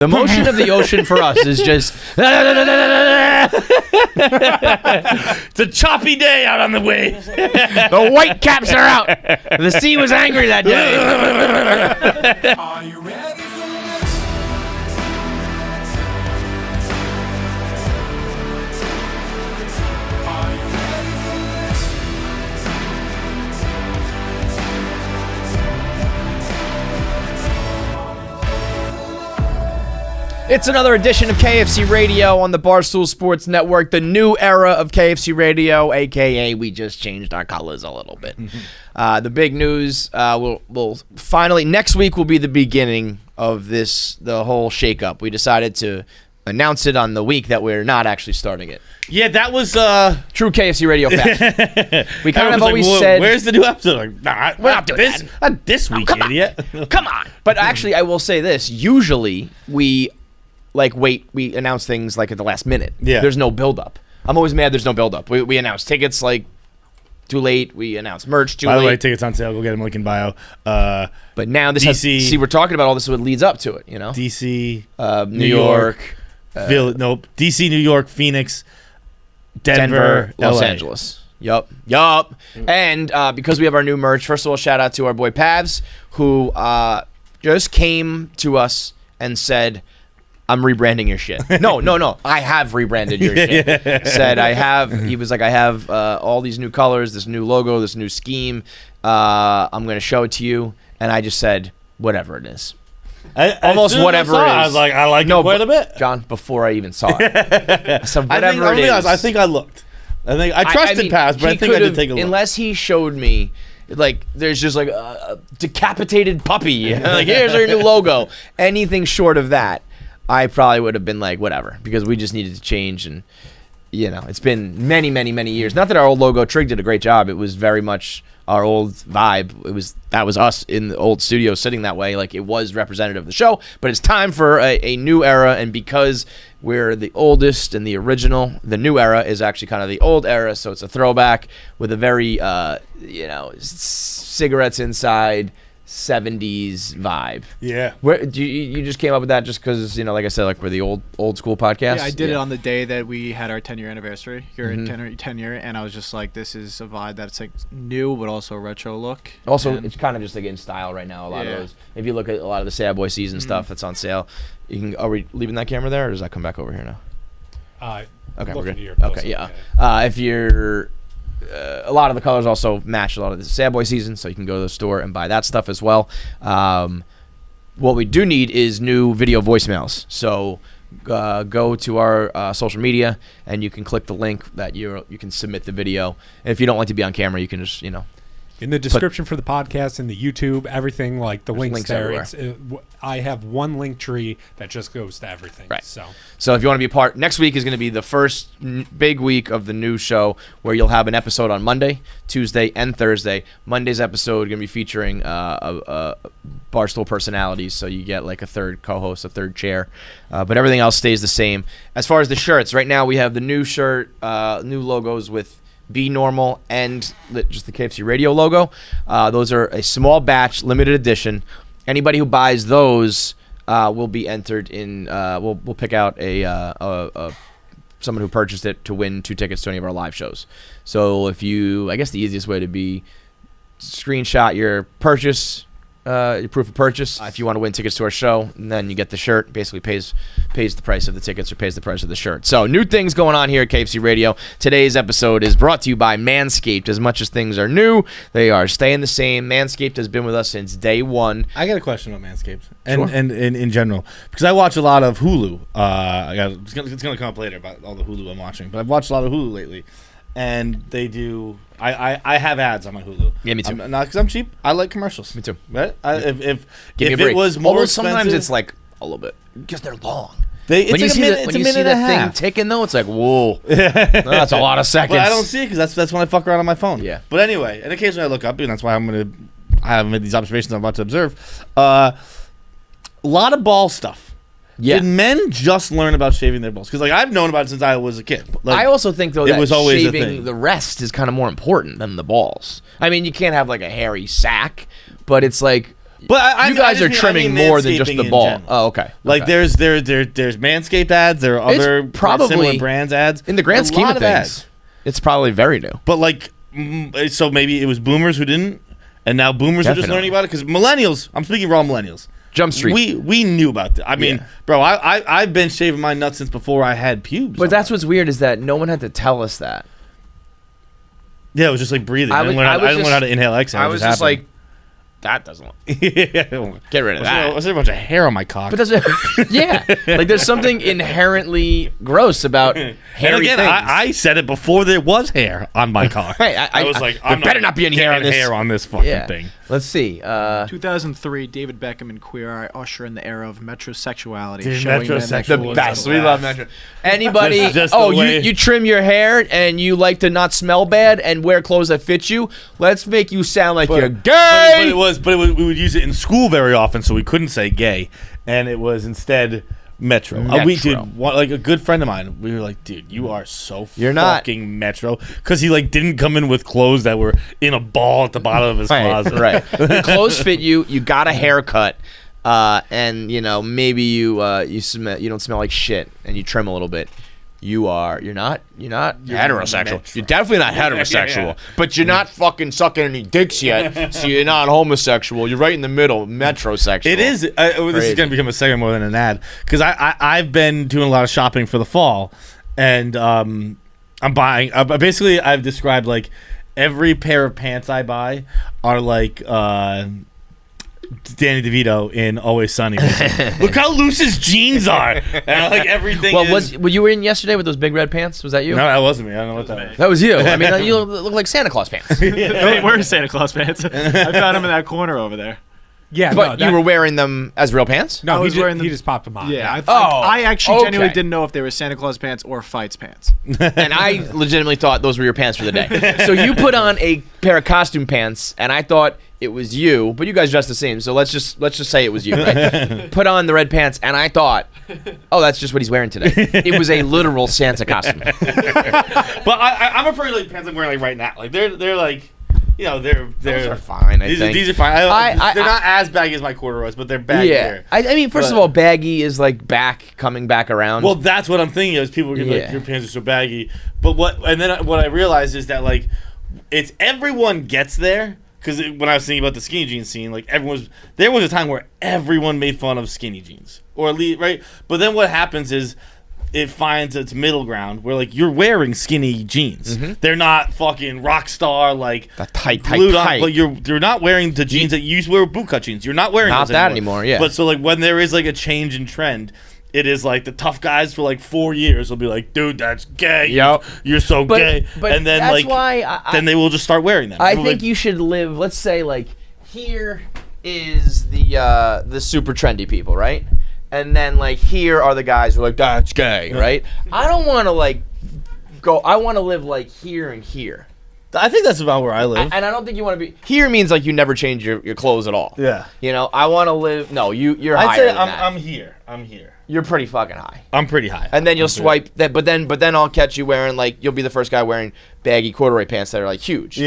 The motion of the ocean for us is just... It's a choppy day out on the waves. The white caps are out. The sea was angry that day. Are you ready for It's another edition of KFC Radio on the Barstool Sports Network, the new era of KFC Radio, a.k.a. we just changed our colors a little bit. The big news, we'll finally, next week will be the beginning of the whole shakeup. We decided to announce it on the week that we're not actually starting it. Yeah, that was true KFC Radio fact. We kind of always said, "Where's the new episode?" Like, nah, we're not doing that. Not this week, idiot. Come on. But actually, I will say this. Usually, we announce things like at the last minute. Yeah. There's no build-up. I'm always mad there's no build-up. We announce tickets like too late. We announce merch too late. By the way, tickets on sale. Go get them. Link in bio. But now this DC, we're talking about all this, so it leads up to it, you know? DC, New York. DC, New York, Phoenix, Denver, Los LA. Angeles. Yup. And because we have our new merch, first of all, shout out to our boy Pavs, who just came to us and said, I'm rebranding your shit. No. I have rebranded your shit. He was like, I have all these new colors, this new logo, this new scheme. I'm going to show it to you. And I just said, whatever it is. Almost whatever it is. I was like, I like it quite a bit. John, before I even saw it. So whatever it is. I think I looked. I trusted Paz, but I think I did take a look. Unless he showed me, like, there's just like a decapitated puppy. Like, here's our new logo. Anything short of that, I probably would have been like, whatever, because we just needed to change. And, you know, it's been many, many, many years. Not that our old logo, Trig did a great job. It was very much our old vibe. That was us in the old studio sitting that way. Like, it was representative of the show. But it's time for a new era. And because we're the oldest and the original, the new era is actually kind of the old era. So it's a throwback with a very, cigarettes inside, 70s vibe. Yeah. Where do you just came up with that just because, you know, like I said, like we're the old school podcast? Yeah, I did it on the day that we had our 10-year anniversary, your 10-year, and I was just like, this is a vibe that's like new but also a retro look. Also, it's kind of just like in style right now. A lot of those. If you look at a lot of the Sad Boy season stuff that's on sale, you can. Are we leaving that camera there, or does that come back over here now? Okay, we're good. Okay, yeah. If you're. A lot of the colors also match a lot of the Sad Boy season, so you can go to the store and buy that stuff as well. What we do need is new video voicemails. So go to our social media, and you can click the link that you can submit the video. And if you don't like to be on camera, you can just, you know. In the description for the podcast and the YouTube, everything, like the links there. I have one link tree that just goes to everything. Right. So if you want to be a part, next week is going to be the first big week of the new show where you'll have an episode on Monday, Tuesday, and Thursday. Monday's episode going to be featuring Barstool personalities, so you get like a third co-host, a third chair. But everything else stays the same. As far as the shirts, right now we have the new shirt, new logos with Be Normal and just the KFC Radio logo. Those are a small batch, limited edition. Anybody who buys those will be entered in. We'll pick out someone who purchased it to win 2 tickets to any of our live shows. So I guess the easiest way to be screenshot your purchase. Your proof of purchase. If you want to win tickets to our show, and then you get the shirt. Basically pays the price of the tickets or pays the price of the shirt. So new things going on here at KFC Radio. Today's episode is brought to you by Manscaped. As much as things are new, they are staying the same. Manscaped has been with us since day one. I got a question about Manscaped and in general, because I watch a lot of Hulu. It's gonna come up later about all the Hulu I'm watching, but I've watched a lot of Hulu lately. And they do. I have ads on my Hulu. Yeah, me too. Not because I'm cheap. I like commercials. Me too. Right? If it was more Although expensive, sometimes it's like a little bit because they're long. When you see that thing ticking, though, it's like, whoa, that's a lot of seconds. But I don't see it because that's when I fuck around on my phone. Yeah. But anyway, and occasionally I look up, and that's why I have made these observations I'm about to observe. A lot of ball stuff. Yeah. Did men just learn about shaving their balls? Because I've known about it since I was a kid. I also think though that was always shaving the rest is kind of more important than the balls. I mean, you can't have like a hairy sack, but it's like But you guys are trimming more than just the ball. Oh, okay. Like there's Manscaped ads. There are other probably similar brands ads. In the grand scheme of things, ads. It's probably very new. But like, so maybe it was boomers who didn't, and now boomers are just learning about it because millennials. I'm speaking raw millennials. Jump Street. We knew about that. I mean, bro, I've been shaving my nuts since before I had pubes. But that's what's weird is that no one had to tell us that. Yeah, it was just like breathing. I didn't learn how to inhale, exhale. I was just like, that doesn't look. Get rid of that. Was there a bunch of hair on my cock? But like there's something inherently gross about hairy again, things. I said it before there was hair on my cock. Right, I was like, there better not be any hair on this fucking thing. Let's see. 2003, David Beckham and Queer Eye usher in the era of metrosexuality. Dude, the best. We love metro. Anybody? You trim your hair and you like to not smell bad and wear clothes that fit you. Let's make you sound like you're gay. But we would use it in school very often, so we couldn't say gay, and it was instead metro. We did like a good friend of mine. We were like, dude, you are so fucking metro, because he like didn't come in with clothes that were in a ball at the bottom of his closet. Right, the clothes fit you. You got a haircut, and maybe you don't smell like shit, and you trim a little bit. You're not heterosexual. Metro. You're definitely not heterosexual. But you're not fucking sucking any dicks yet, so you're not homosexual. You're right in the middle, metrosexual. It is. This is going to become a segment more than an ad, because I've been doing a lot of shopping for the fall, and I'm buying. Basically, I've described like every pair of pants I buy are like. Danny DeVito in Always Sunny. Look how loose his jeans are. And like everything. Well, were you in yesterday with those big red pants? Was that you? No, that wasn't me. I don't know what that was. That was you. I mean, you look like Santa Claus pants. They were Santa Claus pants. I found them in that corner over there. Yeah, but you were wearing them as real pants? No, he just popped them on. Yeah, I actually genuinely didn't know if they were Santa Claus pants or Feits pants. And I legitimately thought those were your pants for the day. So you put on a pair of costume pants, and I thought it was you, but you guys dressed the same. So let's just say it was you. Right? Put on the red pants, and I thought, oh, that's just what he's wearing today. It was a literal Santa costume. But I'm afraid like pants I'm wearing like right now. Like they're like. Those are fine. I think these are fine. They're not as baggy as my corduroys, but they're baggy. Yeah, I mean, first of all, baggy is like coming back around. Well, that's what I'm thinking. Is people are gonna be like, your pants are so baggy. But what I realized is that like, it's everyone gets there. Because when I was thinking about the skinny jeans scene, like there was a time where everyone made fun of skinny jeans, or at least right. But then what happens is. It finds its middle ground where like you're wearing skinny jeans. Mm-hmm. They're not fucking rock star like the tight. But you're not wearing the jeans that you used to wear with bootcut jeans. You're not wearing not those that anymore. Yeah. But so like when there is like a change in trend, it is like the tough guys for like 4 years will be like, dude, that's gay. Yep. You're so gay. But and then that's like why then they will just start wearing them. I think you should live. Let's say like here is the super trendy people, right? And then, like, here are the guys who are like, that's gay, right? I don't want to, like, I want to live, like, here and here. I think that's about where I live. And I don't think you want to be... Here means, like, you never change your clothes at all. Yeah. I want to live... No, you're higher I'd say than that. I'm here. I'm here. You're pretty fucking high. I'm pretty high. And then you'll swipe... that, but then I'll catch you wearing, like... You'll be the first guy wearing baggy corduroy pants that are, like, huge,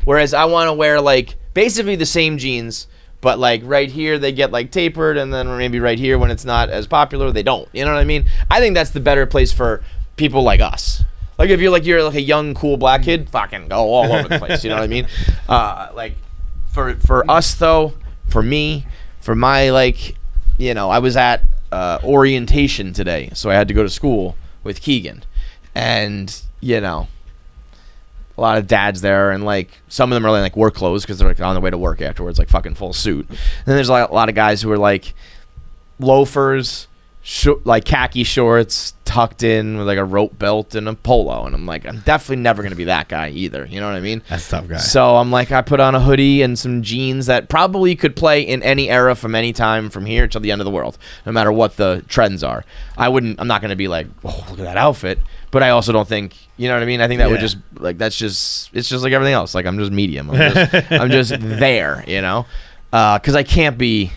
Whereas I want to wear, like, basically the same jeans... But, like, right here, they get, like, tapered, and then maybe right here, when it's not as popular, they don't. You know what I mean? I think that's the better place for people like us. Like, if you're like a young, cool black kid, fucking go all over the place. You know what I mean? Like, for us, though, for me, for my, like, I was at orientation today, so I had to go to school with Keegan. And, a lot of dads there, and like some of them are in like work clothes because they're like on the way to work afterwards, like fucking full suit. And then there's like a lot of guys who are like loafers, like khaki shorts tucked in with like a rope belt and a polo. And I'm like, I'm definitely never gonna be that guy either. You know what I mean? That's a tough guy. So I'm like, I put on a hoodie and some jeans that probably could play in any era from any time from here till the end of the world, no matter what the trends are. I'm not gonna be like, oh, look at that outfit. But I also don't think, you know what I mean? I think that would just, like, it's just like everything else. Like, I'm just medium. I'm just there, Because I can't be.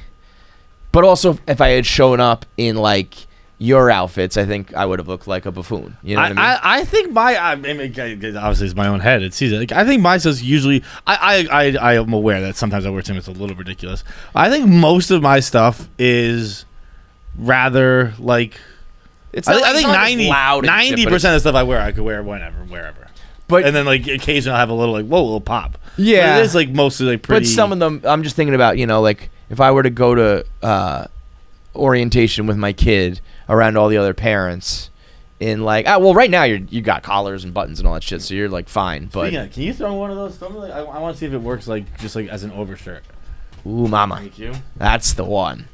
But also, if I had shown up in, like, your outfits, I think I would have looked like a buffoon. You know what I mean? I think I mean, obviously it's my own head. It's easy. Like, I think my stuff's usually. I am aware that sometimes I wear something that's a little ridiculous. I think most of my stuff is rather like. I think 90% of the stuff I wear, I could wear wherever. But and then like occasionally I'll have a little like little pop. Yeah, but it is like mostly like pretty. But some of them, I'm just thinking about, like if I were to go to orientation with my kid around all the other parents, in like right now you got collars and buttons and all that shit, so you're like fine. But can you throw one of those? I want to see if it works like just like as an overshirt. Ooh, mama, thank you. That's the one.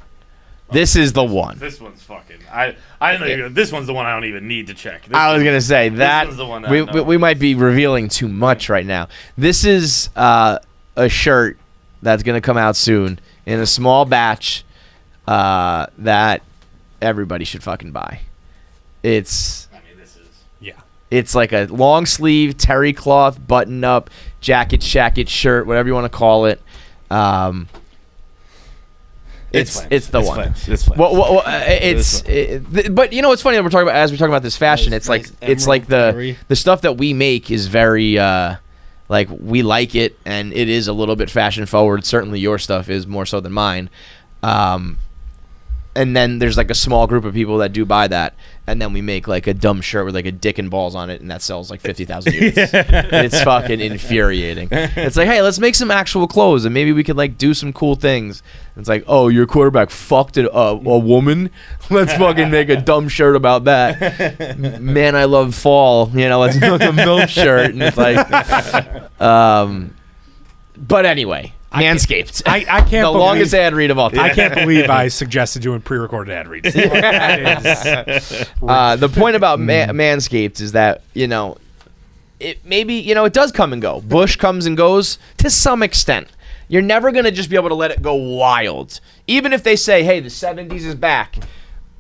This is the one. This one's fucking. I didn't know. This one's the one I don't even need to check. I was gonna say that. This one's the one that we might be revealing too much right now. This is a shirt that's gonna come out soon in a small batch that everybody should fucking buy. It's. I mean, this is. Yeah. It's like a long sleeve terry cloth button up jacket shirt, whatever you want to call it. It's the one. It's fun. But you know what's funny that we're talking about this fashion. It's like the stuff that we make is very like we like it, and it is a little bit fashion forward. Certainly your stuff is more so than mine. And then there's like a small group of people that do buy that, and then we make like a dumb shirt with like a dick and balls on it, and that sells like 50,000 units. It's fucking infuriating. It's like, hey, let's make some actual clothes, and maybe we could like do some cool things. It's like, oh, your quarterback fucked a woman. Let's fucking make a dumb shirt about that. Man, I love fall. Let's make a milk shirt, and it's like, but anyway. Manscaped. I can't the believe, longest ad read of all time. I can't believe I suggested doing pre-recorded ad reads. The point about Manscaped is that it maybe it does come and go. Bush comes and goes to some extent. You're never gonna just be able to let it go wild. Even if they say, "Hey, the '70s is back,"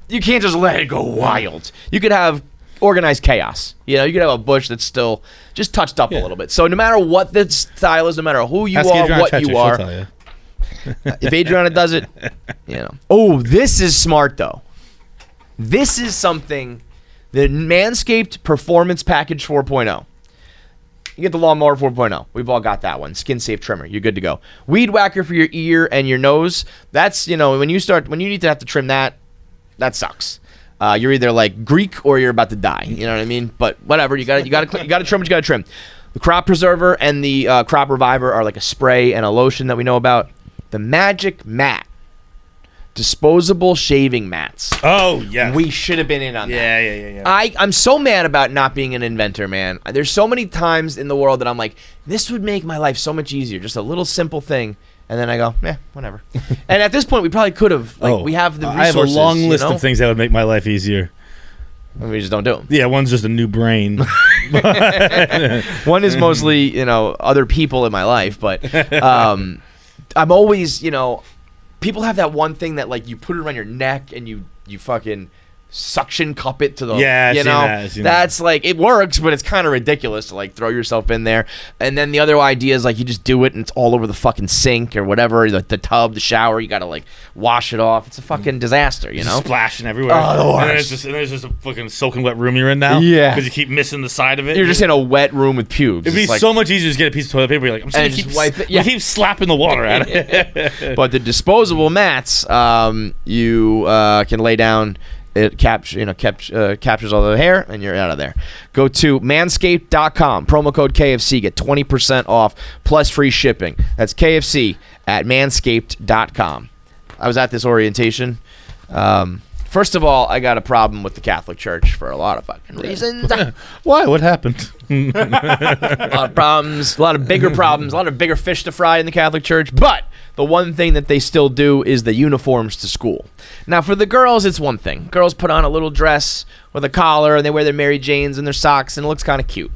you can't just let it go wild. You could have organized chaos. You could have a Bush that's still just touched up a little bit. So no matter what the style is, no matter who you are, what you are, if Adriana does it, Oh, this is smart though. This is something, the Manscaped Performance Package 4.0. You get the Lawnmower 4.0. We've all got that one. Skin safe trimmer. You're good to go. Weed whacker for your ear and your nose. That's when you need to have to trim that sucks. You're either like Greek or you're about to die. You know what I mean? But whatever, you got to trim what you got to trim. The Crop Preserver and the Crop Reviver are like a spray and a lotion that we know about. The Magic Mat, disposable shaving mats. Oh yes, we should have been in on that. Yeah. I'm so mad about not being an inventor, man. There's so many times in the world that I'm like, this would make my life so much easier. Just a little simple thing. And then I go, whatever. And at this point, we probably could have. We have the resources. I have a long list of things that would make my life easier. And we just don't do them. Yeah, one's just a new brain. One is mostly, other people in my life. But I'm always, people have that one thing that, like, you put it around your neck and you fucking suction cup it to the that's like, it works, but it's kind of ridiculous to like throw yourself in there. And then the other idea is like you just do it and it's all over the fucking sink or whatever, like the tub, the shower, you gotta like wash it off. It's a fucking disaster, splashing everywhere. And there's just a fucking soaking wet room you're in now. Yeah, because you keep missing the side of it. You're just in a wet room with pubes. It'd be so much easier to get a piece of toilet paper. You're like, I'm just gonna keep wipe it. Yeah, keep slapping the water at it. But the disposable mats, you can lay down. It captures all the hair, and you're out of there. Go to manscaped.com. Promo code KFC. Get 20% off plus free shipping. That's KFC at manscaped.com. I was at this orientation. First of all, I got a problem with the Catholic Church for a lot of fucking reasons. Why? What happened? A lot of problems. A lot of bigger problems. A lot of bigger fish to fry in the Catholic Church. But the one thing that they still do is the uniforms to school. Now, for the girls, it's one thing. Girls put on a little dress with a collar, and they wear their Mary Janes and their socks, and it looks kind of cute.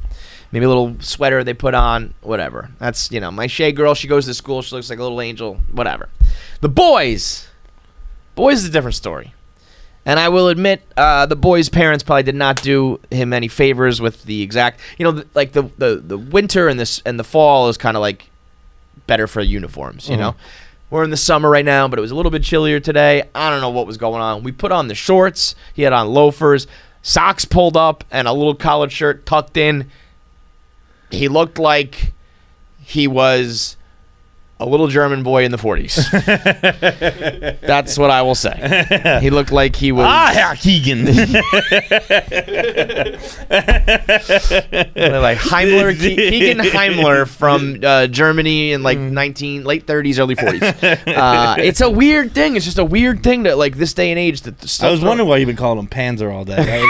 Maybe a little sweater they put on, whatever. That's, my Shay girl, she goes to school, she looks like a little angel, whatever. The boys is a different story. And I will admit, the boy's parents probably did not do him any favors with the exact, like the winter and the fall is kind of like better for uniforms, We're in the summer right now, but it was a little bit chillier today. I don't know what was going on. We put on the shorts. He had on loafers, socks pulled up, and a little collared shirt tucked in. He looked like he was a little German boy in the 40s. That's what I will say. He looked like he was... Herr Keegan. like Heimler, Keegan Heimler from Germany in like late 30s, early 40s. It's a weird thing. It's just a weird thing that like this day and age. That I was wondering why you've been calling him Panzer all day. That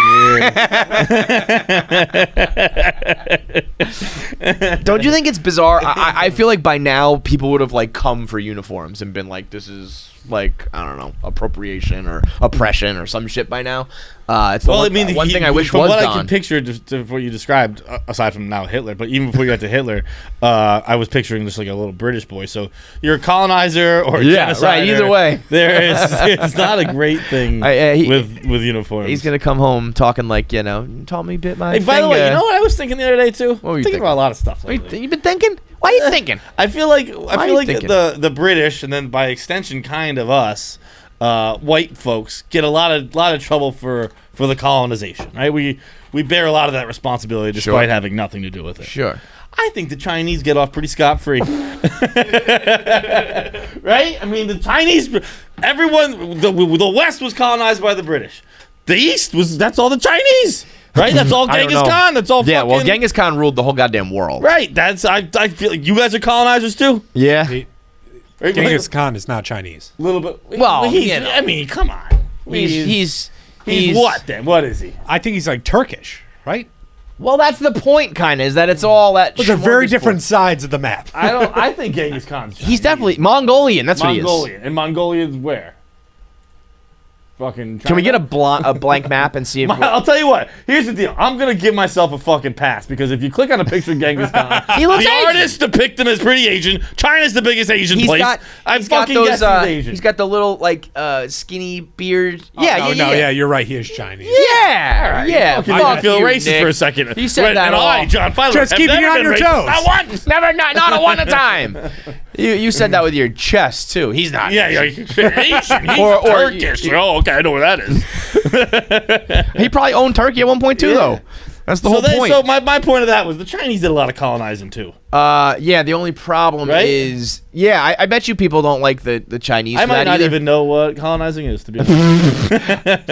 was weird. Don't you think it's bizarre? I feel like by now people would have like come for uniforms and been like, this is like, I don't know, appropriation or oppression or some shit by now. It's one thing I wish from was what gone. I can picture to what you described, aside from now Hitler, but even before you got to Hitler, I was picturing just like a little British boy. So you're a colonizer or a genocider. Right. Either way, it's not a great thing with uniforms. He's gonna come home talking like, taught me bit my. Hey, by the way, you know what I was thinking the other day too? What were you thinking about a lot of stuff. You've been thinking? Why are you thinking? I feel like the British, and then by extension, kind of us, white folks, get a lot of trouble for the colonization. Right? We bear a lot of that responsibility despite having nothing to do with it. Sure. I think the Chinese get off pretty scot-free. Right? I mean, the Chinese, everyone, the West was colonized by the British. The East that's all the Chinese. Right? That's all Genghis Khan. That's all fucking... well, Genghis Khan ruled the whole goddamn world. Right. I feel like you guys are colonizers too? Yeah. Genghis Khan is not Chinese. A little bit. Well, I mean, come on. He's what then? What is he? I think he's like Turkish, right? Well, that's the point, kind of, is that it's all that. Those are very different sides of the map. I think Genghis Khan's Chinese. He's definitely Mongolian. That's what he is. Mongolian. And Mongolia's where? Fucking China? Can we get a blank map and see if... I'll tell you what. Here's the deal. I'm going to give myself a fucking pass because if you click on a picture of Genghis Khan, he looks the Asian. artists depict him as pretty Asian. China's the biggest Asian place. He's got the little, like, skinny beard. Yeah, you're right. He is Chinese. Yeah. Yeah. I feel racist Nick. for a second. You said that all. John Filer, just keeping you on your toes. Not once. Not a one at a time. You said that with your chest, too. He's not. Yeah, Asian. He's Turkish. Okay, I know where that is. He probably owned Turkey at one point too, though. That's the whole point. So my point of that was the Chinese did a lot of colonizing too. Yeah. The only problem is, I bet you people don't like the Chinese. I might not even know what colonizing is, to be honest.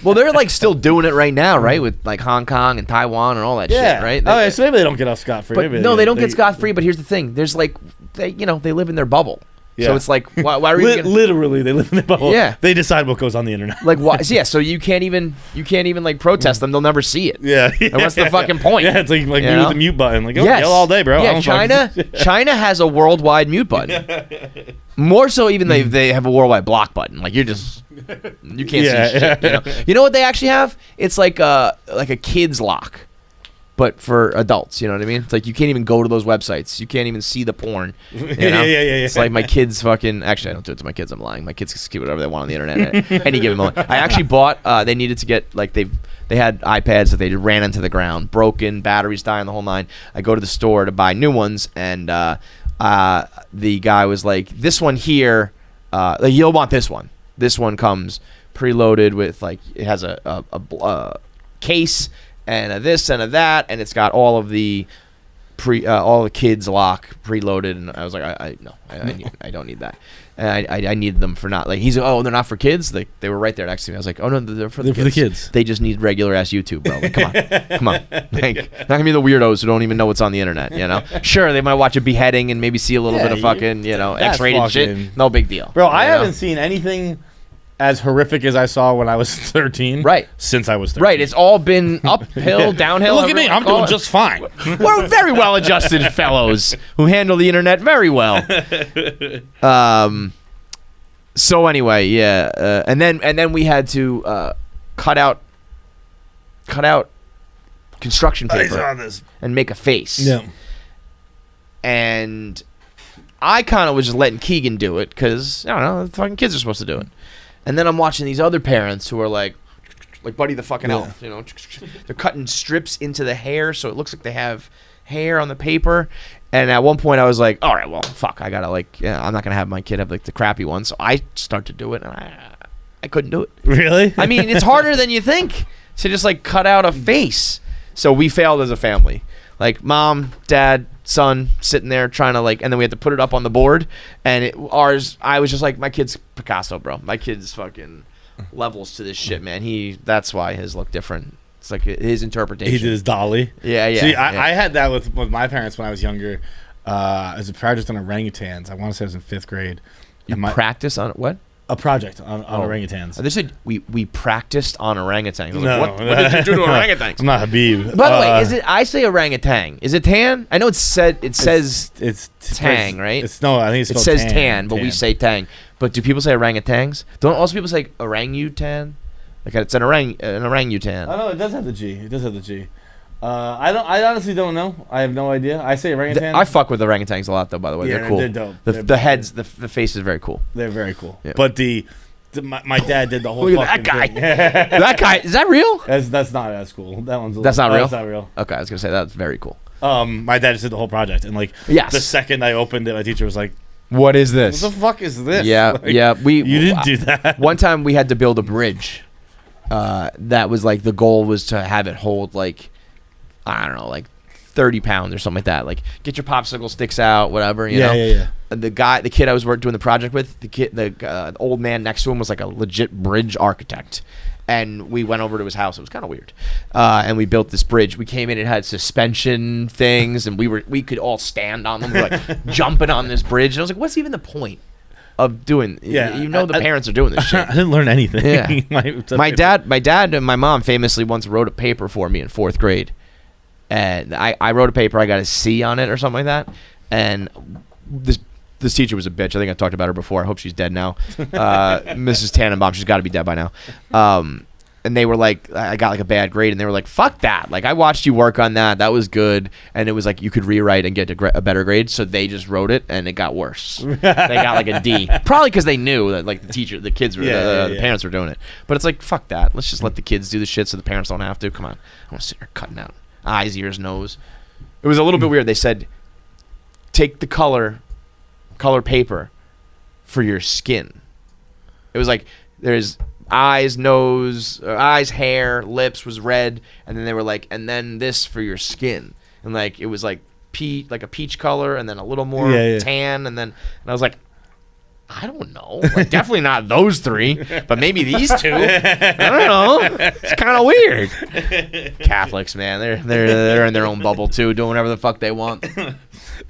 They're like still doing it right now, right? With like Hong Kong and Taiwan and all that shit, right? Oh, so maybe they don't get off scot-free. They don't get scot-free. But here's the thing: there's like they live in their bubble. Yeah. So it's like, why are you literally they live in their bubble? Yeah, they decide what goes on the internet. Like why? So you can't even like protest them. They'll never see it. Yeah. And what's the fucking point? Yeah, it's like me with the mute button. Like, yell all day, bro. Yeah, China has a worldwide mute button. More so, even they have a worldwide block button. Like you can't see shit. You know what they actually have? It's like a kid's lock. But for adults, you know what I mean? It's like you can't even go to those websites. You can't even see the porn. You know? Yeah. It's like my kids fucking... Actually, I don't do it to my kids. I'm lying. My kids can see whatever they want on the internet at any given moment. I actually bought... they needed to get... Like, they had iPads that they ran into the ground. Broken, batteries dying, the whole nine. I go to the store to buy new ones, and the guy was like, this one here... you'll want this one. This one comes preloaded with, like... It has a case... and a this and a that, and it's got all of the all the kids lock preloaded, and I was like, I don't need that, and I needed them for not like he's like, oh, they're not for kids. They were right there next to me. I was like, oh no, they're for the kids. They just need regular ass YouTube, bro. Like, come on, like, not gonna be the weirdos who don't even know what's on the internet. Sure, they might watch a beheading and maybe see a little bit of fucking X-rated shit. No big deal, bro. I haven't seen anything as horrific as I saw when I was 13. Right. Since I was 13. Right. It's all been uphill, downhill. Look at me. I'm doing just fine. We're very well-adjusted fellows who handle the internet very well. So anyway, yeah. And then we had to cut out construction paper and make a face. Yeah. And I kind of was just letting Keegan do it because, I don't know, the fucking kids are supposed to do it. And then I'm watching these other parents who are like Buddy the fucking Elf, They're cutting strips into the hair so it looks like they have hair on the paper. And at one point I was like, all right, well, fuck, I gotta I'm not gonna have my kid have like the crappy one. So I started to do it, and I couldn't do it. Really? I mean, it's harder than you think to just like cut out a face. So we failed as a family. Like mom, dad, son sitting there trying to and then we had to put it up on the board. And I was just like, my kid's Picasso, bro. My kid's fucking levels to this shit, man. That's why his look different. It's like his interpretation. He did his dolly. Yeah. See, I had that with my parents when I was younger. As a project on orangutans. I want to say I was in 5th grade. You practice on what? A project on orangutans. They said we practiced on orangutans. No. What did you do to orangutans? I'm not Habib. By the way, I say orangutan. Is it tan? I know it says it's tang, right? I think it says tan, but we say tang. But do people say orangutans? Don't also people say orangutan? Like it's an orangutan. Oh no, it does have the G. I honestly don't know. I have no idea. I say orangutan. I fuck with orangutans a lot, though. By the way, they're cool. They're dope. The heads, the face is very cool. They're very cool. Yeah. But my dad did the whole. Look at fucking that guy. thing. That guy is that real? That's not as cool. That's not real. That's not real. Okay, I was gonna say that's very cool. My dad just did the whole project, and the second I opened it, my teacher was like, "What is this? What the fuck is this?" Yeah, you didn't do that. One time we had to build a bridge. That was the goal was to have it hold I don't know, 30 pounds or something like that. Get your popsicle sticks out, whatever, you know? Yeah. The kid I was doing the project with, the old man next to him was a legit bridge architect. And we went over to his house. It was kind of weird. And we built this bridge. We came in, it had suspension things, and we could all stand on them. We were jumping on this bridge. And I was like, what's even the point of doing? Yeah, the parents are doing this shit. I didn't learn anything. Yeah. My dad and my mom famously once wrote a paper for me in 4th grade. And I wrote a paper, I got a C on it or something like that. And this teacher was a bitch. I think I talked about her before. I hope she's dead now. Mrs. Tannenbaum, she's got to be dead by now. And they were I got a bad grade, and they were like, fuck that. I watched you work on that. That was good. And it was you could rewrite and get a better grade. So they just wrote it, and it got worse. They got a D. Probably because they knew that the kids were, the parents were doing it. But it's fuck that. Let's just let the kids do the shit so the parents don't have to. Come on. I want to sit here cutting out eyes, ears, nose. It was a little bit weird. They said, take the color paper for your skin. It was there's eyes, nose, eyes, hair, lips was red, and then they were and then this for your skin. And it was a peach color, and then a little more tan, and I was like, I don't know. Definitely not those 3, but maybe these 2. I don't know. It's kind of weird. Catholics, man, they're in their own bubble too, doing whatever the fuck they want.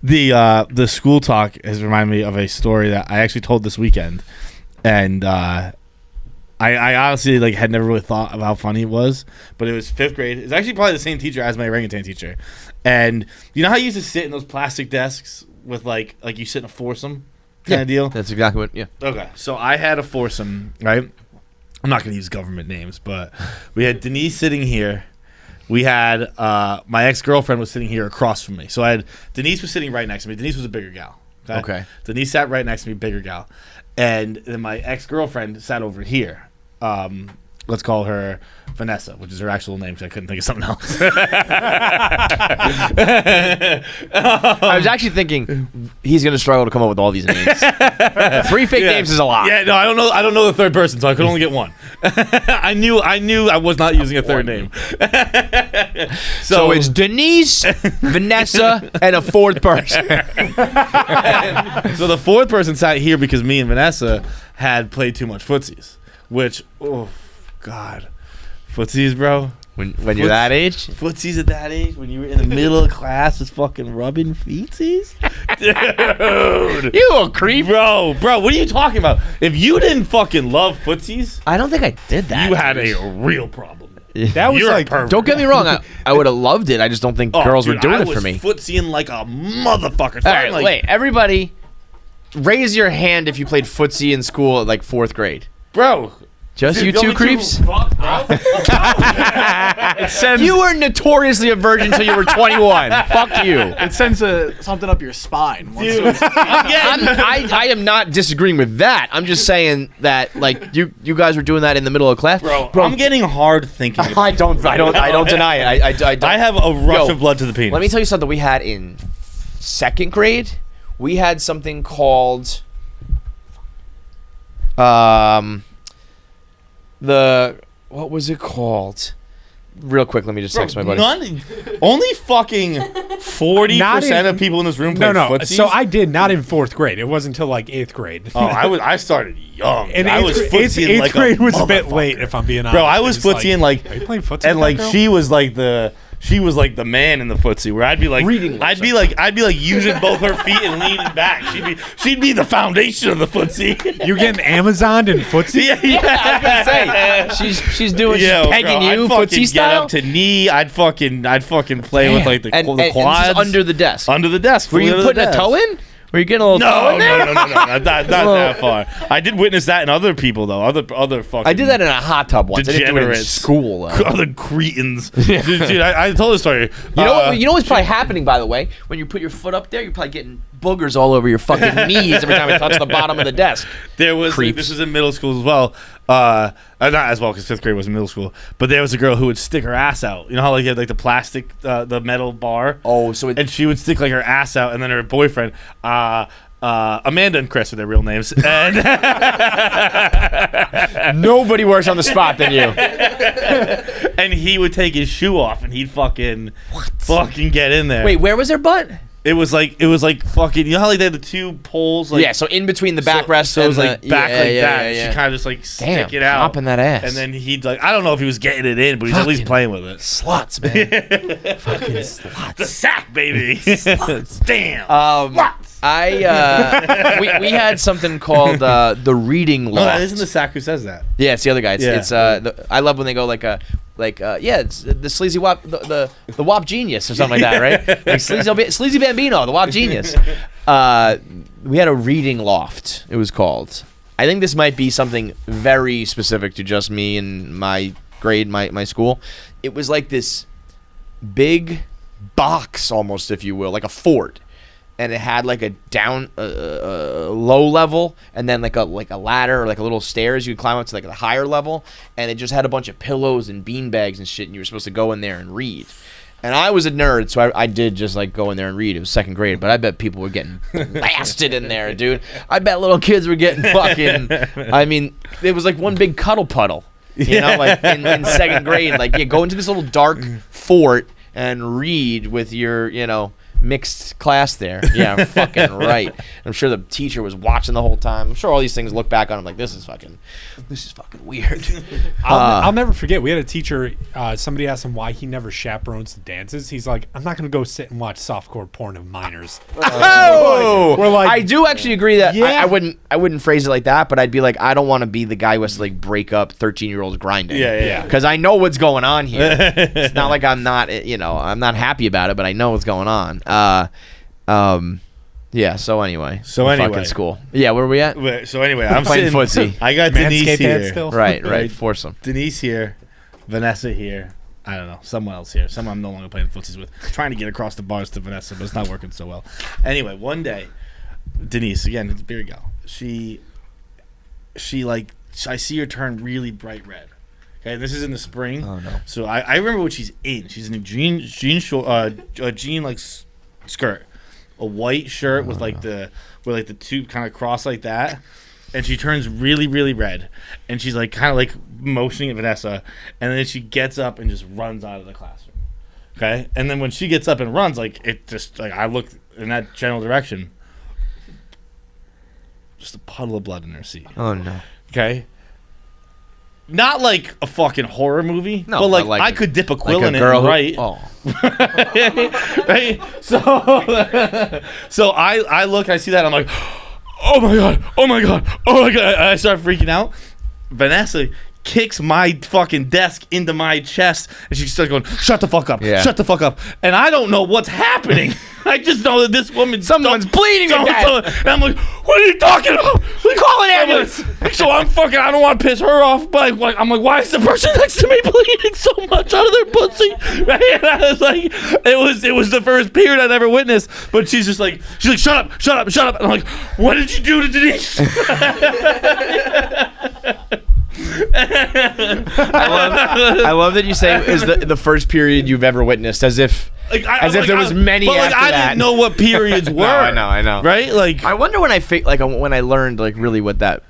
The school talk has reminded me of a story that I actually told this weekend, and I honestly had never really thought of how funny it was, but it was 5th grade. It's actually probably the same teacher as my orangutan teacher, and you know how you used to sit in those plastic desks with you sit in a foursome kind of deal? That's exactly what. Yeah. Okay, so I had a foursome, right? I'm not going to use government names, but we had Denise sitting here. We had my ex-girlfriend was sitting here across from me. So Denise was sitting right next to me. Denise was a bigger gal. Okay. Denise sat right next to me, bigger gal. And then my ex-girlfriend sat over here. Let's call her Vanessa, which is her actual name because I couldn't think of something else. I was actually thinking he's going to struggle to come up with all these names. 3 fake names is a lot. Yeah, no, I don't know the third person, so I could only get one. I knew I was not using a third name. So it's Denise, Vanessa, and a 4th person. So the 4th person sat here because me and Vanessa had played too much footsies. Which, oh, God. Footsies, bro. When you're that age? Footsies at that age? When you were in the middle of class just fucking rubbing feetsies? Dude. You a creep. Bro, what are you talking about? If you didn't fucking love footsies, I don't think I did that. You had a real problem. That was perfect. Don't get me wrong. I would have loved it. I just don't think girls were doing it for me. I was footsying like a motherfucker. All right, wait. Everybody, raise your hand if you played footsie in school at 4th grade. Bro, Just you two creeps? It sends, You were notoriously a virgin until you were 21. Fuck you. it sends something up your spine. I am not disagreeing with that. I'm just saying that, like, you guys were doing that in the middle of class. Bro, I'm getting hard thinking about I don't deny it. I have a rush of blood to the penis. Let me tell you something we had in 2nd grade. We had something called what was it called? Real quick, let me just text my buddy. Only fucking 40% of people in this room played footsies? So I did, not in 4th grade. It wasn't until like 8th grade. Oh, I started young. And I was footsying like 8th grade was a bit motherfucker. late, if I'm being honest. Bro, I was footsying like, are you playing footsie and with like that girl? she was like the man in the footsie, where I'd be like I'd be like using both her feet and leaning back. She'd be the foundation of the footsie. You getting Amazoned in footsie? I was gonna say she's doing she's pegging you footsie style. Get up to knee. I'd fucking play with like the and quads this is under the desk. Under the desk. Were you putting a toe in? Were you getting a little toe in there? No, not that far. I did witness that in other people though. Other fucking. I did that in a hot tub once. I didn't do it in degenerates. school. Other cretins. Dude, I told the story. You know what's probably happening, by the way? When you put your foot up there, you're probably getting boogers all over your fucking knees every time you touch the bottom of the desk. There was this was in middle school as well. Not as well because 5th grade was in middle school. But there was a girl who would stick her ass out. You know how like you had like the plastic, the metal bar. Oh, so and she would stick like her ass out, and then her boyfriend, Amanda and Chris are their real names, and nobody worse on the spot than you. And he would take his shoe off, and he'd fucking get in there. Wait, where was her butt? It was like fucking. You know how like they had the 2 poles? Like, yeah, so in between the backrest, so it was like back that. She kind of just like stick it out, popping that ass, and then he'd like I don't know if he was getting it in, but he's at least playing with it. Sluts, man. Fucking sluts. The sack, baby. Damn. We had something called the reading loft. No, that isn't the sack who says that. Yeah, it's the other guy. It's I love when they go it's the sleazy wop, the wop genius or something like that, right? Like sleazy bambino, the wop genius. We had a reading loft. It was called. I think this might be something very specific to just me and my grade, my school. It was like this big box, almost, if you will, like a fort. And it had like a down low level, and then like a ladder or like a little stairs you could climb up to like a higher level, and it just had a bunch of pillows and bean bags and shit, and you were supposed to go in there and read. And I was a nerd, so I did just like go in there and read. It was 2nd grade, but I bet people were getting blasted in there, dude. I bet little kids were getting fucking. I mean, it was like one big cuddle puddle, you know, like in 2nd grade. Like, yeah, go into this little dark fort and read with your, mixed class there. Yeah, fucking right. I'm sure the teacher was watching the whole time. I'm sure all these things look back on him like, this is fucking weird. I'll never forget. We had a teacher. Somebody asked him why he never chaperones the dances. He's like, I'm not going to go sit and watch softcore porn of minors. We're like, I do actually agree that yeah. I wouldn't phrase it like that, but I'd be like, I don't want to be the guy who has to like break up 13-year-olds grinding. Yeah. Because I know what's going on here. It's not like I'm not happy about it, but I know what's going on. Yeah. So anyway. Fucking school. Yeah. Where are we at? So anyway, I'm playing sitting, footsie. I got Denise here. Still? Right. Foursome. Denise here. Vanessa here. I don't know. Someone else here. Someone I'm no longer playing footsies with. Trying to get across the bars to Vanessa, but it's not working so well. Anyway, one day, Denise, again, it's a beer gal. She like, I see her turn really bright red. Okay, this is in the spring. Oh no. So I remember what she's in. She's in a jean like skirt, a white shirt with like the tube kind of crossed like that, and she turns really, really red, and she's like kind of like motioning at Vanessa, and then she gets up and just runs out of the classroom. Okay, and then when she gets up and runs, like it just like I look in that general direction, just a puddle of blood in her seat. Oh no. Okay. Not like a fucking horror movie, no, but like I could dip a quill like in a girl it, right? Right? So I look, I see that, I'm like, oh my god! I start freaking out. Vanessa kicks my fucking desk into my chest, and she starts going, "Shut the fuck up! Shut the fuck up!" And I don't know what's happening. I just know that this woman, someone's bleeding to death. And I'm like, "What are you talking about? Call an ambulance." So I don't want to piss her off, but I'm like, why is the person next to me bleeding so much out of their pussy? Right? And I was like, it was the first period I'd ever witnessed. But she's like, shut up. And I'm like, what did you do to Denise? I love that you say is the first period you've ever witnessed, as if there was many. But after I that. didn't know what periods were. No, I know. Right? Like, I wonder when I learned like really what I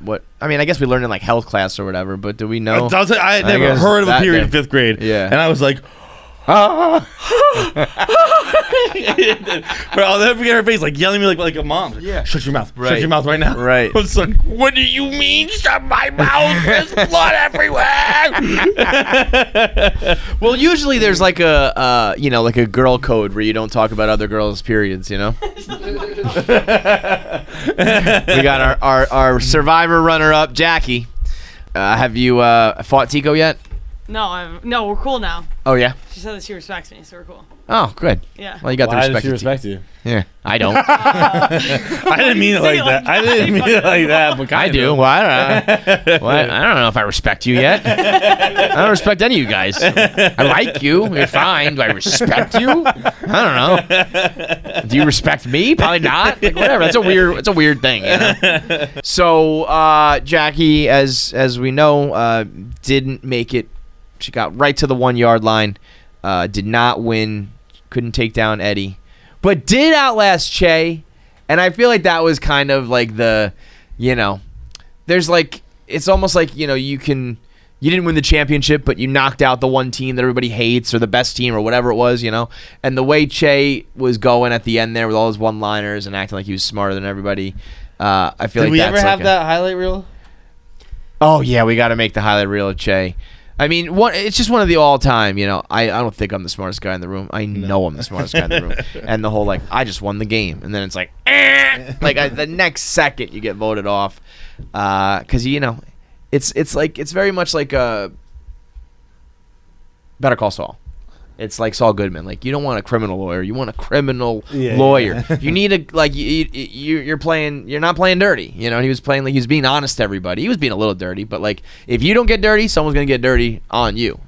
mean, I guess we learned in like health class or whatever, but do we know? I had never heard of a period in 5th grade. Yeah. And I was like, I'll never forget her face, like yelling at me like a mom. Yeah. Shut your mouth. Right. Shut your mouth right now. Right. I was like, what do you mean shut my mouth? There's blood everywhere. Well, usually there's like a like a girl code where you don't talk about other girls' periods, We got our survivor runner-up, Jackie. Have you fought Tico yet? No, we're cool now. Oh, yeah? She said that she respects me, so we're cool. Oh, good. Yeah. Well, you got the respect. Why does she respect you? Yeah, I don't. I didn't mean it like that. I didn't mean it like that, but I do. Well, I don't know. Well, I don't know if I respect you yet. I don't respect any of you guys. I like you. You're fine. Do I respect you? I don't know. Do you respect me? Probably not. Like, whatever. It's a weird thing. So, Jackie, as we know, didn't make it. She got right to the 1 yard line. Did not win. Couldn't take down Eddie. But did outlast Che. And I feel like that was kind of like the, there's like, it's almost like, you didn't win the championship, but you knocked out the one team that everybody hates or the best team or whatever it was, And the way Che was going at the end there with all his one-liners and acting like he was smarter than everybody, I feel like that's Did we ever have like that highlight reel? Oh, yeah, we got to make the highlight reel of Che. I mean, it's just one of the all-time, I don't think I'm the smartest guy in the room. I know I'm the smartest guy in the room. And the whole, I just won the game. And then it's like, the next second you get voted off. Because, it's very much like a Better Call Saul. It's like Saul Goodman. Like, you don't want a criminal lawyer. You want a criminal lawyer. Yeah. You need you're not playing dirty. He was playing like he was being honest to everybody. He was being a little dirty, but if you don't get dirty, someone's going to get dirty on you,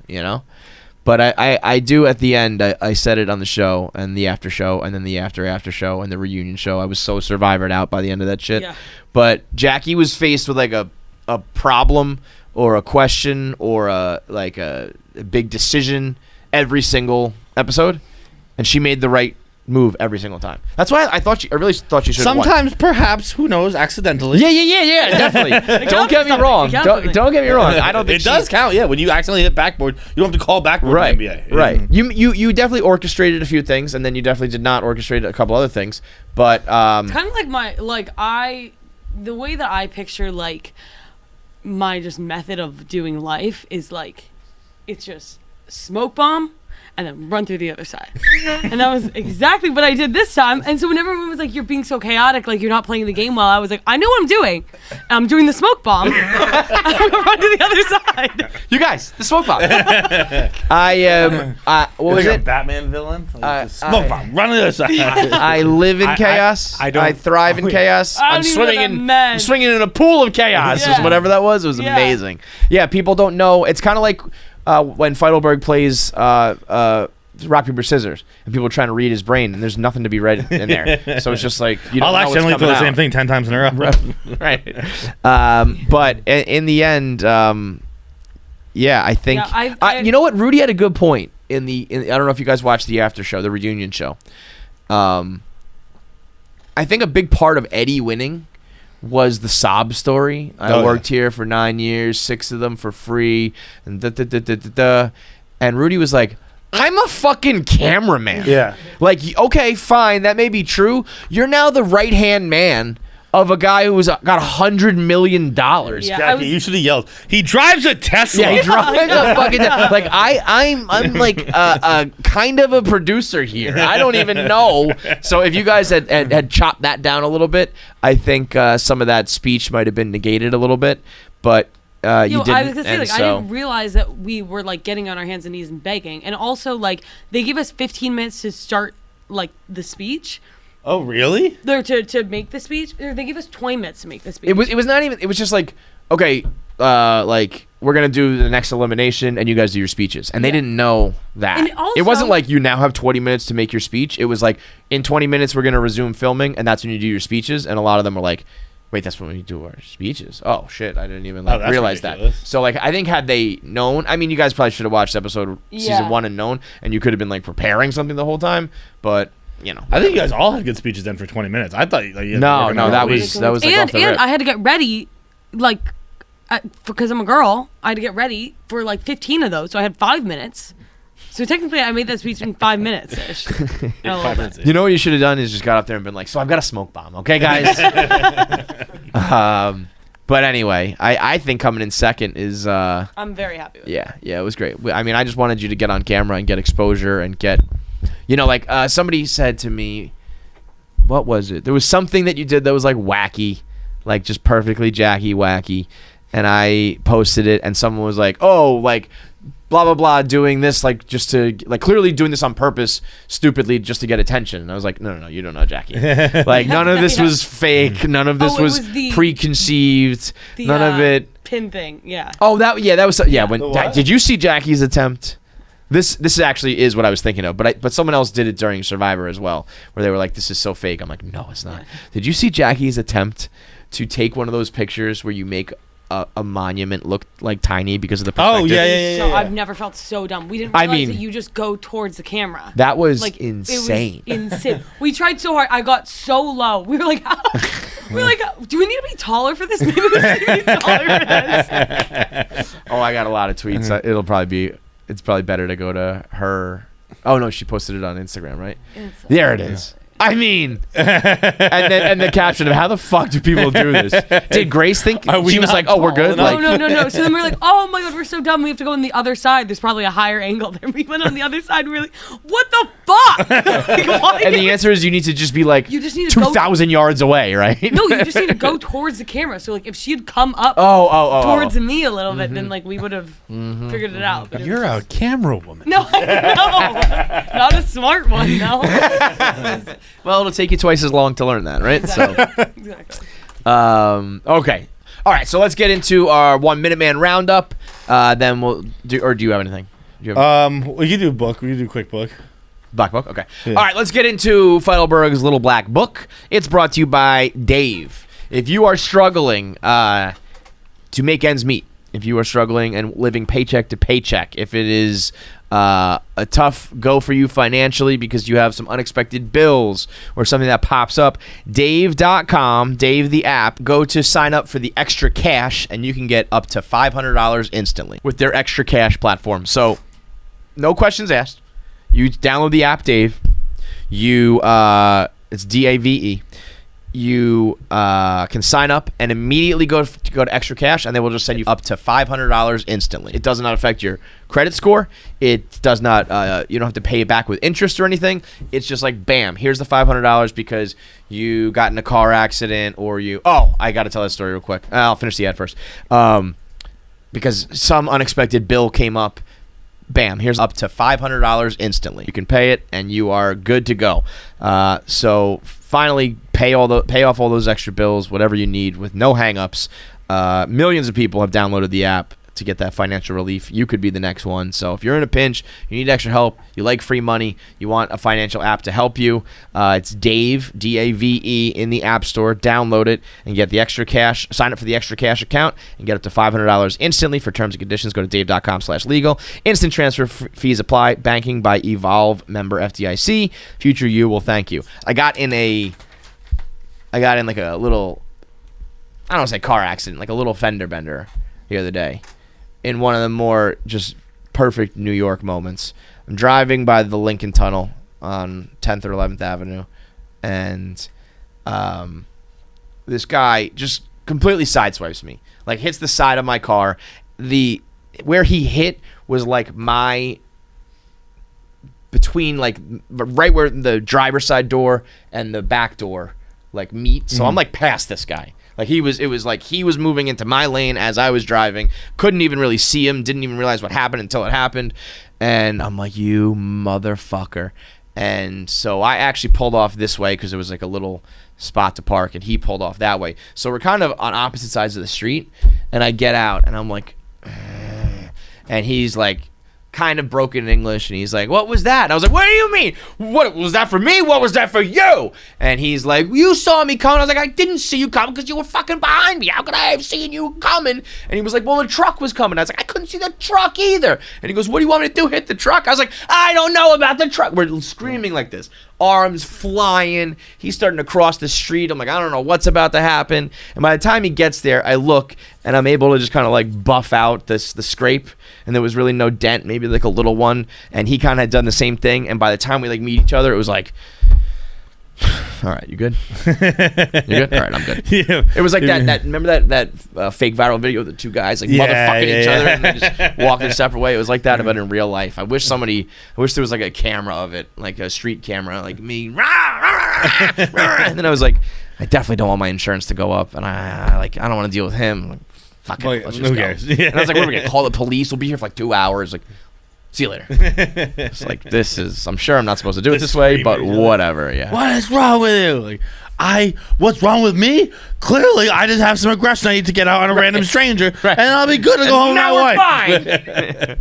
But I do at the end, I said it on the show and the after show and then the after show and the reunion show. I was so survivored out by the end of that shit. Yeah. But Jackie was faced with a problem or a question or a big decision every single episode, and she made the right move every single time. That's why I really thought she should have won. Sometimes, perhaps, who knows, accidentally. Yeah, definitely. Don't get me wrong. Don't get me wrong. I don't think it does count. Yeah, when you accidentally hit backboard, you don't have to call backboard in the NBA. Right. You definitely orchestrated a few things, and then you definitely did not orchestrate a couple other things. But it's kind of like the way that I picture my just method of doing life is it's just smoke bomb and then run through the other side. And that was exactly what I did this time. And so whenever everyone was like, you're being so chaotic, you're not playing the game well, I was like, I know what I'm doing. I'm doing the smoke bomb. I'm going to run to the other side. You guys, the smoke bomb. What was it? Batman villain? Smoke bomb, run to the other side. I live in chaos. I thrive in chaos. I'm swinging in a pool of chaos. Yeah. Whatever that was. It was amazing. Yeah, people don't know. It's kind of like when Feidelberg plays rock, paper, scissors, and people are trying to read his brain, and there's nothing to be read in there. So it's just like, you don't know what's coming out. I'll accidentally feel the same thing 10 times in a row. Right. But in the end, I think... you know what? Rudy had a good point in I don't know if you guys watched the after show, the reunion show. I think a big part of Eddie winning was the sob story. I worked here for 9 years, 6 of them for free, and and Rudy was like, I'm a fucking cameraman. Yeah. Okay, fine, that may be true. You're now the right-hand man of a guy who's got $100 million. Yeah, Jackie, you should have yelled, he drives a Tesla. Yeah, he drives a fucking Tesla. I'm a kind of a producer here. I don't even know. So if you guys had chopped that down a little bit, I think some of that speech might have been negated a little bit. But you didn't. I was gonna say, and like, I so- didn't realize that we were like getting on our hands and knees and begging, and also like they give us 15 minutes to start like the speech. Oh, really? They're to make the speech. Or they give us 20 minutes to make the speech. It was not even. It was just like, okay, like we're gonna do the next elimination, and you guys do your speeches, and they didn't know that. And also- It wasn't like you now have 20 minutes to make your speech. It was like in 20 minutes we're gonna resume filming, and that's when you do your speeches. And a lot of them were like, wait, that's when we do our speeches. Oh shit, I didn't even that's realize ridiculous. that. So like, I think had they known, I mean, you guys probably should have watched episode season 1 and known, and you could have been like preparing something the whole time. But you know, I think you guys all had good speeches then for 20 minutes. I thought like, you no, were gonna that leave. was like off the and rip. I had to get ready, like, because I'm a girl. I had to get ready for like 15 of those, so I had 5 minutes. So technically, I made that speech in 5 minutes ish. 5 minutes. You know what you should have done is just got up there and been like, so I've got a smoke bomb, okay, guys? But anyway, I think coming in second is I'm very happy with it. yeah, it was great. I mean, I just wanted you to get on camera and get exposure and get, you know, like somebody said to me, what was it? There was something that you did that was like wacky, like just perfectly Jackie wacky, and I posted it, and someone was like, oh, like blah blah blah, doing this like just to like clearly doing this on purpose, stupidly just to get attention. And I was like, no, you don't know Jackie. Like none of this was fake. None of this it was was the- preconceived. The, None of it. pin thing, yeah. Oh, that was when The what? did you see Jackie's attempt? This actually is what I was thinking of, but someone else did it during Survivor as well, where they were like, "This is so fake." I'm like, "No, it's not." Did you see Jackie's attempt to take one of those pictures where you make a monument look like tiny because of the perspective? Oh, yeah. So I've never felt so dumb. We didn't realize that you just go towards the camera. That was like insane. It was insane. We tried so hard. I got so low. We were like, do we need to be taller for this? Maybe we should be taller for this. Oh, I got a lot of tweets. It's probably better to go to her. Oh no, she posted it on Instagram, right? There it is. I mean, and the caption of how the fuck do people do this? Did Grace think Are we she was not like, oh, we're tall good? enough? Like, No. So then we're like, oh my god, we're so dumb. We have to go on the other side. There's probably a higher angle there. We went on the other side. And we were like, what the fuck? Like, why and the answer is you need to just be like, You just need to go- 2,000 yards away, right? No, you just need to go towards the camera. So like, if she had come up Oh. towards me a little bit, then like we would have figured it out. But it You're was a camera woman. No, not a smart one. No. Well, it'll take you twice as long to learn that, right? Exactly. So, okay. All right, so let's get into our 1 Minute Man roundup. Then we'll do, or do you have anything? Do you have We can do a book. We can do a quick book. Black Book? Okay. Yeah. All right, let's get into Feidelberg's Little Black Book. It's brought to you by Dave. If you are struggling to make ends meet, if you are struggling and living paycheck to paycheck, if it is a tough go for you financially because you have some unexpected bills or something that pops up, Dave.com, Dave the app, go to sign up for the Extra Cash, and you can get up to $500 instantly with their Extra Cash platform. So, no questions asked. You download the app, Dave. It's DAVE. You can sign up and immediately go to Extra Cash, and they will just send you up to $500 instantly. It does not affect your credit score. It does not. You don't have to pay it back with interest or anything. It's just like, bam, here's the $500 because you got in a car accident or you. Oh, I got to tell that story real quick. I'll finish the ad first. Because some unexpected bill came up. Bam, here's up to $500 instantly. You can pay it, and you are good to go. So finally, pay off all those extra bills, whatever you need, with no hang-ups. Millions of people have downloaded the app to get that financial relief. You could be the next one. So if you're in a pinch, you need extra help, you like free money, you want a financial app to help you, it's Dave, D-A-V-E, in the App Store. Download it and get the Extra Cash. Sign up for the Extra Cash account and get up to $500 instantly. For terms and conditions, go to dave.com/legal. Instant transfer fees apply. Banking by Evolve, member FDIC. Future you will thank you. I got in like a little, I don't want to say car accident, like a little fender bender the other day. In one of the more just perfect New York moments. I'm driving by the Lincoln Tunnel on 10th or 11th Avenue, and this guy just completely sideswipes me. Like, hits the side of my car. Where he hit was like between like right where the driver's side door and the back door like meet. So I'm like past this guy. Like it was like he was moving into my lane as I was driving. Couldn't even really see him. Didn't even realize what happened until it happened. And I'm like, you motherfucker. And so I actually pulled off this way because there was like a little spot to park, and he pulled off that way. So we're kind of on opposite sides of the street, and I get out, and I'm like, and he's like kind of broken English, and he's like, what was that? And I was like, what do you mean? What was that for me? What was that for you? And he's like, you saw me coming. I was like, I didn't see you coming because you were fucking behind me. How could I have seen you coming? And he was like, well, the truck was coming. I was like, I couldn't see the truck either. And he goes, what do you want me to do? Hit the truck? I was like, I don't know about the truck. We're screaming like this, arms flying. He's starting to cross the street. I'm like, I don't know what's about to happen. And by the time he gets there, I look, and I'm able to just kind of like buff out the scrape, and there was really no dent, maybe like a little one. And he kind of had done the same thing. And by the time we like meet each other, it was like, all right, you good? You good? All right, I'm good. Yeah. It was like that remember that fake viral video of the two guys like motherfucking each other and they just walk their separate way? It was like that, but in real life. I wish there was like a camera of it, like a street camera, like me. And then I was like, I definitely don't want my insurance to go up, and I don't want to deal with him. Like, fuck it, let's just go. Yeah. And I was like, what are we gonna call the police? We'll be here for like 2 hours. Like, see you later. It's like, I'm sure I'm not supposed to do it this way, but whatever. Yeah. What is wrong with you? Like, what's wrong with me? Clearly, I just have some aggression I need to get out on a random stranger, and I'll be good to go home with my wife. Fine.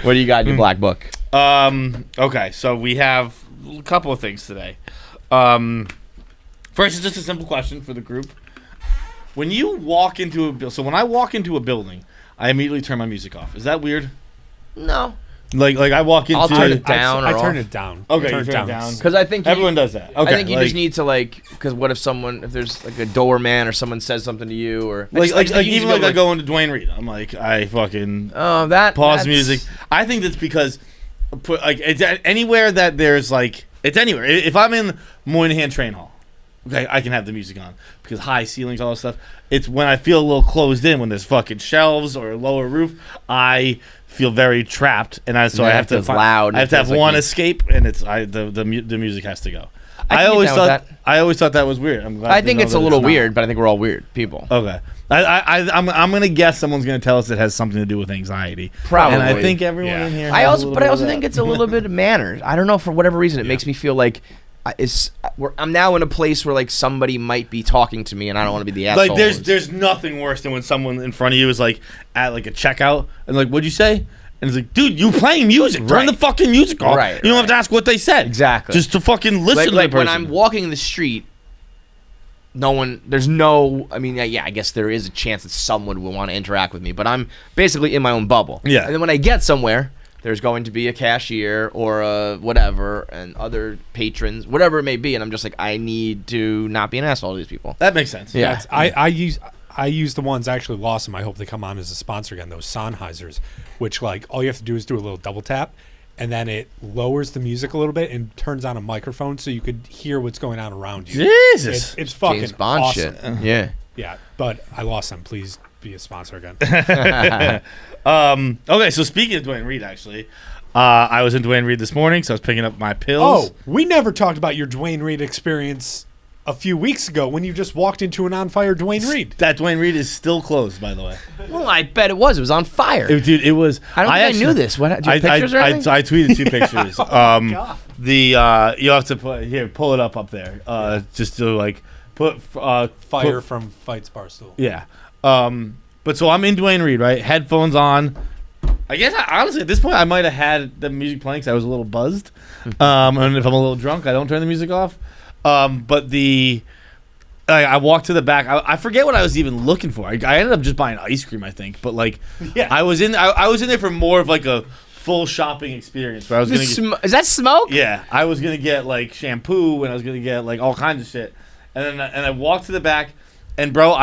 What do you got in your black book? Okay, so we have a couple of things today. First is just a simple question for the group. When you walk into when I walk into a building, I immediately turn my music off. Is that weird? No. Like I walk into. I'll turn it down. I turn it down. Okay, you turn it down. Because I think everyone does that. Okay, I think you just need to because what if there's like a doorman or someone says something to you or I go into Dwayne Reed, I'm like I fucking pause music. I think that's because it's anywhere that there's it's anywhere. If I'm in Moynihan Train Hall, okay, I can have the music on because high ceilings, all that stuff. It's when I feel a little closed in, when there's fucking shelves or a lower roof, I feel very trapped, and I have to have one escape, and the music has to go. I always thought that was weird. I'm glad I think it's a little weird, but I think we're all weird people. Okay, I'm gonna guess someone's gonna tell us it has something to do with anxiety. Probably, and I think everyone in here. I also think it's a little bit of manners. I don't know, for whatever reason, it makes me feel like. I'm now in a place where somebody might be talking to me and I don't want to be the asshole. There's nothing worse than when someone in front of you is at a checkout and what'd you say? And it's like, dude, you playing music. Turn the fucking music off. Right, you don't have to ask what they said. Exactly. Just to fucking listen to the person. When I'm walking the street, I guess there is a chance that someone will want to interact with me, but I'm basically in my own bubble. Yeah. And then when I get somewhere, there's going to be a cashier or a whatever and other patrons, whatever it may be, and I'm just like, I need to not be an asshole to these people. That makes sense. Yeah. I use the ones, I actually lost them. I hope they come on as a sponsor again, those Sennheisers, which all you have to do is do a little double tap, and then it lowers the music a little bit and turns on a microphone so you could hear what's going on around you. Jesus. It's fucking James Bond awesome. Shit. Yeah. Yeah, but I lost them. Please be a sponsor again. Okay, so speaking of Dwayne Reed, actually, I was in Dwayne Reed this morning, so I was picking up my pills. Oh, we never talked about your Dwayne Reed experience a few weeks ago when you just walked into an on-fire Dwayne Reed. That Dwayne Reed is still closed, by the way. Well, I bet it was. It was on fire. Dude, it was. I don't think I knew this. What? Do you have pictures or anything? I tweeted 2 pictures. God. You have to pull it up there. Just to put fire from Feits Barstool. Yeah. But so I'm in Dwayne Reed, right? Headphones on. I guess honestly at this point I might have had the music playing because I was a little buzzed. And if I'm a little drunk, I don't turn the music off. But I walked to the back. I forget what I was even looking for. I ended up just buying ice cream, I think. But I was in there for more of a full shopping experience. Where I was gonna is that smoke? Yeah, I was gonna get shampoo and I was gonna get all kinds of shit. And I walked to the back. And bro,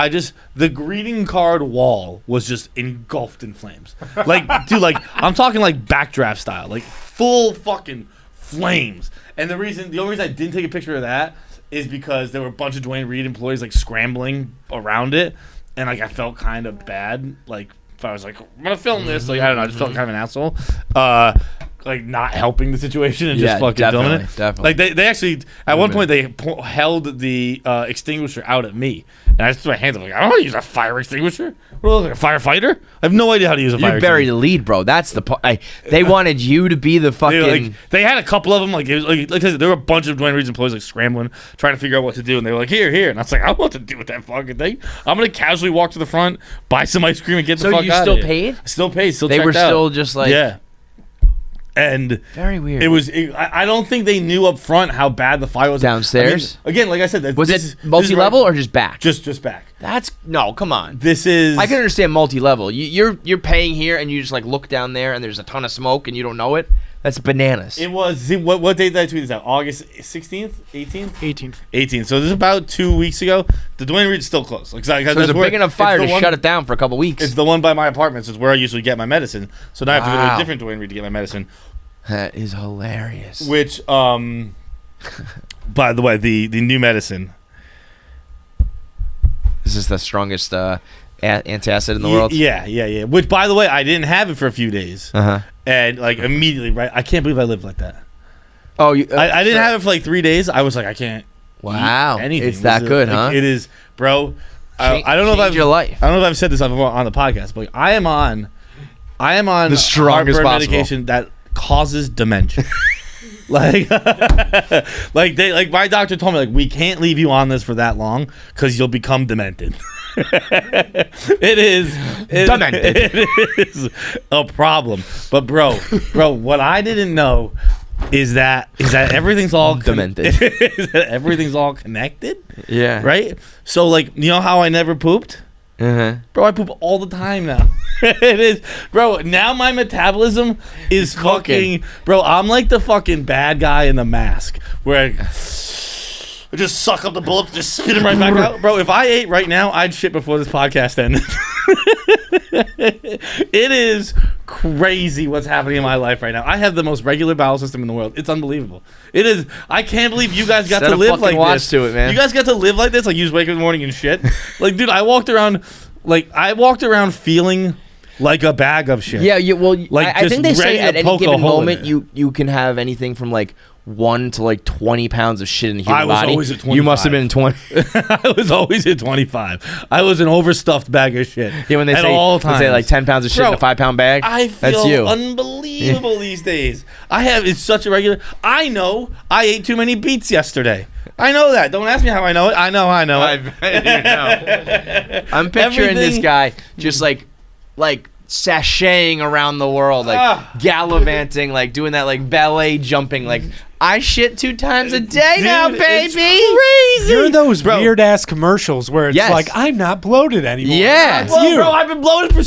the greeting card wall was just engulfed in flames. Dude, I'm talking backdraft style, full fucking flames. And the only reason I didn't take a picture of that is because there were a bunch of Dwayne Reed employees scrambling around it, and I felt kind of bad. If I was I'm gonna film this, I don't know, I just felt kind of an asshole. like not helping the situation and Yeah, just fucking definitely, filming it. definitely. Like they actually at one point they held the extinguisher out at me, and I just threw my hands up like I don't know how to use a fire extinguisher. What, like a firefighter? I have no idea how to use a fire You buried the lead, bro. That's the part. They wanted you to be the fucking. They had a couple of them. Like it was like I said, there were a bunch of Dwayne Reed's employees like scrambling, trying to figure out what to do, and they were like, "Here," and I was like, "I don't know what to do with that fucking thing. I'm gonna casually walk to the front, buy some ice cream, and get the fuck out of here." So you still paid? Still paid. Still They checked were out. still just like yeah. And very weird. it was. I don't think they knew up front how bad the fire was Downstairs. I mean, again, like I said, Was it multi-level or just back? Just back. That's no. Come on. This is. I can understand multi-level. You're paying here and you just like look down there and there's a ton of smoke and you don't know it. That's bananas. It was. What date did I tweet this out? August 16th, 18th, 18th. So this is about 2 weeks ago. The Dwayne Reed's still closed. Like, so there's a big enough fire to shut it down for a couple weeks. It's the one by my apartment. So it's where I usually get my medicine. So now I have to go to a different Dwayne Reed to get my medicine. That is hilarious. Which, by the way, the new medicine. This is the strongest antacid in the world. Yeah. Which, by the way, I didn't have it for a few days. And, like, immediately, right? I can't believe I lived like that. Oh, I didn't have it for, like, 3 days. I was like, I can't Wow. eat anything. It's that good, huh? It is, bro. I don't know if I've your life. I don't know if I've said this on the podcast, but like, I am on the strongest heartburn possible medication that causes dementia. like my doctor told me like we can't leave you on this for that long because you'll become demented. It is demented. It is a problem. But bro, what I didn't know is that everything's all demented. Is that everything's all connected? Yeah. Right? So like, you know how I never pooped? Bro, I poop all the time now. It is, bro. Now my metabolism is fucking, bro. I'm like the fucking bad guy in The Mask, where I just suck up the bullets, just spit them right back out, bro. If I ate right now, I'd shit before this podcast ended. It is crazy what's happening in my life right now. I have the most regular bowel system in the world. It's unbelievable. It is. I can't believe you guys got to live like watch this. To it, man. You guys got to live like this. Like you just wake up in the morning and shit. Like, dude, I walked around feeling like a bag of shit. Yeah. Like, I think they say at any given moment you. you can have anything from like 1 to like 20 pounds of shit in the human body. Always at 25. You must have been 20. I was always at 25. I was an overstuffed bag of shit. Yeah, when they say like 10 pounds of shit in a 5-pound bag. I feel that's you. Unbelievable these days. It's such a regular. I know I ate too many beets yesterday. I know that. Don't ask me how I know it. I know it. I bet you know. I'm picturing this guy just like sashaying around the world, like gallivanting, like doing that like ballet jumping, like I shit 2 times a day now, baby. It's crazy. You're those weird ass commercials where it's like I'm not bloated anymore. Yeah, it's you. Bro, I've been bloated for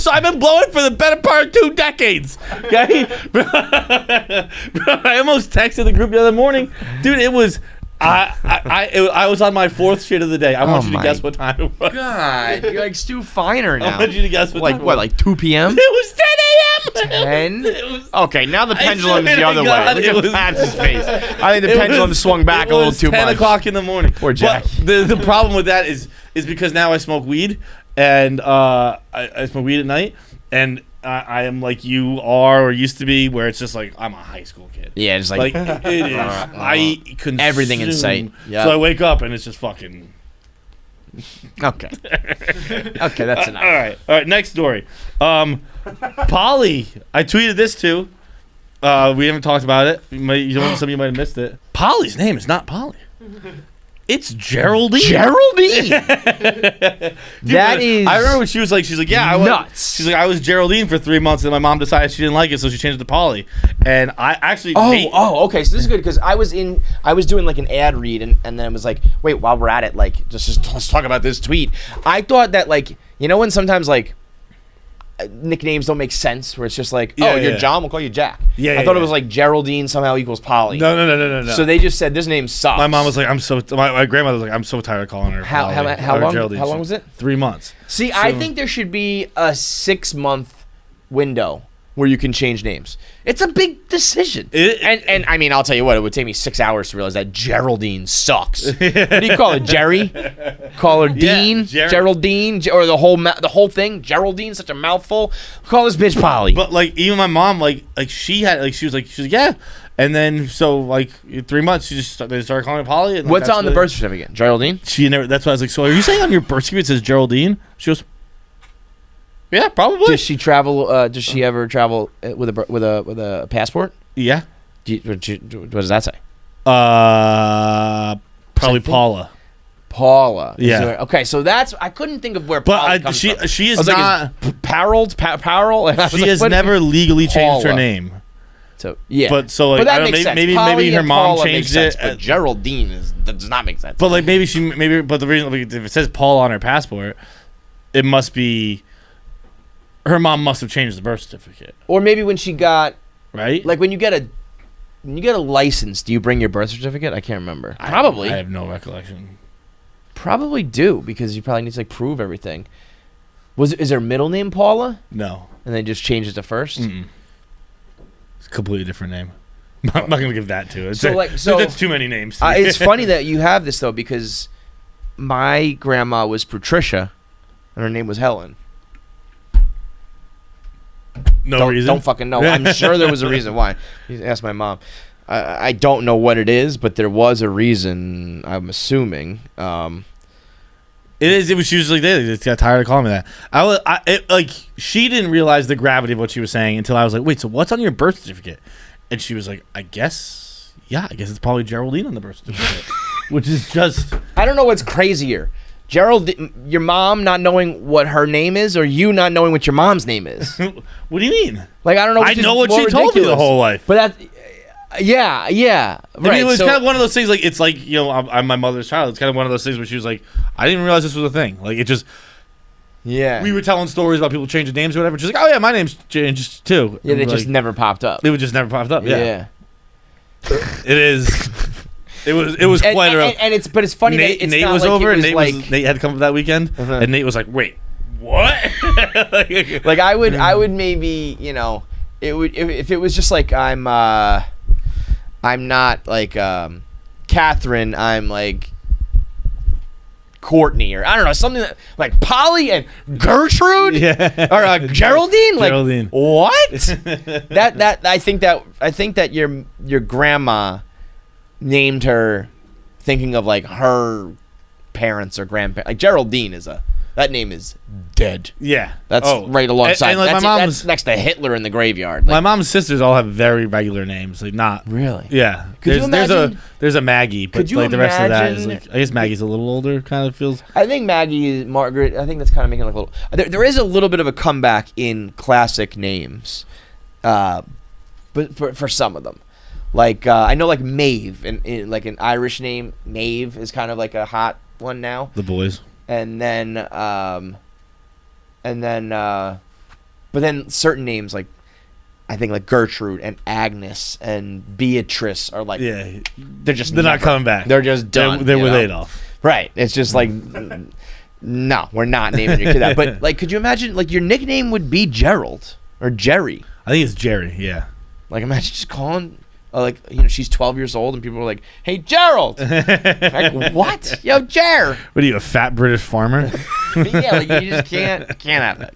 the better part of 2 decades. Okay, bro, I almost texted the group the other morning, dude. It was. I was on my 4th shit of the day. I want you to guess what time it was. God, you're like Stu Finer now. I want you to guess what time it was. What, like 2 p.m.? It was 10 a.m. 10? Okay, now the pendulum is the other God, way. Look at Pat's face. I think the pendulum swung back a little too much. 10 o'clock in the morning. Poor Jack. But the problem with that is because now I smoke weed, and I smoke weed at night, and I am like you are or used to be, where it's just like I'm a high school kid. Yeah, just like it is. I consume everything in sight. Yep. So I wake up and it's just fucking. Okay. Okay, that's enough. All right. Next story. Polly. I tweeted this too. We haven't talked about it. Some of you might have missed it. Polly's name is not Polly. It's Geraldine. Geraldine. That is. I remember when she was like, yeah, I was nuts. She's like, I was Geraldine for 3 months, and my mom decided she didn't like it, so she changed it to Polly. And I actually. Okay. So this is good because I was doing like an ad read, and then it was like, wait, while we're at it, like, just let's talk about this tweet. I thought that like, you know, when sometimes like nicknames don't make sense, where it's just like, you're John, we'll call you Jack. I thought it was like Geraldine somehow equals Polly. No. So they just said this name sucks. My mom was like, my grandmother was like, I'm so tired of calling her how Polly. long was it? 3 months. See, I think there should be a 6-month window where you can change names. It's a big decision. And I mean, I'll tell you what, it would take me 6 hours to realize that Geraldine sucks. What do you call it, Jerry? Call her Dean? Geraldine? Or the whole thing? Geraldine, such a mouthful. Call this bitch Polly. But like even my mom, like she was like yeah. And then so like 3 months, they started calling her Polly. And, like, what's on the birth certificate? Geraldine? She never. That's why I was like, so are you saying on your birth certificate it says Geraldine? She goes, yeah, probably. Does she travel? Does she ever travel with a passport? Yeah. What does that say? Probably Paula. Paula. Yeah. Okay, so that's I couldn't think of where. But Paula she from. is not. Parol. She has never legally changed her name. So yeah, but so like but that I don't makes know, sense. maybe her mom Paula changed makes sense, it. But Geraldine does not make sense. But like maybe but the reason if it says Paul on her passport, it must be her mom must have changed the birth certificate. Or maybe when she got right, like when you get a license, do you bring your birth certificate? I can't remember. Probably. I have no recollection. Probably do because you probably need to like prove everything. Is her middle name Paula? No, and they just changed it to first. It's a completely different name. I'm not gonna give that to it. So that's too many names. It's funny that you have this though because my grandma was Patricia, and her name was Helen. Reason. Don't fucking know. I'm sure there was a reason why. You ask my mom. I don't know what it is, but there was a reason. I'm assuming. It is. It was. She was like, they just got tired of calling me that. Like she didn't realize the gravity of what she was saying until I was like, wait, so what's on your birth certificate? And she was like, I guess it's probably Geraldine on the birth certificate, which is just. I don't know what's crazier. Your mom not knowing what her name is, or you not knowing what your mom's name is. What do you mean? Like I don't know. I know what she told me the whole life. But that. Yeah. Right. I mean, it was kind of one of those things. Like it's like I'm my mother's child. It's kind of one of those things where she was like, I didn't realize this was a thing. Like it just. Yeah. We were telling stories about people changing names or whatever. She's like, oh yeah, my name's changed too. Yeah, they just never popped up. It would just never popped up. Yeah. It is. It was quite a. And it's funny. Nate was over. And Nate had to come up that weekend, and Nate was like, wait, what? Like I would maybe it would if it was just like I'm not like Catherine, I'm like Courtney, or I don't know, something like Polly and Gertrude, or Geraldine. Like Geraldine. What? that I think that your grandma named her thinking of like her parents or grandparents. Like Geraldine that name is dead. Yeah, that's right alongside. And like that's next to Hitler in the graveyard. Like, my mom's sisters all have very regular names. Like not really. Yeah, there's a Maggie, but like the rest of that is like I guess Maggie's a little older. Kind of feels. I think Maggie, Margaret. I think that's kind of making like a little. There is a little bit of a comeback in classic names, but for some of them. Like I know, like Maeve, and like an Irish name, Maeve is kind of like a hot one now. The boys, but then certain names like I think like Gertrude and Agnes and Beatrice are like they're not coming back. They're just done. They're with Adolf. Right. It's just like no, we're not naming your kid that. But like, could you imagine like your nickname would be Gerald or Jerry? I think it's Jerry. Yeah. Like imagine just calling. Like she's 12 years old and people are like, "Hey, Gerald!" Like what? Yo, Jer! What are you, a fat British farmer? Yeah, like you just can't have that.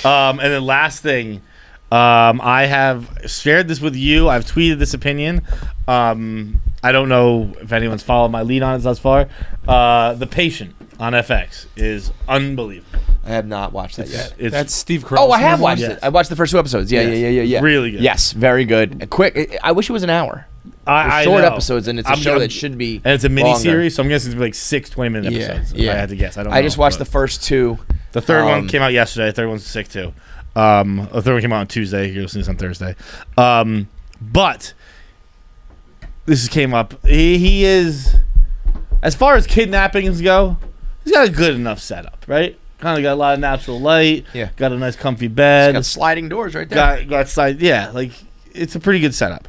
And then last thing, I have shared this with you. I've tweeted this opinion. I don't know if anyone's followed my lead on it thus far. The Patient on FX is unbelievable. I have not watched that yet. That's Steve Carell. Oh, I have watched it. I watched the first 2 episodes. Yeah. Really good. Yes, very good. Quick. I wish it was an hour. I short know. episodes, and it's a show that should be. And it's a mini longer. series, so I'm guessing it's like 6 20-minute episodes. If I had to guess. I don't know. I just watched the first 2. The third one came out yesterday. The third one's sick too. The third one came out on Tuesday. You're listening to this on Thursday. But this came up. He is, as far as kidnappings go, he's got a good enough setup, right? Kind of got a lot of natural light. Yeah. Got a nice comfy bed. Got sliding doors right there. Got slide. Yeah, like it's a pretty good setup.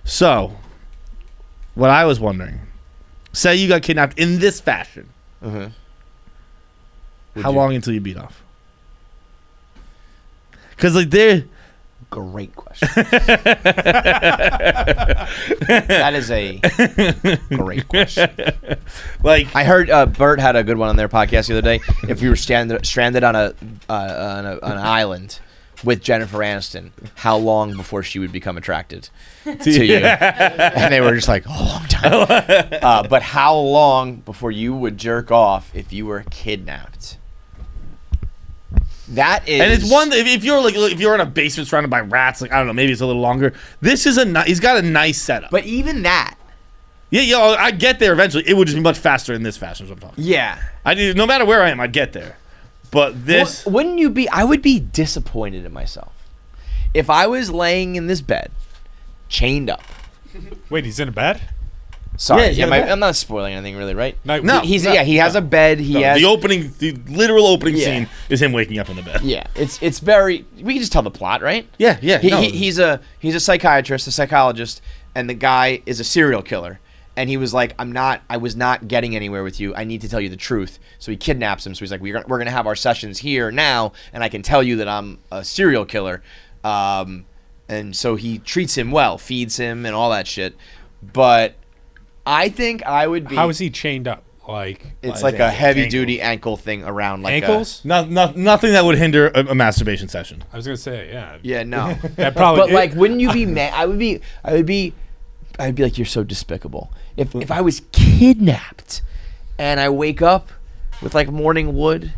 So, what I was wondering, say you got kidnapped in this fashion. How long until you beat off? Because like great question. That is a great question. Like I heard Bert had a good one on their podcast the other day. If you were stranded on an island with Jennifer Aniston, how long before she would become attracted to you? And they were just like, a long time. But how long before you would jerk off if you were kidnapped? That is, and it's one if you're in a basement surrounded by rats, like I don't know, maybe it's a little longer. This is he's got a nice setup. But even that, yeah, I get there eventually. It would just be much faster in this fashion. Is what I'm talking. Yeah, no matter where I am, I'd get there. But this, wouldn't you be? I would be disappointed in myself if I was laying in this bed, chained up. Wait, he's in a bed? Sorry, Yeah, I'm not spoiling anything, really, right? No, he has a bed. He has the literal opening scene is him waking up in the bed. Yeah, it's very. We can just tell the plot, right? Yeah. He's a psychiatrist, a psychologist, and the guy is a serial killer. And he was like, I was not getting anywhere with you. I need to tell you the truth. So he kidnaps him. So he's like, we're gonna have our sessions here now, and I can tell you that I'm a serial killer. And so he treats him well, feeds him, and all that shit. But I think I would be. How is he chained up? It's like a heavy-duty ankle thing around like ankles. Nothing that would hinder a masturbation session. I was gonna say, yeah. Yeah, no. That probably. But like, wouldn't you be mad? I'd be like, you're so despicable. If I was kidnapped and I wake up with like morning wood.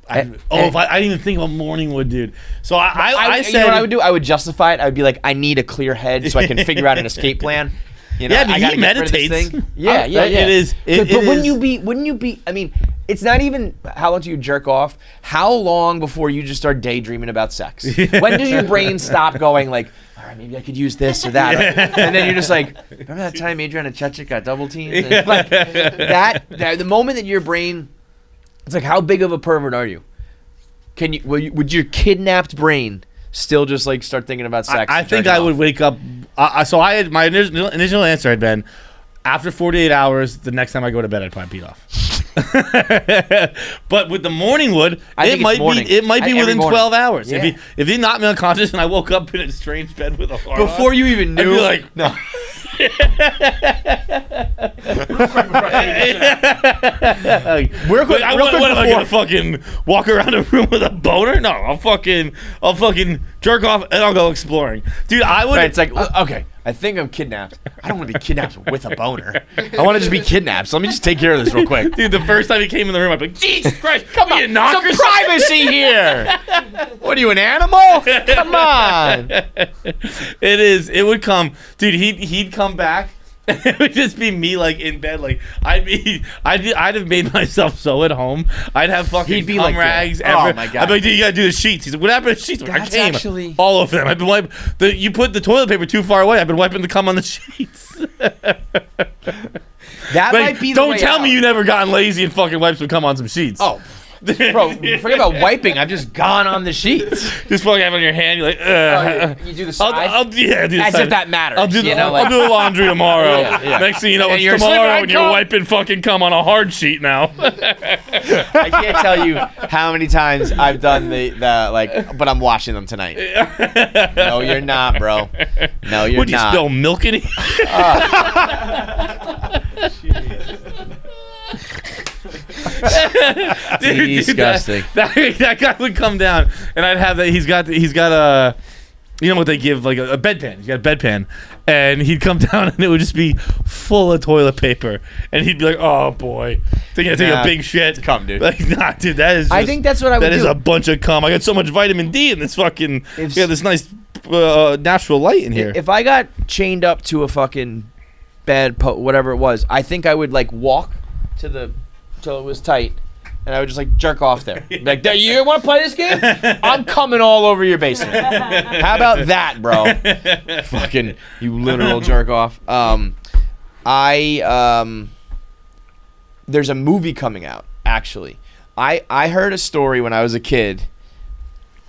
I didn't even think about morning wood, dude. So I said, you know what I would do? I would justify it. I would be like, I need a clear head so I can figure out an escape plan. You know, yeah, but I gotta he get rid of this meditates. thing. Yeah. It is. But wouldn't you be? I mean, it's not even how long do you jerk off. How long before you just start daydreaming about sex? When does your brain stop going like, all right, maybe I could use this or that, and then you're just like, remember that time Adriana Chechik got double teamed? And like that, the moment that your brain, it's like, how big of a pervert are you? Would your kidnapped brain still just like start thinking about sex? I think I would wake up. So I had my initial answer had been after 48 hours. The next time I go to bed, I'd probably beat off. But with the morning wood, it might be within 12 hours. Yeah. If he knocked me unconscious and I woke up in a strange bed with a heart before you even knew, I'd be like, no. Real quick, what am I gonna fucking walk around a room with a boner? No, I'll fucking jerk off and I'll go exploring, dude. I would. Right, it's like, okay, I think I'm kidnapped. I don't want to be kidnapped with a boner. I want to just be kidnapped. So let me just take care of this real quick. Dude, the first time he came in the room, I'd be like, Jesus Christ, come on, some privacy here. What are you, an animal? Come on. It would come, dude. He'd come back. It would just be me like in bed, like I'd have made myself so at home. I'd have fucking cum like rags. Oh my God. I'd be like, dude, you gotta do the sheets. He's like, what happened to the sheets? Like, I came. Actually, all of them. I've been wiping. You put the toilet paper too far away. I've been wiping the cum on the sheets. That might be the Don't way tell out. me you never gotten lazy and fucking wiped some cum on some sheets. Oh. Bro, forget about wiping. I've just gone on the sheets. Just fucking have it on your hand. You're like, you do the side? I'll do the As side. if that matters. I'll do the laundry tomorrow. Yeah. Next thing you know, And it's you're tomorrow sleeping and you're wiping fucking cum on a hard sheet now. I can't tell you how many times I've done the but I'm watching them tonight. No, you're not, bro. No, you're not. Would you spill milk in it? Disgusting. That guy would come down, and I'd have that. He's got a, you know what they give, like a bedpan. He's got a bedpan, and he'd come down, and it would just be full of toilet paper, and he'd be like, "Oh boy, taking a big shit." Cum, dude. Like, nah, dude, that is. I think that's what I would do. That is a bunch of cum. I got so much vitamin D in this fucking. We got this nice natural light in here. If I got chained up to a fucking bed, whatever it was, I think I would like walk till it was tight, and I would just like jerk off there. Be like, you want to play this game? I'm coming all over your basement. How about that, bro? Fucking you literal jerk off. There's a movie coming out, actually. I heard a story when I was a kid,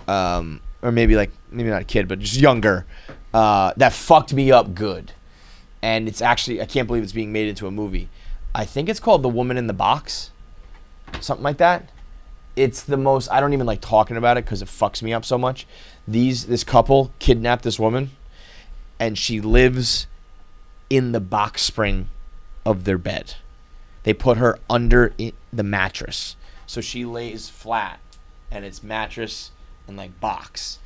or maybe not a kid, but just younger, that fucked me up good. And it's actually, I can't believe it's being made into a movie. I think it's called The Woman in the Box. Something like that. It's the most, I don't even like talking about it because it fucks me up so much. This couple kidnapped this woman, and she lives in the box spring of their bed. They put her under the mattress, so she lays flat, and it's mattress and like box,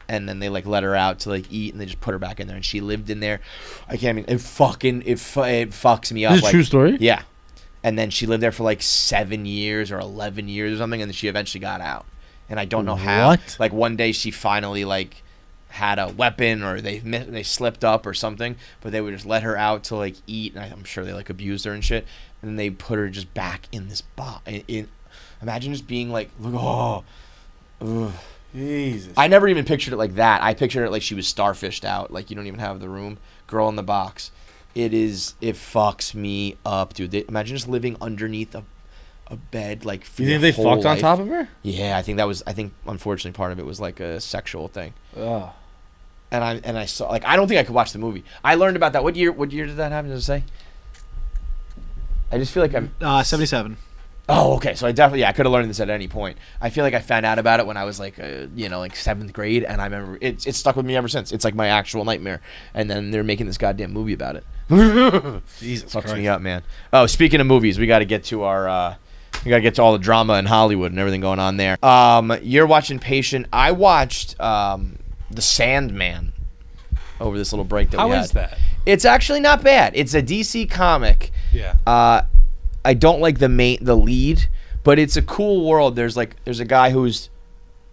and then they like let her out to like eat, and they just put her back in there, and she lived in there. I can't even. It fucks me up. This is a true story? Yeah. And then she lived there for like 7 years or 11 years or something, and then she eventually got out. And I don't know how. What? Like one day she finally like had a weapon, or they slipped up or something, but they would just let her out to like eat, and I'm sure they like abused her and shit. And then they put her just back in this box. Imagine just being like, ugh. Jesus. I never even pictured it like that. I pictured it like she was starfished out. Like you don't even have the room. Girl in the box. It fucks me up, dude. Imagine just living underneath a bed, like for You think your they whole fucked on life. top of her? Yeah, I think unfortunately part of it was like a sexual thing. Ugh. And I saw, like, I don't think I could watch the movie. I learned about that. What year did that happen? Did it say? I just feel like I'm 77. Oh, okay. So I definitely, I could have learned this at any point. I feel like I found out about it when I was like, like 7th grade, and I remember it stuck with me ever since. It's like my actual nightmare. And then they're making this goddamn movie about it. Jesus Fucks Christ. me up, man. Oh, speaking of movies, we got to get to all the drama in Hollywood and everything going on there. You're watching Patient. I watched The Sandman over this little break that we had. How is that? It's actually not bad. It's a DC comic. Yeah. I don't like the lead, but it's a cool world. There's a guy who's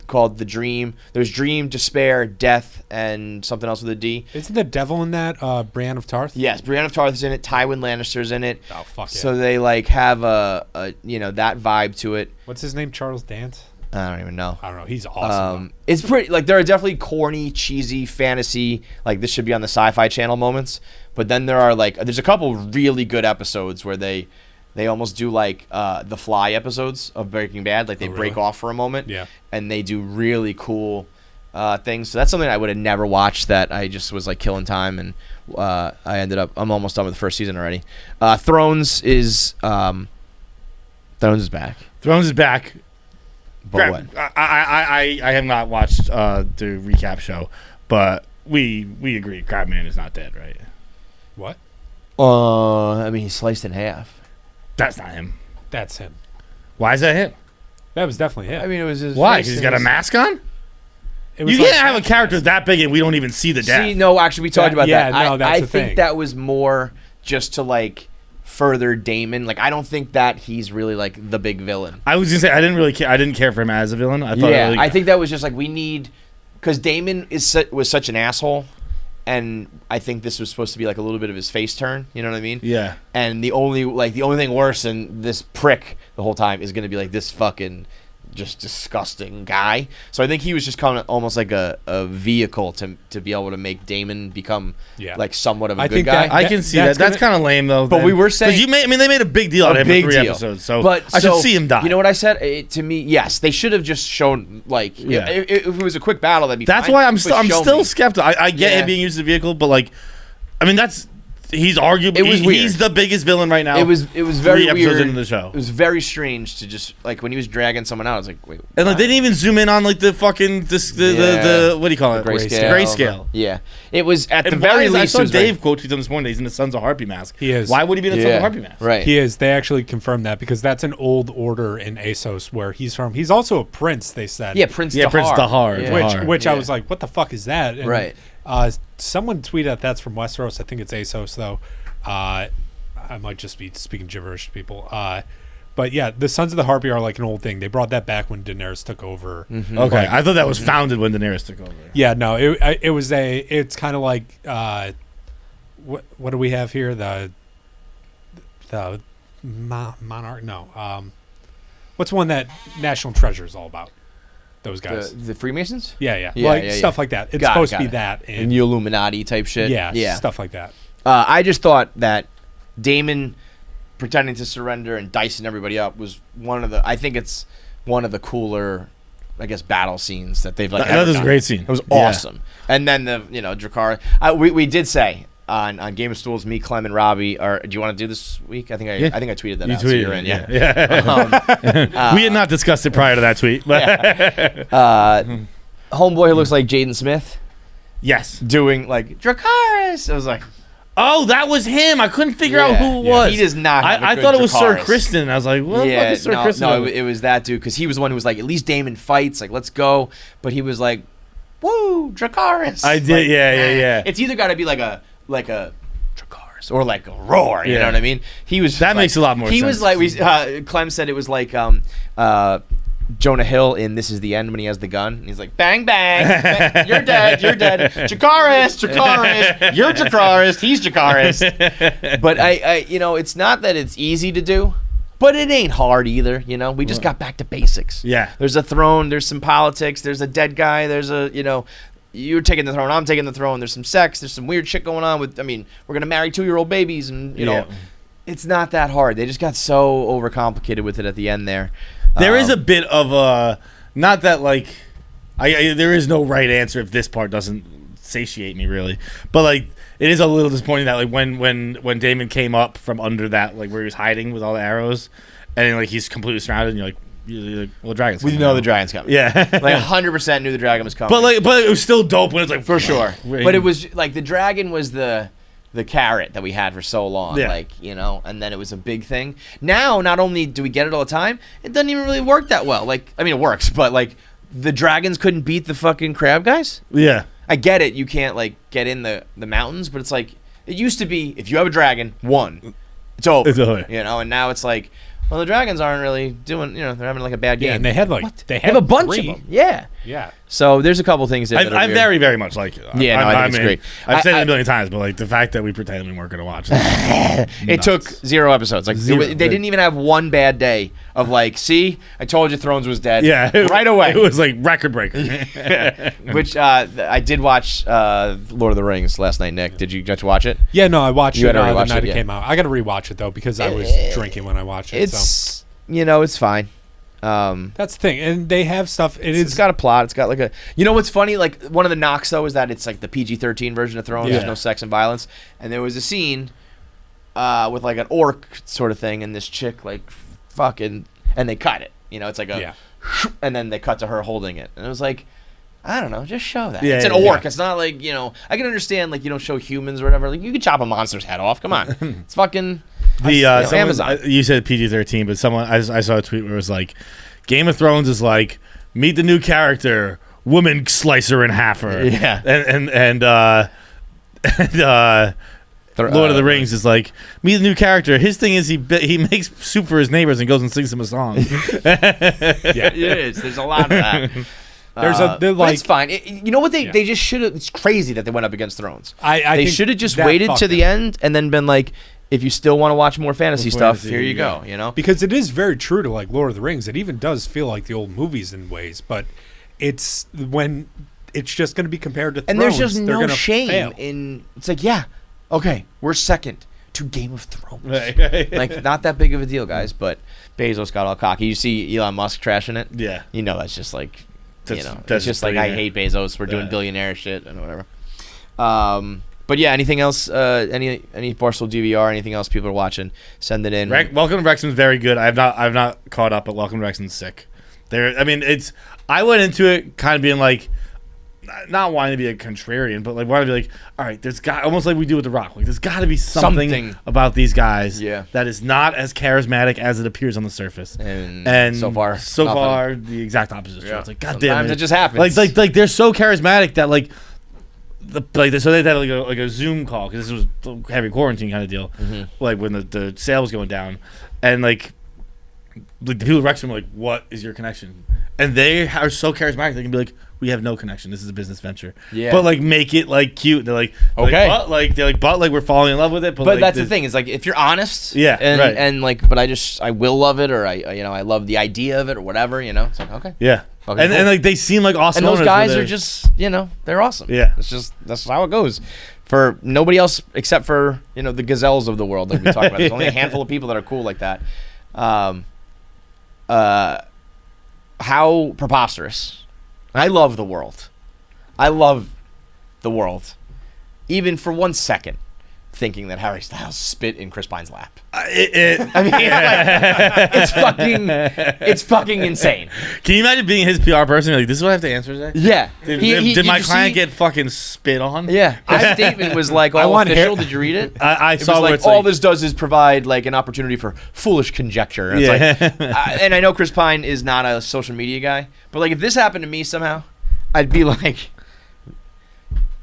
called the Dream. There's Dream, Despair, Death, and something else with a D. Isn't the devil in that Brienne of Tarth? Yes, Brienne of Tarth is in it. Tywin Lannister's in it. Oh, fuck yeah. So they like have a that vibe to it. What's his name? Charles Dance? I don't even know. I don't know. He's awesome. It's pretty, like, there are definitely corny, cheesy, fantasy, like this should be on the Sci-Fi Channel moments. But then there's a couple really good episodes where they almost do like the Fly episodes of Breaking Bad. Like they break off for a moment. Yeah. And they do really cool things. So that's something I would have never watched that I just was like killing time. And I'm almost done with the first season already. Thrones is back. Thrones is back. But what? I have not watched the recap show, but we agree Crabman is not dead, right? What? I mean, he's sliced in half. That's not him. That's him. Why is that him? That was definitely him. I mean, it was his Why? face Because he's and got a his- mask on? It was You like- can't have a character that big and we don't even see the death. See, no, actually, we talked about yeah, that. no, that's I the think thing. that was more just to like further Damon. Like, I don't think that he's really like the big villain. I was gonna say I didn't really care. I didn't care for him as a villain. I thought Yeah, really, I think that was just like we need, because Damon was such an asshole, and I think this was supposed to be like a little bit of his face turn. You know what I mean? Yeah. And the only thing worse than this prick the whole time is going to be like this fucking just disgusting guy. So I think he was just kind of almost like a vehicle to be able to make Damon become like somewhat of a I good think guy. I can see that. That's kind of lame though. But then. we were saying- they made a big deal out of him for 3 episodes. So I should see him die. You know what I said? To me, yes, they should have just shown like if it was a quick battle, that'd be. That's fine, why I'm but show still me. skeptical. I get him being used as a vehicle, but like, I mean he's arguably It was weird. he's the biggest villain right now. It was very 3 episodes weird into the show. It was very strange to just like when he was dragging someone out. I was like, wait. And like they didn't even zoom in on like the fucking the what do you call it? Grayscale. Yeah, it was at the And very I least. saw it was very- Dave quote tweet them this morning. He's in the Sons of Harpy mask. He is. Why would he be in the Sons of Harpy mask? Right. He is. They actually confirmed that because that's an old order in ASOS where he's from. He's also a prince, they said. Yeah, Prince Yeah, Dahar. Prince Dahar. Yeah. Dahar. Which I was like, what the fuck is that? And, Right. Someone tweeted that's from Westeros. I think it's ASOS though. I might just be speaking gibberish to people. But yeah, the Sons of the Harpy are like an old thing. They brought that back when Daenerys took over. Mm-hmm. Okay, I thought that was founded when Daenerys took over. Yeah, no, it's kind of like what do we have here? The monarch? No, what's one that National Treasure is all about? Those guys. The Freemasons. Yeah, Yeah, like yeah, yeah. stuff like that. It's Got it, supposed to got be it. that, And the Illuminati type shit. yeah, stuff like that. I just thought that Damon pretending to surrender and dicing everybody up was I think it's one of the cooler, I guess, battle scenes that they've like. That was a great scene. It was Yeah. awesome. And then the Dracarys. We did say on Game of Stools, me, Clem, and Robbie are. Do you want to do this week? I think I tweeted that You out. So tweeted you're it, in, yeah. We had not discussed it prior to that tweet, but homeboy who looks like Jaden Smith Yes. doing like Dracarys. I was like, Oh, that was him. I couldn't figure out who it was. He does not. Have a I good thought it was Sir Dracarys. Kristen. I was like, what the fuck is Sir Kristen? No, it was that dude because he was the one who was like, at least Damon fights. Like, let's go. But he was like, woo, Dracarys. I did. Like, Yeah. It's either got to be like a Dracarys or like a roar. You know what I mean? He was. That like, makes a lot more sense. He was like Clem said it was like Jonah Hill in This Is the End when he has the gun. And he's like, bang, bang, you're dead, Dracarys, you're Dracarys, he's Dracarys. But I it's not that it's easy to do, but it ain't hard either, We just got back to basics. Yeah. There's a throne, there's some politics, there's a dead guy, there's a, you're taking the throne, I'm taking the throne, there's some sex, there's some weird shit going on we're going to marry 2-year-old babies and, it's not that hard. They just got so overcomplicated with it at the end there. There is a bit of a not that like there is no right answer if this part doesn't satiate me really, but like it is a little disappointing that like when Damon came up from under that like where he was hiding with all the arrows, and like he's completely surrounded, and you're like well, the dragon's coming. We know the dragon's coming. Yeah, like 100% knew the dragon was coming. But it was still dope when it's like for sure. But it was like the dragon was the carrot that we had for so long, and then it was a big thing. Now, not only do we get it all the time, it doesn't even really work that well. Like, I mean, it works, but like the dragons couldn't beat the fucking crab guys. Yeah, I get it. You can't like get in the mountains, but it's like it used to be. If you have a dragon, it's over. It's over. And now it's like, well, the dragons aren't really doing. They're having like a bad game. Yeah, and they had they have a bunch 3. of them. Yeah. Yeah. So there's a couple things that I very, very much like it. I think it's great. I've said it a million times, but like the fact that we pretended we weren't going to watch it. It took 0 episodes. Like they didn't even have one bad day of like, see, I told you Thrones was dead. Yeah, right away. It was like record breaker. Which I did watch Lord of the Rings last night. Nick, did you get to watch it? Yeah, no, I watched You it had already the watched night it, it yeah. came out. I got to rewatch it though because I was drinking when I watched it. It's it's fine. That's the thing, and they have stuff. It's got a plot. It's got like a. What's funny? Like one of the knocks though is that it's like the PG-13 version of Thrones. Yeah. There's no sex and violence, and there was a scene with like an orc sort of thing, and this chick like fucking, and they cut it. It's like a, and then they cut to her holding it, and it was like, I don't know, just show that. Yeah, it's an yeah, orc. yeah. It's not like I can understand like you don't show humans or whatever. Like you can chop a monster's head off. Come on, it's fucking. Amazon. You said PG-13, but someone I saw a tweet where it was like, Game of Thrones is like meet the new character, woman slicer and halfer. Yeah, and Lord of the Rings is like meet the new character. His thing is he makes soup for his neighbors and goes and sings them a song. Yeah, it is. There's a lot of that. But it's fine. You know what they just should have. It's crazy that they went up against Thrones. They should have just waited to the end and then been like, if you still want to watch more fantasy stuff, here you go. Because it is very true to like Lord of the Rings. It even does feel like the old movies in ways, but it's when it's just going to be compared to Thrones. And there's just no shame fail. in. It's like, yeah, okay, we're second to Game of Thrones. Like, not that big of a deal, guys. But Bezos got all cocky. You see Elon Musk trashing it. Yeah, that's just like. That's it's just like I hate Bezos. We're doing billionaire shit and whatever. But yeah, anything else? Any Barstool DVR? Anything else people are watching? Send it in. Welcome to Wrexham's very good. I've not caught up, but Welcome to Wrexham's sick. I went into it kind of being like, not wanting to be a contrarian, but like wanting to be like, all right, there's got almost like we do with The Rock. Like there's got to be something about these guys that is not as charismatic as it appears on the surface. And so far, the exact opposite is true. It's like, God damn it. Sometimes it just happens. Like they're so charismatic that like. So they had like a Zoom call because this was a heavy quarantine kind of deal, like when the sale was going down, and like the people at Wrexham were like, "What is your connection?" And they are so charismatic they can be like, "We have no connection. This is a business venture." Yeah. But like make it like cute. They're like, okay, but we're falling in love with it. But like, that's the thing is like if you're honest, and like, but I will love it or I love the idea of it or whatever. It's like okay, yeah. Okay, and like they seem like awesome. And those guys are just they're awesome. Yeah, that's how it goes. For nobody else except for the gazelles of the world that we talk about. There's only a handful of people that are cool like that. How preposterous! I love the world. I love the world, even for 1 second. thinking that Harry Styles spit in Chris Pine's lap. I mean, it's fucking insane. Can you imagine being his PR person? Like, this is what I have to answer today? Yeah. Did my client get fucking spit on? Yeah. His statement was like all official. Did you read it? I saw was where like, it's all like, this does is provide like an opportunity for foolish conjecture. And, it's like, and I know Chris Pine is not a social media guy, but like if this happened to me somehow, I'd be like,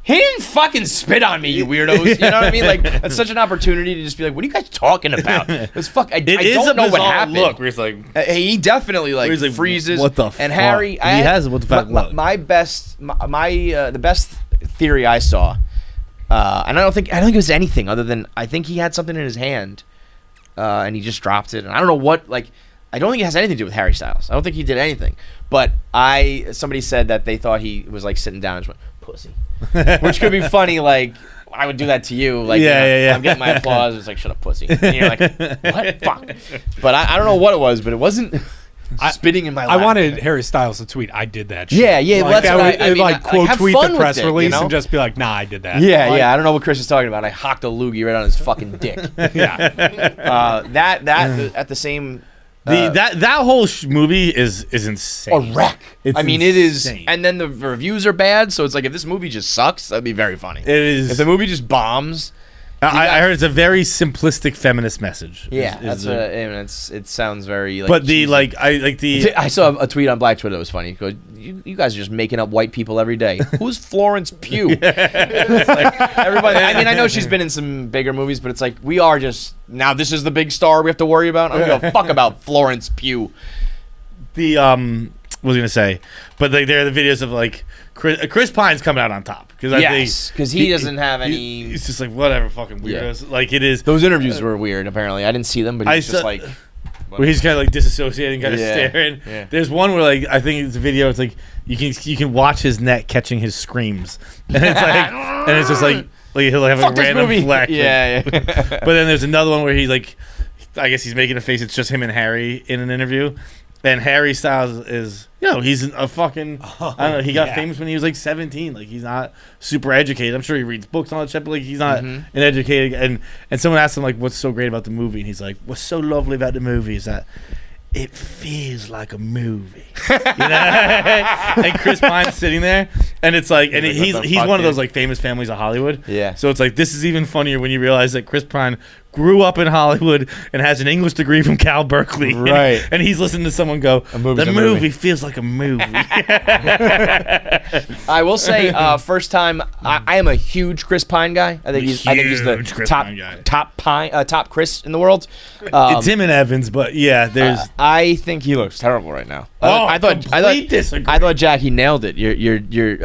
he didn't fucking spit on me, you weirdos. You know what I mean? Like, that's such an opportunity to just be like, what are you guys talking about? It's fuck. I don't know what happened. Look, where he's like, he definitely like like, freezes. what the fuck? And Harry, He has what the fuck look. The best theory I saw, and I don't think it was anything other than I think he had something in his hand, and he just dropped it. And I don't know what. Like, I don't think it has anything to do with Harry Styles. I don't think he did anything. But somebody said that they thought he was like sitting down and just went, pussy. Which could be funny, like, I would do that to you. Like, yeah. I'm getting my applause. It's like, shut up, pussy. And you're like, what? Fuck. But I don't know what it was, but it wasn't spitting in my lap. I wanted Harry Styles to tweet, I did that shit. Yeah, like, that's what I mean, like, quote have tweet fun the with press it, release and just be like, nah, I did that. Yeah, like, I don't know what Chris is talking about. I hocked a loogie right on his fucking dick. Yeah. That at the same... that whole movie is insane. A wreck. It's I mean, insane. it is, and then the reviews are bad. So it's like if this movie just sucks, that'd be very funny. It is. If the movie just bombs, I heard it's a very simplistic feminist message. It sounds very. Like, but cheesy. I saw a tweet on Black Twitter that was funny. It goes, you guys are just making up white people every day. Who's Florence Pugh? It's like, everybody. I mean, I know she's been in some bigger movies, but it's like we are just now. This is the big star we have to worry about. I don't give a fuck about Florence Pugh. What was I gonna say? But like, there are the videos of like Chris Pine's coming out on top because he doesn't have any. He's just like whatever, fucking weirdos. Yeah. Like it is. Those interviews were weird. Apparently, I didn't see them, but he's just like. Where he's kind of like disassociating, kind of staring. Yeah. There's one where like I think it's a video. It's like you can watch his neck catching his screams, and it's like and it's just like he'll have a random flex. Yeah. But then there's another one where he's like, I guess he's making a face. It's just him and Harry in an interview. And Harry Styles is, he's a fucking, I don't know, he got famous when he was like 17. Like, he's not super educated. I'm sure he reads books and all that shit, but like, he's not an educated. And someone asked him, like, what's so great about the movie? And he's like, what's so lovely about the movie is that it feels like a movie. And Chris Pine's sitting there, and it's like, and he's one of those like famous families of Hollywood. Yeah. So it's like, this is even funnier when you realize that Chris Pine grew up in Hollywood and has an English degree from Cal Berkeley. Right. And he's listening to someone go, the movie feels like a movie. I will say, first time, I am a huge Chris Pine guy. I think he's the top Chris in the world. It's him and Evans, but there's. I think he looks terrible right now. I thought Jackie nailed it. Your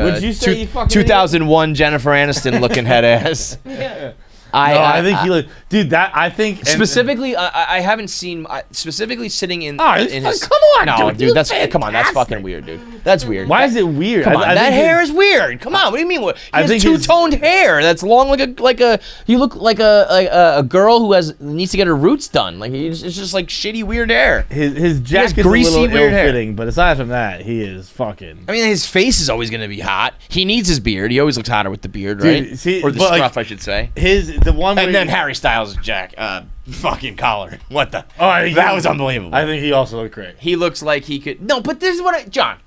would you say 2001 Jennifer Aniston looking head ass. Yeah. I think he looked, dude. That I think specifically, I haven't seen specifically sitting in. in his, come on, no, dude. That's fantastic. Come on, that's fucking weird, dude. That's weird. Why is it weird? Come on, that hair is weird. Come on, what do you mean? He has two-toned hair that's long like a. You look like a girl who needs to get her roots done. Like it's just like shitty weird hair. His jacket's greasy, a little weird ill-fitting, but aside from that, he is fucking. I mean, his face is always gonna be hot. He needs his beard. He always looks hotter with the beard, right? Or the scruff, I should say. The one. And then Harry Styles' fucking collar. What the? That was unbelievable. I think he also looked great. He looks like he could. No, but this is what John.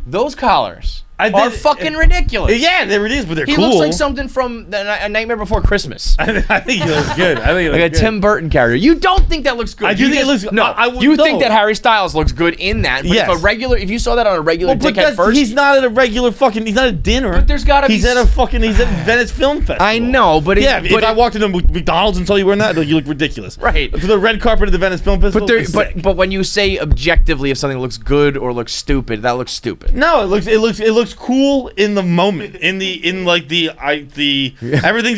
Those collars are fucking ridiculous. Yeah, they're ridiculous, but they're cool. He looks like something from A Nightmare Before Christmas. I think he looks good. Like a Tim Burton character. You don't think that looks good? I do think it looks good. No, you think that Harry Styles looks good in that? But yes. If you saw that on a regular dickhead first, he's not at a regular fucking. He's not at dinner. But there's gotta be. He's at Venice Film Festival. I know, but if I walked into McDonald's and saw you wearing that, you look ridiculous. Right. For the red carpet of the Venice Film Festival. But when you say objectively if something looks good or looks stupid, that looks stupid. No, it looks cool in the moment, everything's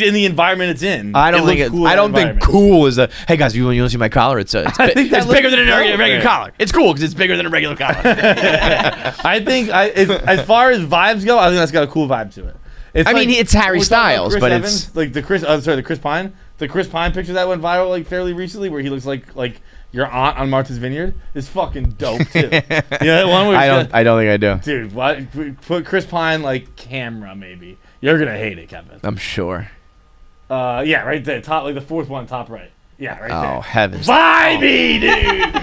in the environment it's in. I don't think cool is hey guys, you want to see my collar? It's bigger than a regular collar. It's cool because it's bigger than a regular collar. I think as far as vibes go, I think that's got a cool vibe to it. It's Harry Styles, but Evans, it's like the Chris Pine. The Chris Pine picture that went viral like fairly recently, where he looks like your aunt on Martha's Vineyard, is fucking dope too. One where I don't think I do. Dude, put Chris Pine like camera maybe. You're gonna hate it, Kevin. I'm sure. Yeah, right there, top, like the fourth one, top right. Yeah, right there. Oh, heavens. Vibey, dude!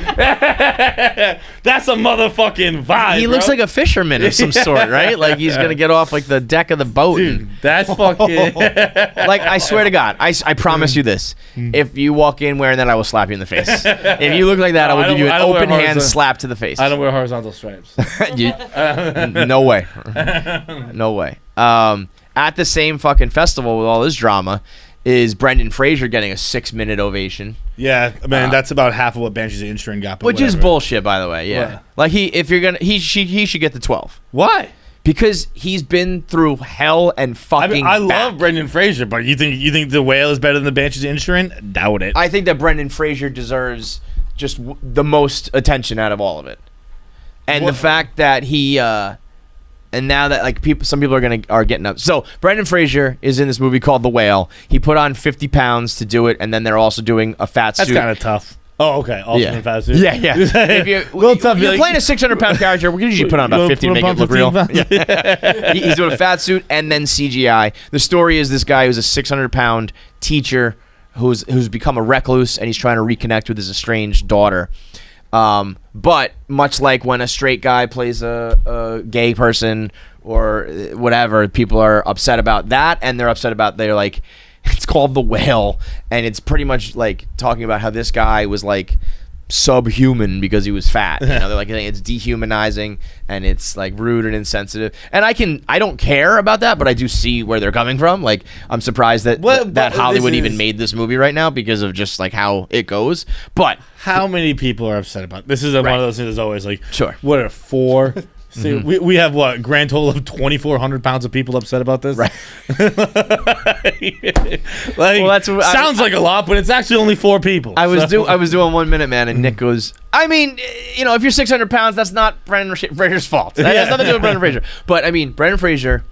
That's a motherfucking vibe, He looks like a fisherman of some sort, right? Like he's going to get off like the deck of the boat. Dude, that's fucking... Like, I swear to God, I promise you this. If you walk in wearing that, I will slap you in the face. If you look like that, I will give you an open hand slap to the face. I don't wear horizontal stripes. No way. No way. At the same fucking festival with all this drama is Brendan Fraser getting a 6-minute ovation. Yeah, man, that's about half of what Banshees of Inisherin got. Which is bullshit, by the way. Yeah, What? like he should get the 12 Why? because he's been through hell and fucking. I back. love Brendan Fraser, but you think the Whale is better than the Banshees of Inisherin? Doubt it. I think that Brendan Fraser deserves just the most attention out of all of it, and the fact that he. And now that like some people are getting up. So Brendan Fraser is in this movie called The Whale. He put on 50 pounds to do it, and then they're also doing a fat suit. That's kind of tough. Oh, okay. Also in fat suit. Yeah. If you're playing a 600-pound character, we can usually put on about 50 to make it look real. Yeah. He's doing a fat suit and then CGI. The story is this guy who's a 600-pound teacher who's become a recluse, and he's trying to reconnect with his estranged daughter. But much like when a straight guy plays a gay person or whatever, people are upset about that, and they're like, it's called The Whale, and it's pretty much like talking about how this guy was like subhuman because he was fat. You know, they're like, it's dehumanizing and it's like rude and insensitive. And I don't care about that, but I do see where they're coming from. Like, I'm surprised that Hollywood even made this movie right now because of just like how it goes. But how many people are upset about this? Is one of those things that's always like, sure. What are 4? See, we have what, grand total of 2,400 pounds of people upset about this. Right. Sounds like a lot, but it's actually only 4 people. I was doing 1 Minute Man, and Nick goes, I mean, you know, if you're 600 pounds, that's not Brendan Fraser's fault. That has nothing to do with Brendan Fraser. But I mean, Brendan Fraser,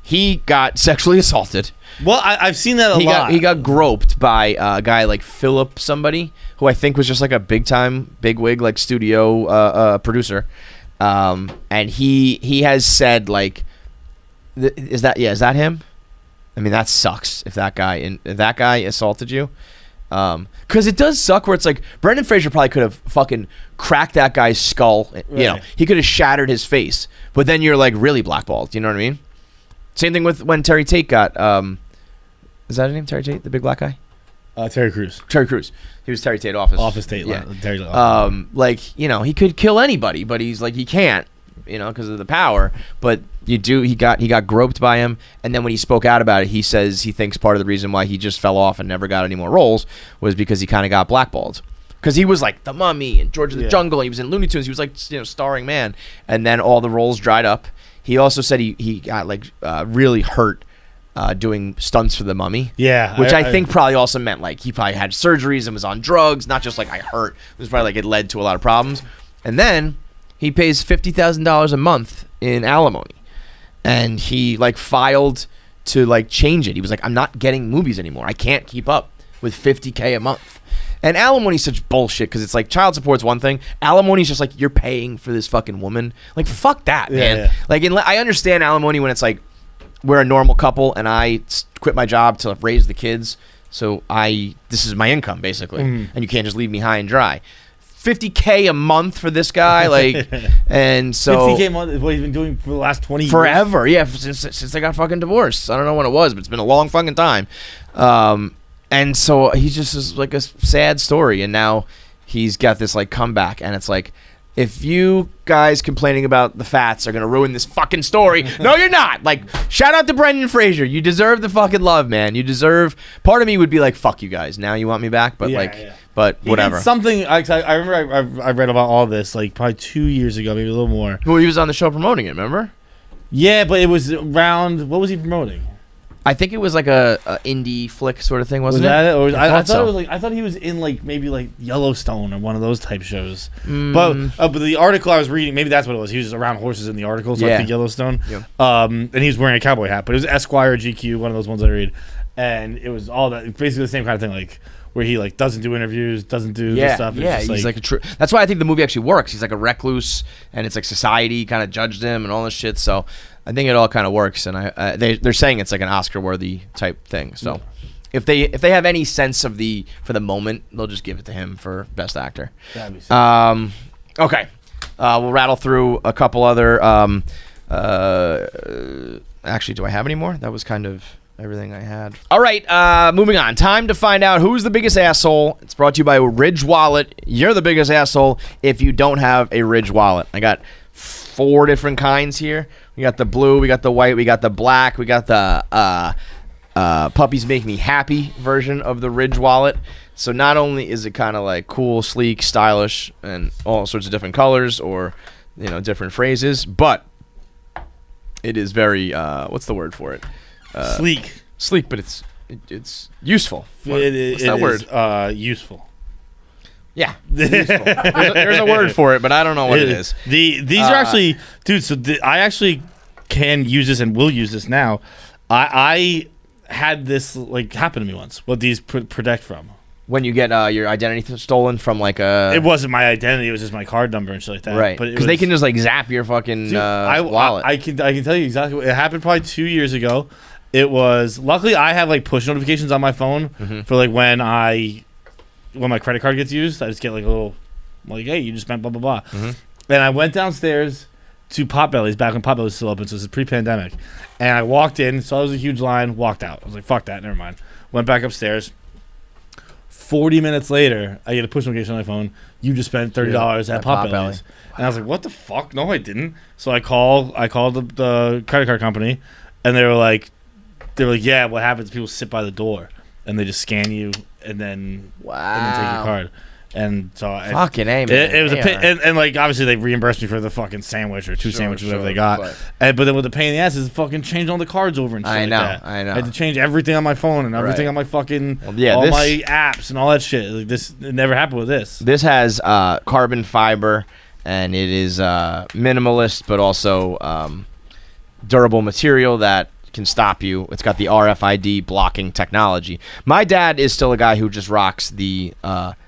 he got sexually assaulted. Well, I've seen that a lot. He got groped by a guy like Philip somebody, who I think was just like a bigwig like studio producer. And he has said like, is that him? I mean, that sucks if that guy assaulted you. Cause it does suck where it's like Brendan Fraser probably could have fucking cracked that guy's skull. You know, he could have shattered his face, but then you're like really blackballed. You know what I mean? Same thing with when Terry Tate got, is that his name? Terry Tate, the big black guy? Terry Crews. He was Terry Tate Office Tate. Yeah. Terry like, you know, he could kill anybody, but he's like, he can't, you know, because of the power. But he got groped by him, and then when he spoke out about it, he says he thinks part of the reason why he just fell off and never got any more roles was because he kind of got blackballed. Because he was like The Mummy and George of the Jungle, and he was in Looney Tunes. He was like, you know, starring man, and then all the roles dried up. He also said he got like really hurt doing stunts for The Mummy. Yeah. Which I think probably also meant like he probably had surgeries and was on drugs, not just like I hurt. It was probably like it led to a lot of problems. And then he pays $50,000 a month in alimony. And he like filed to like change it. He was like, I'm not getting movies anymore. I can't keep up with $50K a month. And alimony is such bullshit because it's like child support's one thing. Alimony is just like you're paying for this fucking woman. Like, fuck that, man. Yeah. Like, I understand alimony when it's like we're a normal couple and I quit my job to raise the kids. So this is my income basically. And you can't just leave me high and dry. $50K a month for this guy, like, and so $50K a month is what he's been doing for the last 20 years. Forever, yeah, since they got fucking divorced. I don't know when it was, but it's been a long fucking time. And so he just is like a sad story, and now he's got this like comeback, and it's like, if you guys complaining about the fats are gonna ruin this fucking story, no, you're not. Like, shout out to Brendan Fraser. You deserve the fucking love, man. You deserve. Part of me would be like, fuck you guys. Now you want me back, but but whatever. Something I remember. I read about all this like probably 2 years ago, maybe a little more. Well, he was on the show promoting it. Remember? Yeah, but it was around. What was he promoting? I think it was like a indie flick sort of thing, wasn't it? Was that it? Or I thought so. It was like I thought he was in like maybe like Yellowstone or one of those type shows. But the article I was reading, maybe that's what it was. He was around horses in the article, so I think Yellowstone. Yeah. And he was wearing a cowboy hat, but it was Esquire, GQ, one of those ones I read, and it was all that basically the same kind of thing, like where he like doesn't do interviews, doesn't do this stuff. Yeah, he's like a true. That's why I think the movie actually works. He's like a recluse, and it's like society kind of judged him and all this shit. So I think it all kind of works, and they're saying it's like an Oscar-worthy type thing. So if they have any sense of for the moment, they'll just give it to him for best actor. That'd be sick. Okay, we'll rattle through a couple other. Actually, do I have any more? That was kind of everything I had. All right, moving on. Time to find out who's the biggest asshole. It's brought to you by Ridge Wallet. You're the biggest asshole if you don't have a Ridge Wallet. I got 4 different kinds here. We got the blue, we got the white, we got the black, we got the Puppies Make Me Happy version of the Ridge Wallet. So not only is it kind of like cool, sleek, stylish, and all sorts of different colors or different phrases, but it is very what's the word for it? Sleek, but it's useful. What's that word? Useful. Yeah, useful. There's a word for it, but I don't know what it is. These are actually, dude. So I actually can use this and will use this now. I had this happen to me once. What these protect from? When you get your identity stolen from it wasn't my identity. It was just my card number and shit like that. Right. Because they can just zap your fucking wallet. I can tell you exactly what it happened. Probably 2 years ago. It was luckily I have push notifications on my phone for when my credit card gets used. I just get a little hey, you just spent blah blah blah. And I went downstairs to Potbelly's back when Potbelly's was still open, so this is pre-pandemic. And I walked in, saw there was a huge line, walked out. I was like, fuck that, never mind. Went back upstairs. 40 minutes later, I get a push notification on my phone. You just spent $30 at Potbelly's. And I was like, what the fuck? No, I didn't. So I called the credit card company, and they were like, yeah, what happens? People sit by the door, and they just scan you, and then take your card. And so fucking A, man. It was a pain, and obviously they reimbursed me for the fucking sandwich or 2 sandwiches, whatever they got. But then with the pain in the ass is fucking change all the cards over and shit I know. I had to change everything on my phone and everything on my fucking my apps and all that shit. It never happened with this. This has carbon fiber, and it is minimalist but also durable material that can stop you. It's got the RFID blocking technology. My dad is still a guy who just rocks the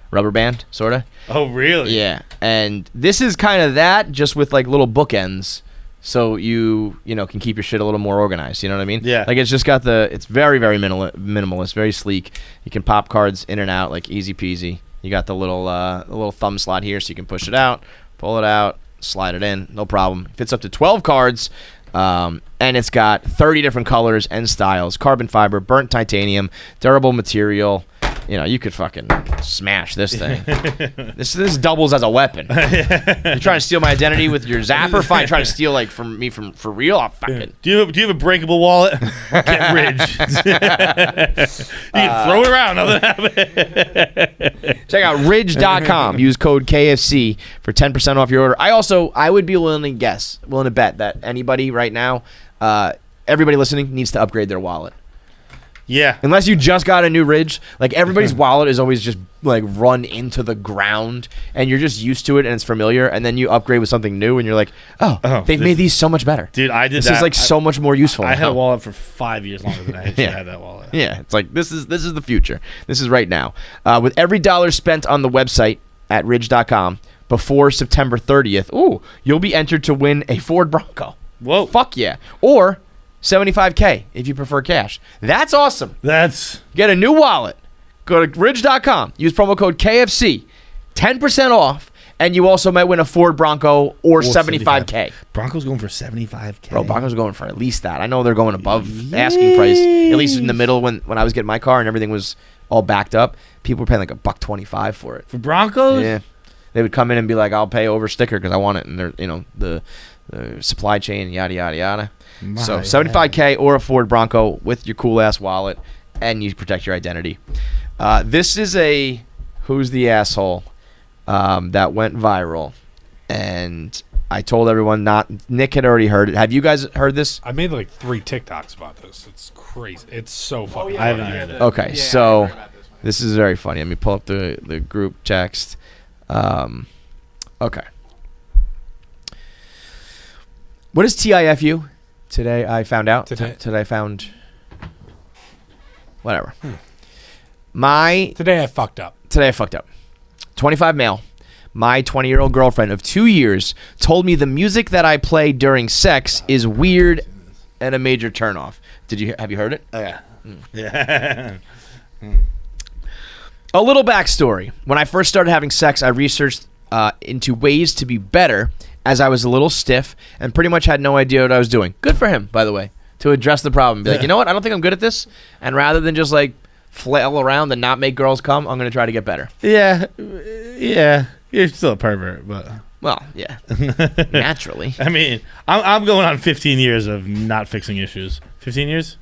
rubber band, sort of. Oh, really? Yeah. And this is kind of that, just with little bookends, so you can keep your shit a little more organized. You know what I mean? Yeah. It's just got it's very, very minimalist, very sleek. You can pop cards in and out easy peasy. You got the little thumb slot here, so you can push it out, pull it out, slide it in, no problem. Fits up to 12 cards. And it's got 30 different colors and styles, carbon fiber, burnt titanium, durable material. You could fucking smash this thing. This doubles as a weapon. You're trying to steal my identity with your zapper? Fine. Trying to steal from me for real? I'll fucking. Do you have a breakable wallet? Get Ridge. You can throw it around. Nothing happens. Check out ridge.com. Use code KFC for 10% off your order. I would be willing to bet that anybody right now, everybody listening needs to upgrade their wallet. Yeah. Unless you just got a new Ridge, everybody's wallet is always just run into the ground, and you're just used to it and it's familiar, and then you upgrade with something new, and you're like, they've made these so much better. Dude, I did this is so much more useful. I had a wallet for 5 years longer than I had that wallet. Yeah, it's this is the future. This is right now. With every dollar spent on the website at ridge.com before September 30th, you'll be entered to win a Ford Bronco. Whoa. Fuck yeah. Or $75K if you prefer cash. That's awesome. Get a new wallet. Go to ridge.com. Use promo code KFC. 10% off. And you also might win a Ford Bronco or $75K. Bronco's going for $75K. Bro, Bronco's going for at least that. I know they're going above asking price. At least in the middle when I was getting my car and everything was all backed up. People were paying $1.25 for it. For Broncos? Yeah. They would come in and be like, I'll pay over sticker because I want it. And they're, the supply chain, yada, yada, yada. So $75K or a Ford Bronco with your cool ass wallet, and you protect your identity. This is a who's the asshole that went viral, and I told everyone Nick had already heard it. Have you guys heard this? I made 3 TikToks about this. It's crazy. It's so fucking. I haven't heard it. Okay, so this is very funny. Let me pull up the group text. Okay. What is TIFU? Today I found out. Today I found. Whatever. Today I fucked up. 25 male. My 20-year-old girlfriend of 2 years told me the music that I play during sex is weird and a major turnoff. Have you heard it? Oh, yeah. Yeah. A little backstory. When I first started having sex, I researched into ways to be better, as I was a little stiff and pretty much had no idea what I was doing. Good for him, by the way, to address the problem. Be like, you know what? I don't think I'm good at this. And rather than just like flail around and not make girls come, I'm going to try to get better. Yeah. You're still a pervert, but... Well, yeah. Naturally. I mean, I'm going on 15 years of not fixing issues. 15 years?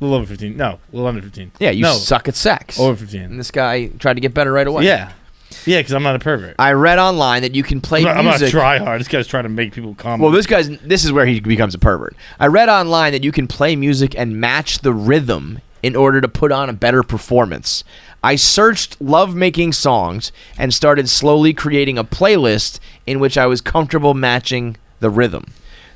A little over 15. No, a little under 15. Yeah, you suck at sex. Over 15. And this guy tried to get better right away. Yeah. Yeah, because I'm not a pervert. I read online that you can play music. I'm not try hard. This guy's trying to make people come. Well, this is where he becomes a pervert. I read online that you can play music and match the rhythm in order to put on a better performance. I searched love-making songs and started slowly creating a playlist in which I was comfortable matching the rhythm.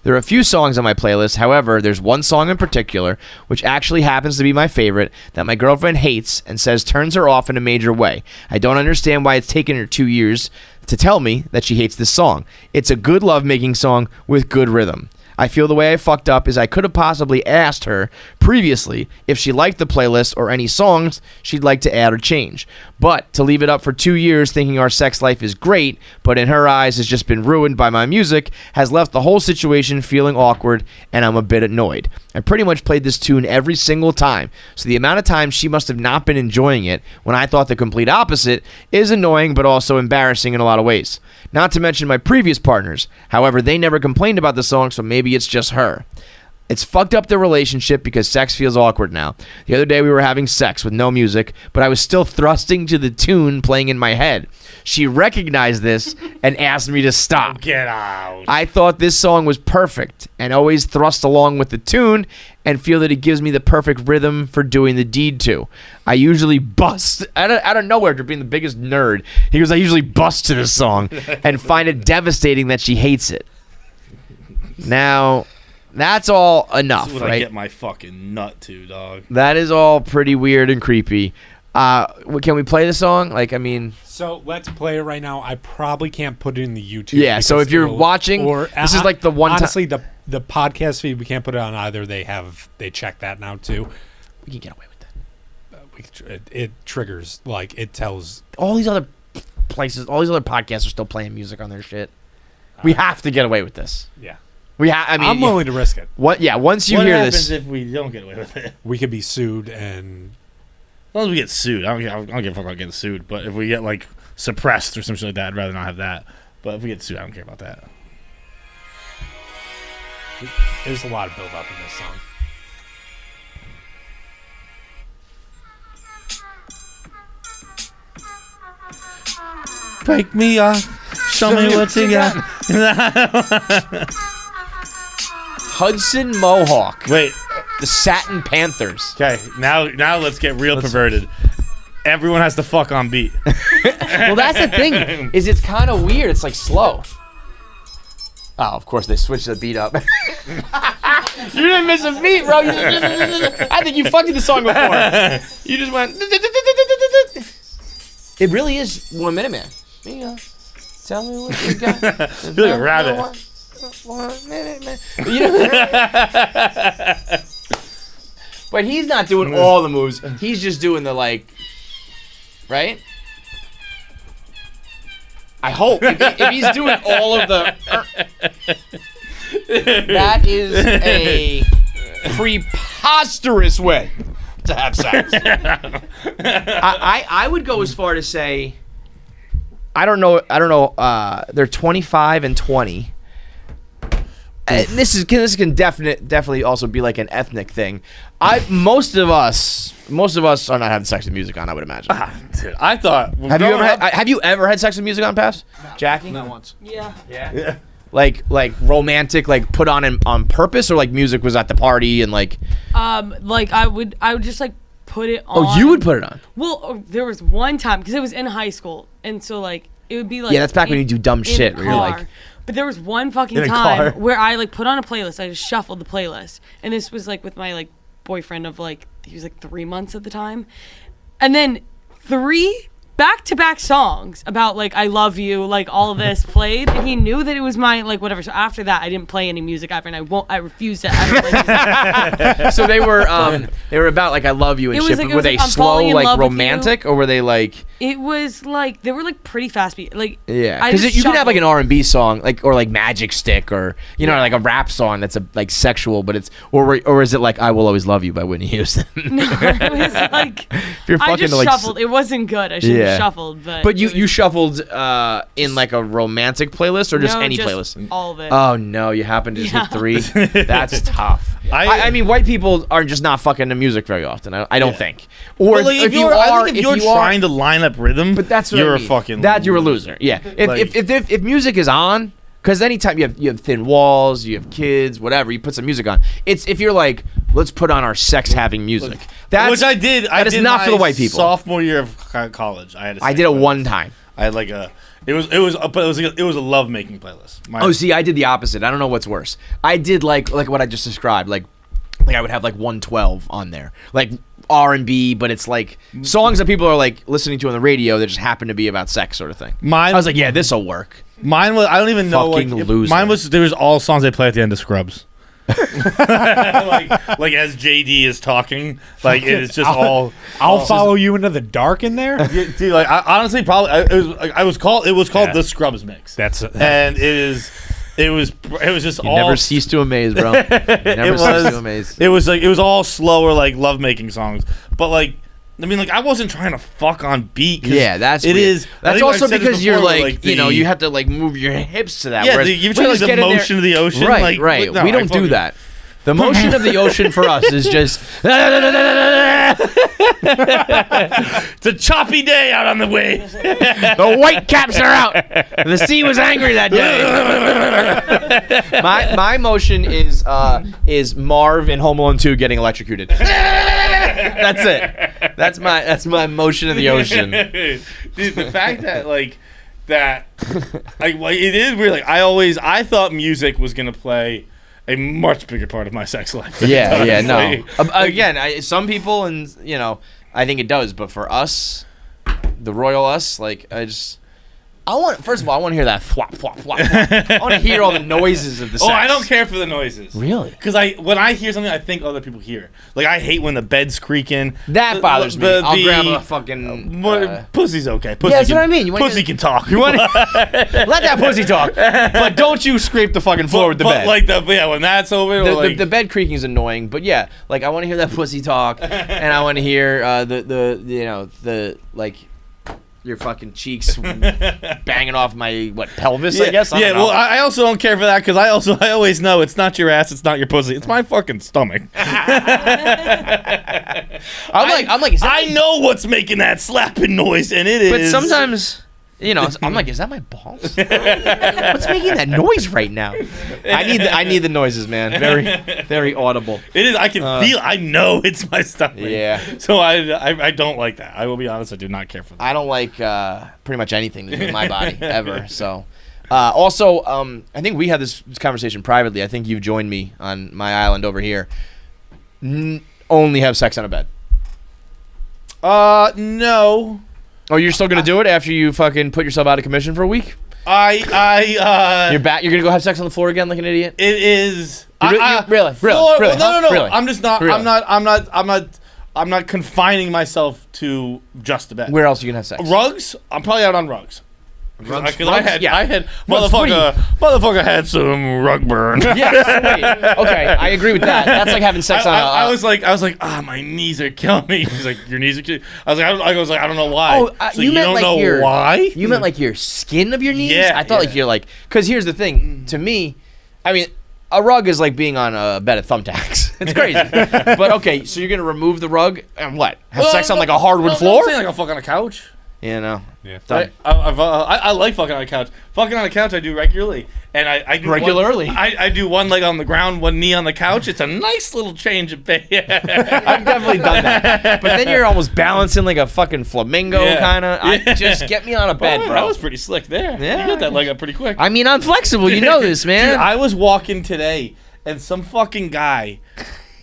There are a few songs on my playlist. However, there's one song in particular, which actually happens to be my favorite, that my girlfriend hates and says turns her off in a major way. I don't understand why it's taken her 2 years to tell me that she hates this song. It's a good love-making song with good rhythm. I feel the way I fucked up is I could have possibly asked her previously if she liked the playlist or any songs she'd like to add or change. But to leave it up for 2 years thinking our sex life is great, but in her eyes has just been ruined by my music, has left the whole situation feeling awkward, and I'm a bit annoyed. I pretty much played this tune every single time, so the amount of time she must have not been enjoying it when I thought the complete opposite is annoying but also embarrassing in a lot of ways. Not to mention my previous partners. However, they never complained about the song, so maybe it's just her. It's fucked up their relationship because sex feels awkward now. The other day we were having sex with no music, but I was still thrusting to the tune playing in my head. She recognized this and asked me to stop. Get out. I thought this song was perfect and always thrust along with the tune and feel that it gives me the perfect rhythm for doing the deed to. I usually bust out of nowhere to being the biggest nerd. He goes, I usually bust to this song and find it devastating that she hates it. Now, that's all enough, That's what right? I get my fucking nut to, dog. That is all pretty weird and creepy. Can we play the song? Like, I mean... So let's play it right now. I probably can't put it in the YouTube. Yeah, so if you're watching, this is like the one time... Honestly, the podcast feed, we can't put it on either. They check that now, too. We can get away with that. It triggers, like, it tells... All these other places, all these other podcasts are still playing music on their shit. We have to get away with this. Yeah. I'm willing to risk it. What? Yeah, once you What hear happens this... if we don't get away with it? We could be sued and... As long as we get sued. I don't give a fuck about getting sued. But if we get, like, suppressed or something like that, I'd rather not have that. But if we get sued, I don't care about that. There's a lot of build-up in this song. Break me off. Show me what you got. Hudson Mohawk. Wait. The Satin Panthers. Okay, now let's get real perverted. Everyone has to fuck on beat. Well, that's the thing. Is it's kind of weird. It's like slow. Oh, of course they switched the beat up. You didn't miss a beat, bro. I think you fucked with the song before. You just went. It really is 1 minute, man. Tell me what you got. Feel like a rabbit. 1 minute, man. But he's not doing all the moves. He's just doing the like, right? I hope if he's doing all of the, that is a preposterous way to have sex. I would go as far to say, I don't know. They're 25 and 20. This can definitely also be like an ethnic thing. Most of us are not having sex with music on, I would imagine. Dude, I thought. Have you ever had sex with music on, Paps? No. Jackie? Not once. Yeah. Like romantic, like put on purpose, or like music was at the party and like. Like I would just like put it on. Oh, you would put it on. Well, there was one time because it was in high school, and so like it would be like. Yeah, that's back when you do dumb shit. Where you're like. But there was one fucking time where I like put on a playlist. I just shuffled the playlist, and this was like with my like boyfriend of like he was like 3 months at the time, and then 3 back-to-back songs about like I love you, like all of this played, and he knew that it was my like whatever. So after that, I didn't play any music ever, and I refused to ever play music. So they were about like I love you and It was shit. like- But it were was they like, I'm slow, falling in like love with romantic, or were they like? It was like they were like pretty fast beat. Like Yeah, I because just you can have like an shuffled. R&B song, like or like Magic Stick, or like a rap song that's like sexual, but it's or is it like I Will Always Love You by Whitney Houston? No, it was like If you're I fucking just like, shuffled. It wasn't good. I should Yeah. have shuffled, but But it you was- shuffled in like a romantic playlist or just no, any just playlist? all of it. Oh no, you happen to just hit 3. That's tough. I- I mean, white people are just not fucking to music very often. I don't think. Or Well, like, if you are, if you're trying to line up rhythm, but that's what you're I mean. a fucking you're a loser. Yeah. If music is on, because anytime you have thin walls, you have kids, whatever, you put some music on. It's if you're like, let's put on our sex having music. That's which I did. That is did not for my the white people. Sophomore year of college, I I did it one time. I had like it was a love making playlist. Oh, see, I did the opposite. I don't know what's worse. I did like what I just described. Like I would have like 112 on there, like R&B, but it's like songs that people are like listening to on the radio that just happen to be about sex, sort of thing. I was like, yeah, this will work. Mine was. I don't even know. Fucking loser. Mine was. There was all songs they play at the end of Scrubs. like as JD is talking, like it is just all. I'll follow you into the dark in there. Dude, like I honestly probably it was called Yeah. the Scrubs mix. That's and it was just You all. never cease to amaze, bro. You never cease to amaze. It was all slower like love making songs, but like. I mean, like I wasn't trying to fuck on beat. Yeah, that's it weird. is. I That's think I've also said this because you're before, like you have to like move your hips to that. Yeah, whereas you've we tried like just the get in there- motion of the ocean. Right, like, right. no, We I don't do fucking- that. The motion of the ocean for us is just. It's a choppy day out on the waves. The white caps are out. The sea was angry that day. my motion is Marv in Home Alone 2 getting electrocuted. That's it. That's my motion of the ocean. Dude, the fact that like it is weird. Like I thought music was gonna play a much bigger part of my sex life. than it does. Yeah, no. Like, Again, some people, and I think it does, but for us, the royal us, like first of all, I want to hear that thwap, thwap, thwap, thwap. I want to hear all the noises of the sex. Oh, I don't care for the noises. Really? Because when I hear something, I think other people hear. Like I hate when the bed's creaking. That bothers me. I'll grab a fucking. Pussy's okay. Pussy that's what I mean. You want pussy to- can talk. You want let that pussy talk, but don't you scrape the fucking floor with the bed. Like when that's over, The bed creaking is annoying, but yeah, like I want to hear that pussy talk, and I want to hear the your fucking cheeks banging off my pelvis. I guess. I don't know. Well, I also don't care for that because I always know it's not your ass, it's not your pussy, it's my fucking stomach. I'm like, is that I know what's making that slapping noise, and it is. But sometimes, I'm like, is that my balls? What's making that noise right now? I need the noises, man. Very, very audible. It is. I can feel. I know it's my stomach. Yeah. So I don't like that. I will be honest. I do not care for that. I don't like pretty much anything to do with my body ever. So, also, I think we had this conversation privately. I think you've joined me on my island over here. Only have sex on a bed. No. Oh, you're still gonna do it after you fucking put yourself out of commission for a week? You're back. You're gonna go have sex on the floor again like an idiot? It is. Really? No. Really? I'm just not. Really? I'm not confining myself to just the bed. Where else are you gonna have sex? Rugs? I'm probably out on rugs. Rugs? I had Rugs, motherfucker had some rug burn. Yes. Wait. Okay, I agree with that. That's like having sex on. I was like, my knees are killing me. He's like, your knees are killing. I was like, I don't know why. Oh, you meant don't like know why? You meant like your skin of your knees? Yeah, I thought yeah. like you're like, because here's the thing. To me, I mean, a rug is like being on a bed of thumbtacks. It's crazy. But okay, so you're gonna remove the rug and what? Have sex on like a hardwood floor? I'm saying like a fuck on a couch. Yeah. Right? I like fucking on a couch. Fucking on a couch I do regularly, and I do Regularly? I do one leg on the ground, one knee on the couch. It's a nice little change of pace. I've definitely done that. But then you're almost balancing like a fucking flamingo kind of. Just get me on a bed, bro. That was pretty slick there. Yeah. You got that leg up pretty quick. I mean, I'm flexible. You know this, man. Dude, I was walking today, and some fucking guy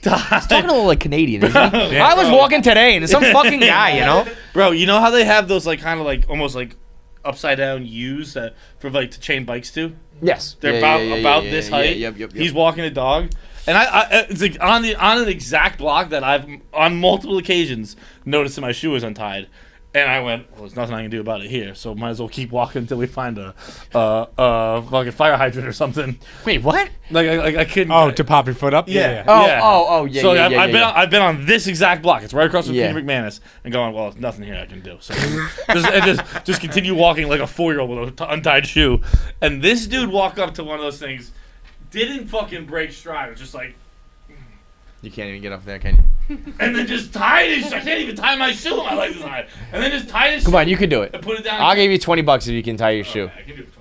He's talking a little like Canadian, isn't he? Yeah. I was walking today and some fucking guy, you know? Bro, you know how they have those like kind of like almost like upside down U's that for like to chain bikes to? Yes. They're about this height. Yep. He's walking a dog. And I it's like on an exact block that I've on multiple occasions noticed that my shoe is untied. And I went, well, there's nothing I can do about it here, so might as well keep walking until we find a fucking fire hydrant or something. Wait, what? Like I couldn't. Oh, to pop your foot up? Yeah. Oh, yeah. So yeah, I've been on this exact block. It's right across from Yeah. Peter McManus, and going, well, there's nothing here I can do. So just continue walking like a 4-year-old with an untied shoe. And this dude walked up to one of those things, didn't fucking break stride. Was just like, You can't even get up there, can you? and then just tied his. I can't even tie my shoe. My leg is high. And then just tied his. Come shoe on, you can do it. and put it down. I'll give you $20 if you can tie your shoe. I can do it for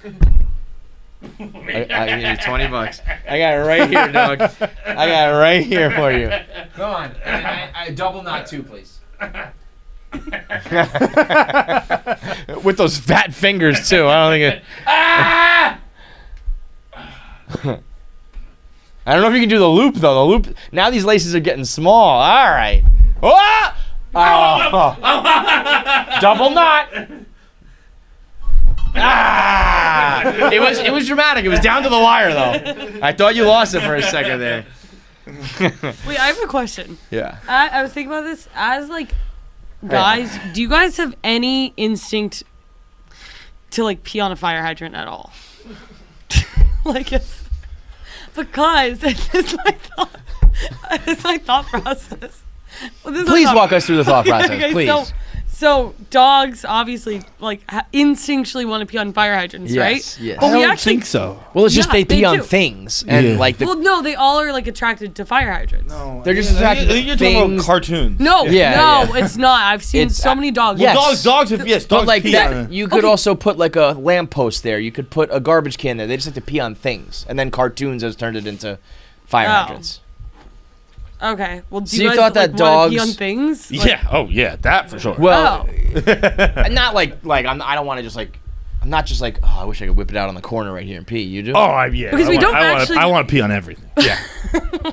$20. I'll give you $20. I got it right here, dog. I got it right here for you. Come on. I double knot too, please. With those fat fingers too. I don't think it. I don't know if you can do the loop though. The loop. Now these laces are getting small. All right. Oh! Double knot. It was dramatic. It was down to the wire though. I thought you lost it for a second there. Wait, I have a question. Yeah. I was thinking about this as like guys. Do you guys have any instinct to like pee on a fire hydrant at all? Like it's because it's my thought process. Please walk us through the thought process, Okay, please. So dogs obviously like instinctually want to pee on fire hydrants, right? Yes. But I we don't actually think so. Well, it's just Yeah, they pee they on do. things and Yeah. like the. Well, no, they all are like attracted to fire hydrants. They're just attracted to You're talking about things. cartoons. No, Yeah, no, it's not. I've seen It's, so many dogs. yes. Dogs have yes. Dogs But like pee on that, it. you could also put like a lamppost there. You could put a garbage can there. They just like to pee on things, and then cartoons has turned it into fire Oh. hydrants. Okay. Well, do So you you guys thought that like, wanna pee dogs- on things? Like, Yeah. Oh yeah. That for sure. Well, Oh. not like I don't want to just like. I'm not just like, oh, I wish I could whip it out on the corner right here and pee. You do? Yeah. Because we don't actually- I want to pee on everything. Yeah.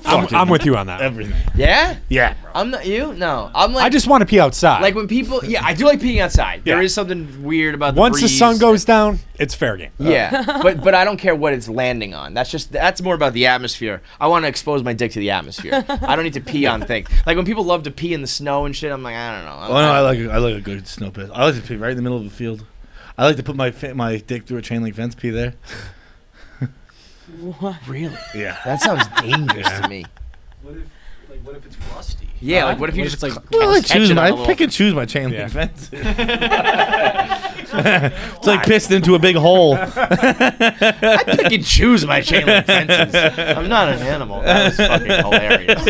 I'm with you on that. Everything. Yeah. Yeah. I'm not you. No. I'm like. I just want to pee outside. like when people. Yeah, I do like peeing outside. There Yeah. is something weird about the Once the breeze. sun goes down, it's fair game. Yeah, but I don't care what it's landing on. That's more about the atmosphere. I want to expose my dick to the atmosphere. I don't need to pee on things. Like when people love to pee in the snow and shit, I'm like, I don't know. Oh no, I like a good snow piss. I like to pee right in the middle of the field. I like to put my dick through a chain link fence. Pee there. Really? Yeah. That sounds dangerous to me. What if it's rusty? Yeah, like what if you What just if like it's Well, I catch it on a little- pick and choose my chain Yeah. link fence. It's like pissed into a big hole. I pick and choose my chain link fences. I'm not an animal. That was fucking hilarious.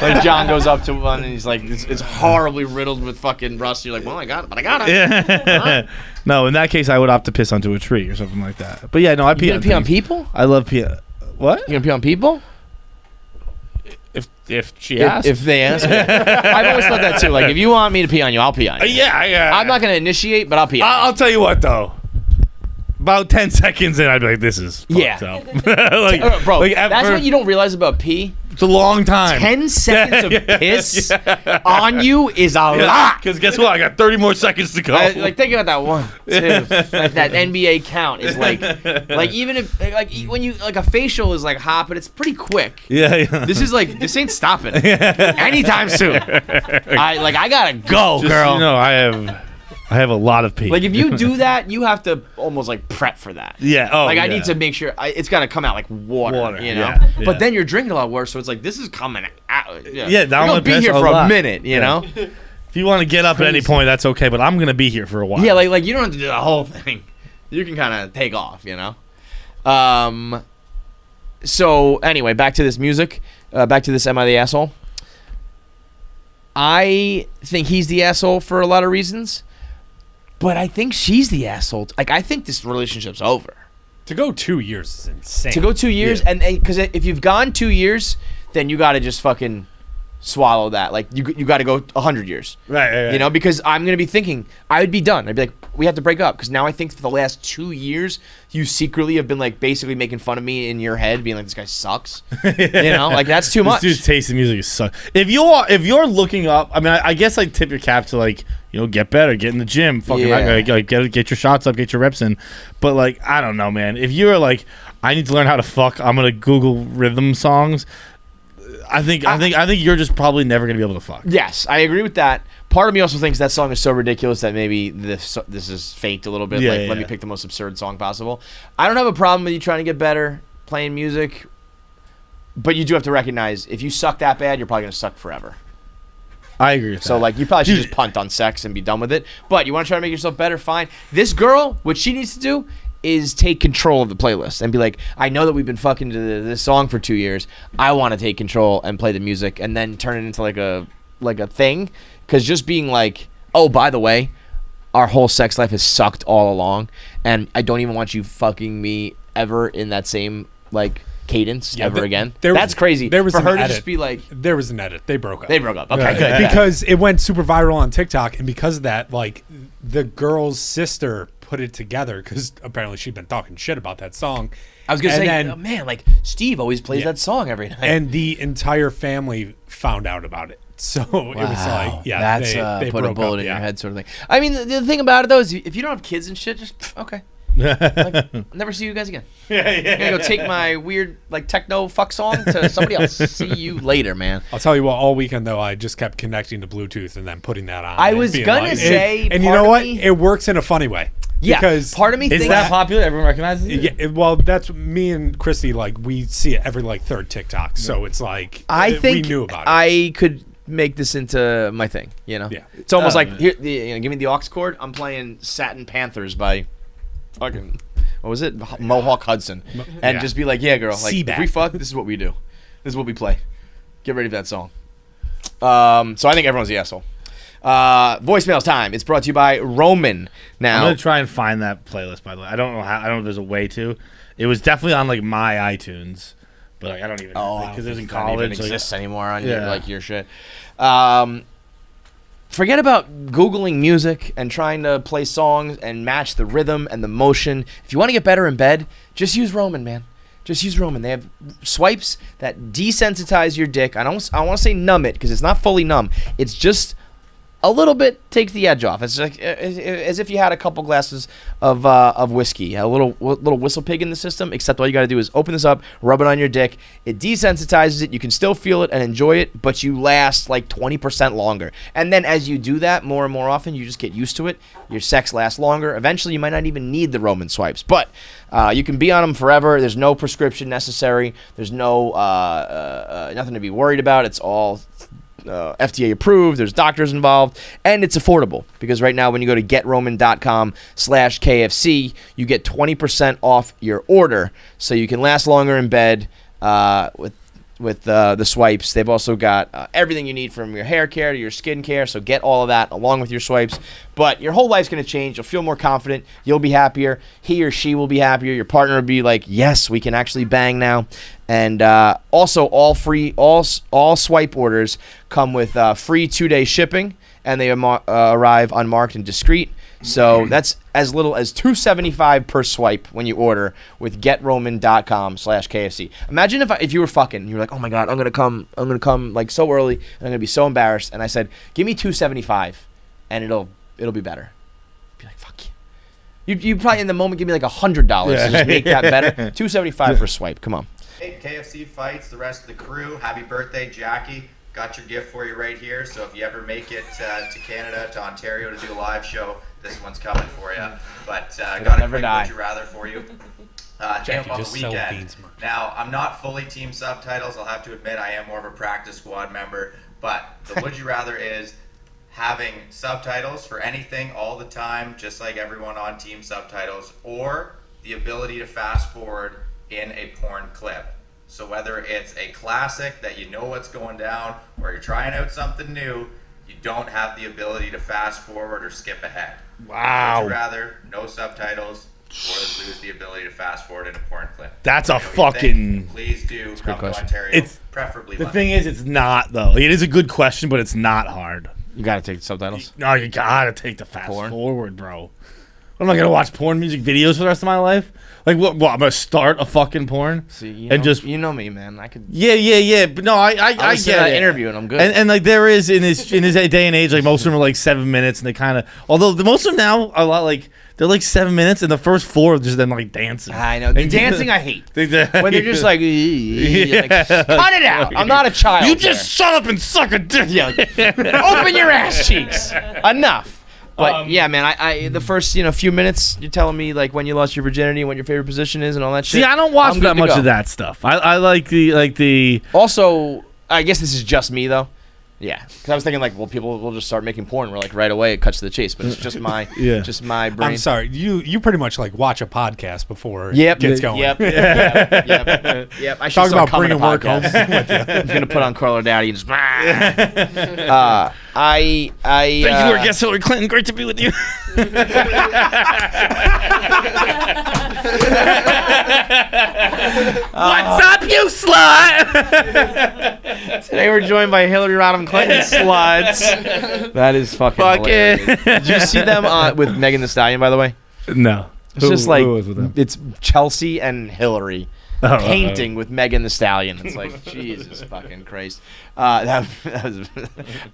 Like John goes up to one and he's like, it's horribly riddled with fucking rust. You're like, well, I got it, but I got it. Yeah. No, in that case, I would opt to piss onto a tree or something like that. But yeah, no, I pee You on gonna pee on things. people? I love pee. What? You gonna pee on people? If she asks. If they ask. I've always thought that too. Like if you want me to pee on you, I'll pee on you. yeah. I'm not gonna initiate, but I'll pee on you. I'll tell you what though. About 10 seconds in, I'd be like, "This is fucked Yeah. up." like, Bro, like, that's for- what you don't realize about pee. It's a long time. 10 seconds of piss on you is a lot. Because guess what? I got 30 more seconds to go. Like think about that 1, 2. Like that NBA count is like even if like when you like a facial is like hot, but it's pretty quick. yeah. This ain't stopping anytime soon. I gotta go, Just, girl. you know, I have a lot of pee. Like if you do that, you have to almost like prep for that. yeah. Oh, Like I yeah. need to make sure it's got to come out like water, you know. yeah, yeah. But then you're drinking a lot worse, so it's like this is coming out. Yeah, You're that gonna one be piss here a for a lot. minute, you know. If you want to get up at any Crazy. point, that's okay. But I'm gonna be here for a while. Yeah, like you don't have to do the whole thing. You can kind of take off, you know. So anyway, back to this music. Back to this. Am I the asshole? I think he's the asshole for a lot of reasons, but I think she's the asshole. Like I think this relationship's over. To go 2 years is insane. To go 2 years, Yeah. and because if you've gone 2 years, then you got to just fucking swallow that. Like you got to go 100 years. Right. You know, because I'm going to be thinking, I would be done. I'd be like, we have to break up. Because now I think for the last 2 years, you secretly have been like basically making fun of me in your head, being like, this guy sucks. You know, like that's too much. This dude's taste in music sucks. If you're looking up, I mean, I guess like tip your cap to like, you know, get better, get in the gym, fucking get your shots up, get your reps in. But like, I don't know, man. If you're like, I need to learn how to fuck, I'm gonna Google rhythm songs. I think you're just probably never gonna be able to fuck. Yes, I agree with that. Part of me also thinks that song is so ridiculous that maybe this is faked a little bit. Let me pick the most absurd song possible. I don't have a problem with you trying to get better playing music, but you do have to recognize if you suck that bad, you're probably gonna suck forever. I agree with that. So like you probably should just punt on sex and be done with it. But you want to try to make yourself better, fine. This girl, what she needs to do is take control of the playlist and be like, I know that we've been fucking to this song for 2 years. I want to take control and play the music and then turn it into like a thing. Because just being like, oh, by the way, our whole sex life has sucked all along, and I don't even want you fucking me ever in that same like cadence ever again. That's crazy. There was for an her to edit. just be like, there was an edit. They broke up. Okay, good. Because it went super viral on TikTok, and because of that, like the girl's sister put it together because apparently she'd been talking shit about that song. I was gonna say, then, oh, man, like Steve always plays that song every night, and the entire family found out about it. So it was like, that's they put a broke bullet up, in your head sort of thing. I mean, the thing about it though is if you don't have kids and shit, just okay. Like, never see you guys again. I'm gonna go take my weird like techno fuck song to somebody else. See you later, man. I'll tell you what, all weekend though, I just kept connecting to Bluetooth and then putting that on. I was gonna say, and you know what? It works in a funny way. Yeah, because part of me is thinks that popular? Everyone recognizes it? Yeah, well, that's me and Christy. Like we see it every like third TikTok, so it's like I think we knew about it. I could make this into my thing. You know, it's almost like here, give me the aux cord. I'm playing Satin Panthers by fucking what was it, Mohawk Hudson, and just be like, yeah, girl, like if we fuck, this is what we do. This is what we play. Get ready for that song. So I think everyone's the asshole. Voicemails time. It's brought to you by Roman. Now I'm gonna try and find that playlist. By the way, I don't know how. I don't know if there's a way to. It was definitely on like my iTunes, but like, I don't even because it was in college. It exists anymore on your shit. Forget about Googling music and trying to play songs and match the rhythm and the motion. If you want to get better in bed, just use Roman, man. Just use Roman. They have swipes that desensitize your dick. I want to say numb it because it's not fully numb. It's just a little bit takes the edge off. It's like as if you had a couple glasses of whiskey, a little whistle pig in the system. Except all you got to do is open this up, rub it on your dick. It desensitizes it. You can still feel it and enjoy it, but you last like 20% longer. And then as you do that more and more often, you just get used to it. Your sex lasts longer. Eventually, you might not even need the Roman swipes, but you can be on them forever. There's no prescription necessary. There's no nothing to be worried about. It's all FDA approved. There's doctors involved, and it's affordable because right now when you go to getroman.com/KFC, you get 20% off your order, so you can last longer in bed with the swipes. They've also got everything you need from your hair care to your skin care, so get all of that along with your swipes. But your whole life's going to change. You'll feel more confident. You'll be happier. He or she will be happier. Your partner will be like, yes, we can actually bang now. And also all swipe orders come with free 2-day shipping, and they arrive unmarked and discreet. So that's as little as $2.75 per swipe when you order with getroman.com/KFC. Imagine if you were fucking and you were like, oh my God, I'm gonna come like so early and I'm gonna be so embarrassed, and I said, give me $2.75 and it'll be better. Be like, fuck you. You probably in the moment give me like $100 to just make that better. $2.75 for a swipe. Come on. Hey, KFC Feits, the rest of the crew. Happy birthday, Jackie. Got your gift for you right here. So if you ever make it to Canada, to Ontario to do a live show, this one's coming for you. But got a quick would you rather for you. Jackie, on just the sell weekend. beans merch. Now, I'm not fully team subtitles. I'll have to admit I am more of a practice squad member. But the would you rather is having subtitles for anything all the time, just like everyone on team subtitles, or the ability to fast forward in a porn clip. So whether it's a classic that you know what's going down or you're trying out something new, you don't have the ability to fast forward or skip ahead. Wow. Would you rather no subtitles or lose the ability to fast forward in a porn clip? That's a Let me know what you fucking. think. Please do come to question. Ontario, It's- preferably The London. thing is, it's not though. It is a good question, but it's not hard. You gotta take the subtitles. No, you gotta take the fast Porn? forward, bro. What, am I gonna watch porn music videos for the rest of my life? Like, what? I'm gonna start a fucking porn? See, And just- you know me, man. I could. Yeah. But no, I listen get to that it. interview and I'm good. And like there is in this day and age, like most of them are like 7 minutes, and they kind of. Although the most of them now are a lot like they're like 7 minutes, and the first 4 are just them like dancing. I know the dancing I hate. When When they're just like, like, cut it out. I'm not a child. You just shut up and suck a dick. yeah, like, open your ass cheeks. Enough. But yeah, man, I the first few minutes you're telling me like when you lost your virginity and what your favorite position is and all that shit. See, I don't watch I'm that good to much go. of that stuff. I like the. Also, I guess this is just me though. Yeah, because I was thinking like, well, people will just start making porn. We're like right away, it cuts to the chase. But it's just my, Yeah. just my brain. I'm sorry. You pretty much like watch a podcast before Yep. it gets going. Yep. Yep. I should Talking start about coming bringing to work home. podcasts. I'm gonna put on Carlo Dowdy and just. I. Thank you, our guest Hillary Clinton. Great to be with you. What's up, you slut? Today we're joined by Hillary Rodham Clinton sluts. That is fucking hilarious. Did you see them with Megan Thee Stallion, by the way? No. It's just like who was with them? it's Chelsea and Hillary Oh, painting with Megan Thee Stallion. It's like Jesus fucking Christ. That was,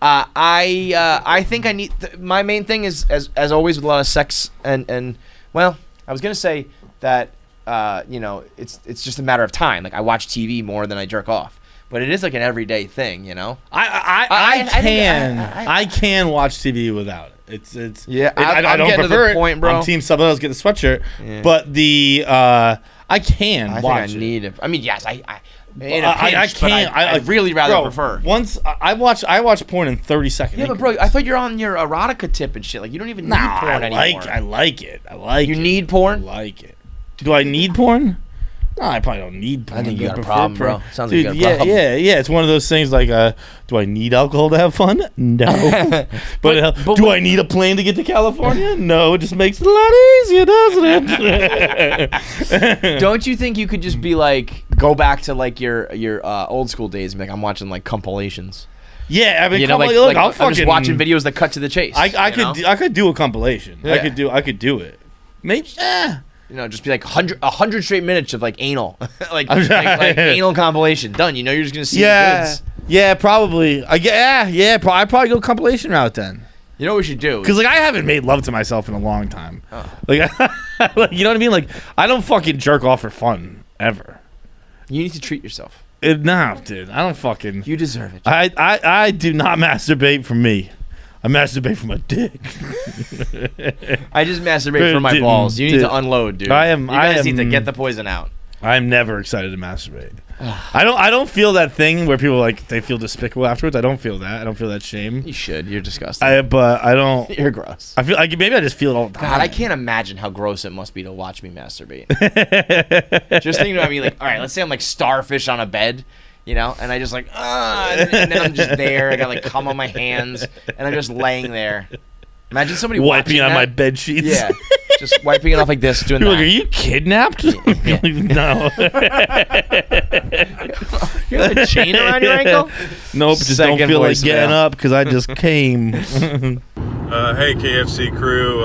I think I need my main thing is as always with a lot of sex and well, I was gonna say that it's just a matter of time. Like I watch TV more than I jerk off. But it is like an everyday thing, I can watch TV without it. It's Yeah, I I'm don't getting to the prefer point, it. bro. I'm team subtitles, get the sweatshirt, Yeah. but the I can I watch think I it. need it. I mean, yes, I in I a pinch, but can't. I'd really rather bro, prefer. Once I watch porn in 30 seconds. Yeah, but bro, I thought you're on your erotica tip and shit. Like you don't even need nah, porn anymore. I like it. I like You it. need I porn? like it. Do I need porn? No, I probably don't need porn. I think you got a prefer problem, porn. bro. Sounds like you Dude, got a problem. Yeah. It's one of those things like, do I need alcohol to have fun? No. but do I need a plane to get to California? No. It just makes it a lot easier, doesn't it? Don't you think you could just be like, go back to like your old school days and be like, I'm watching like compilations. Yeah, I mean, You know, like, look, like I'll I'm fucking just watching videos that cut to the chase. I you know? could do a compilation. Yeah. I could do it. Maybe. Just be like 100 straight minutes of like anal, like anal compilation. Done. You're just gonna see the goods. Yeah, probably. I'd probably go compilation route then. You know what we should do? Because like I haven't made love to myself in a long time. Oh. Like, like, you know what I mean? Like I don't fucking jerk off for fun ever. You need to treat yourself. No, dude, I don't fucking. You deserve it. I do not masturbate for me. I masturbate for my dick. I just masturbate for my Dude, balls. You need dude. to unload, dude. I am- You guys I need to am- get the poison out. I'm never excited to masturbate. I don't feel that thing where people like they feel despicable afterwards. I don't feel that. I don't feel that shame. You should. You're disgusting. But I don't. You're gross. I feel like maybe I just feel it all the time. God, I can't imagine how gross it must be to watch me masturbate. Just thinking about me, like, all right, let's say I'm like starfish on a bed, and I just like, and then I'm just there. I got like cum on my hands, and I'm just laying there. Imagine somebody wiping watching on that. my bed sheets. Yeah, just wiping it off like this, doing People are that. like, are you kidnapped? No. You have a chain around your ankle? Nope, just Second don't feel like voicemail. getting up because I just came. Hey, KFC crew.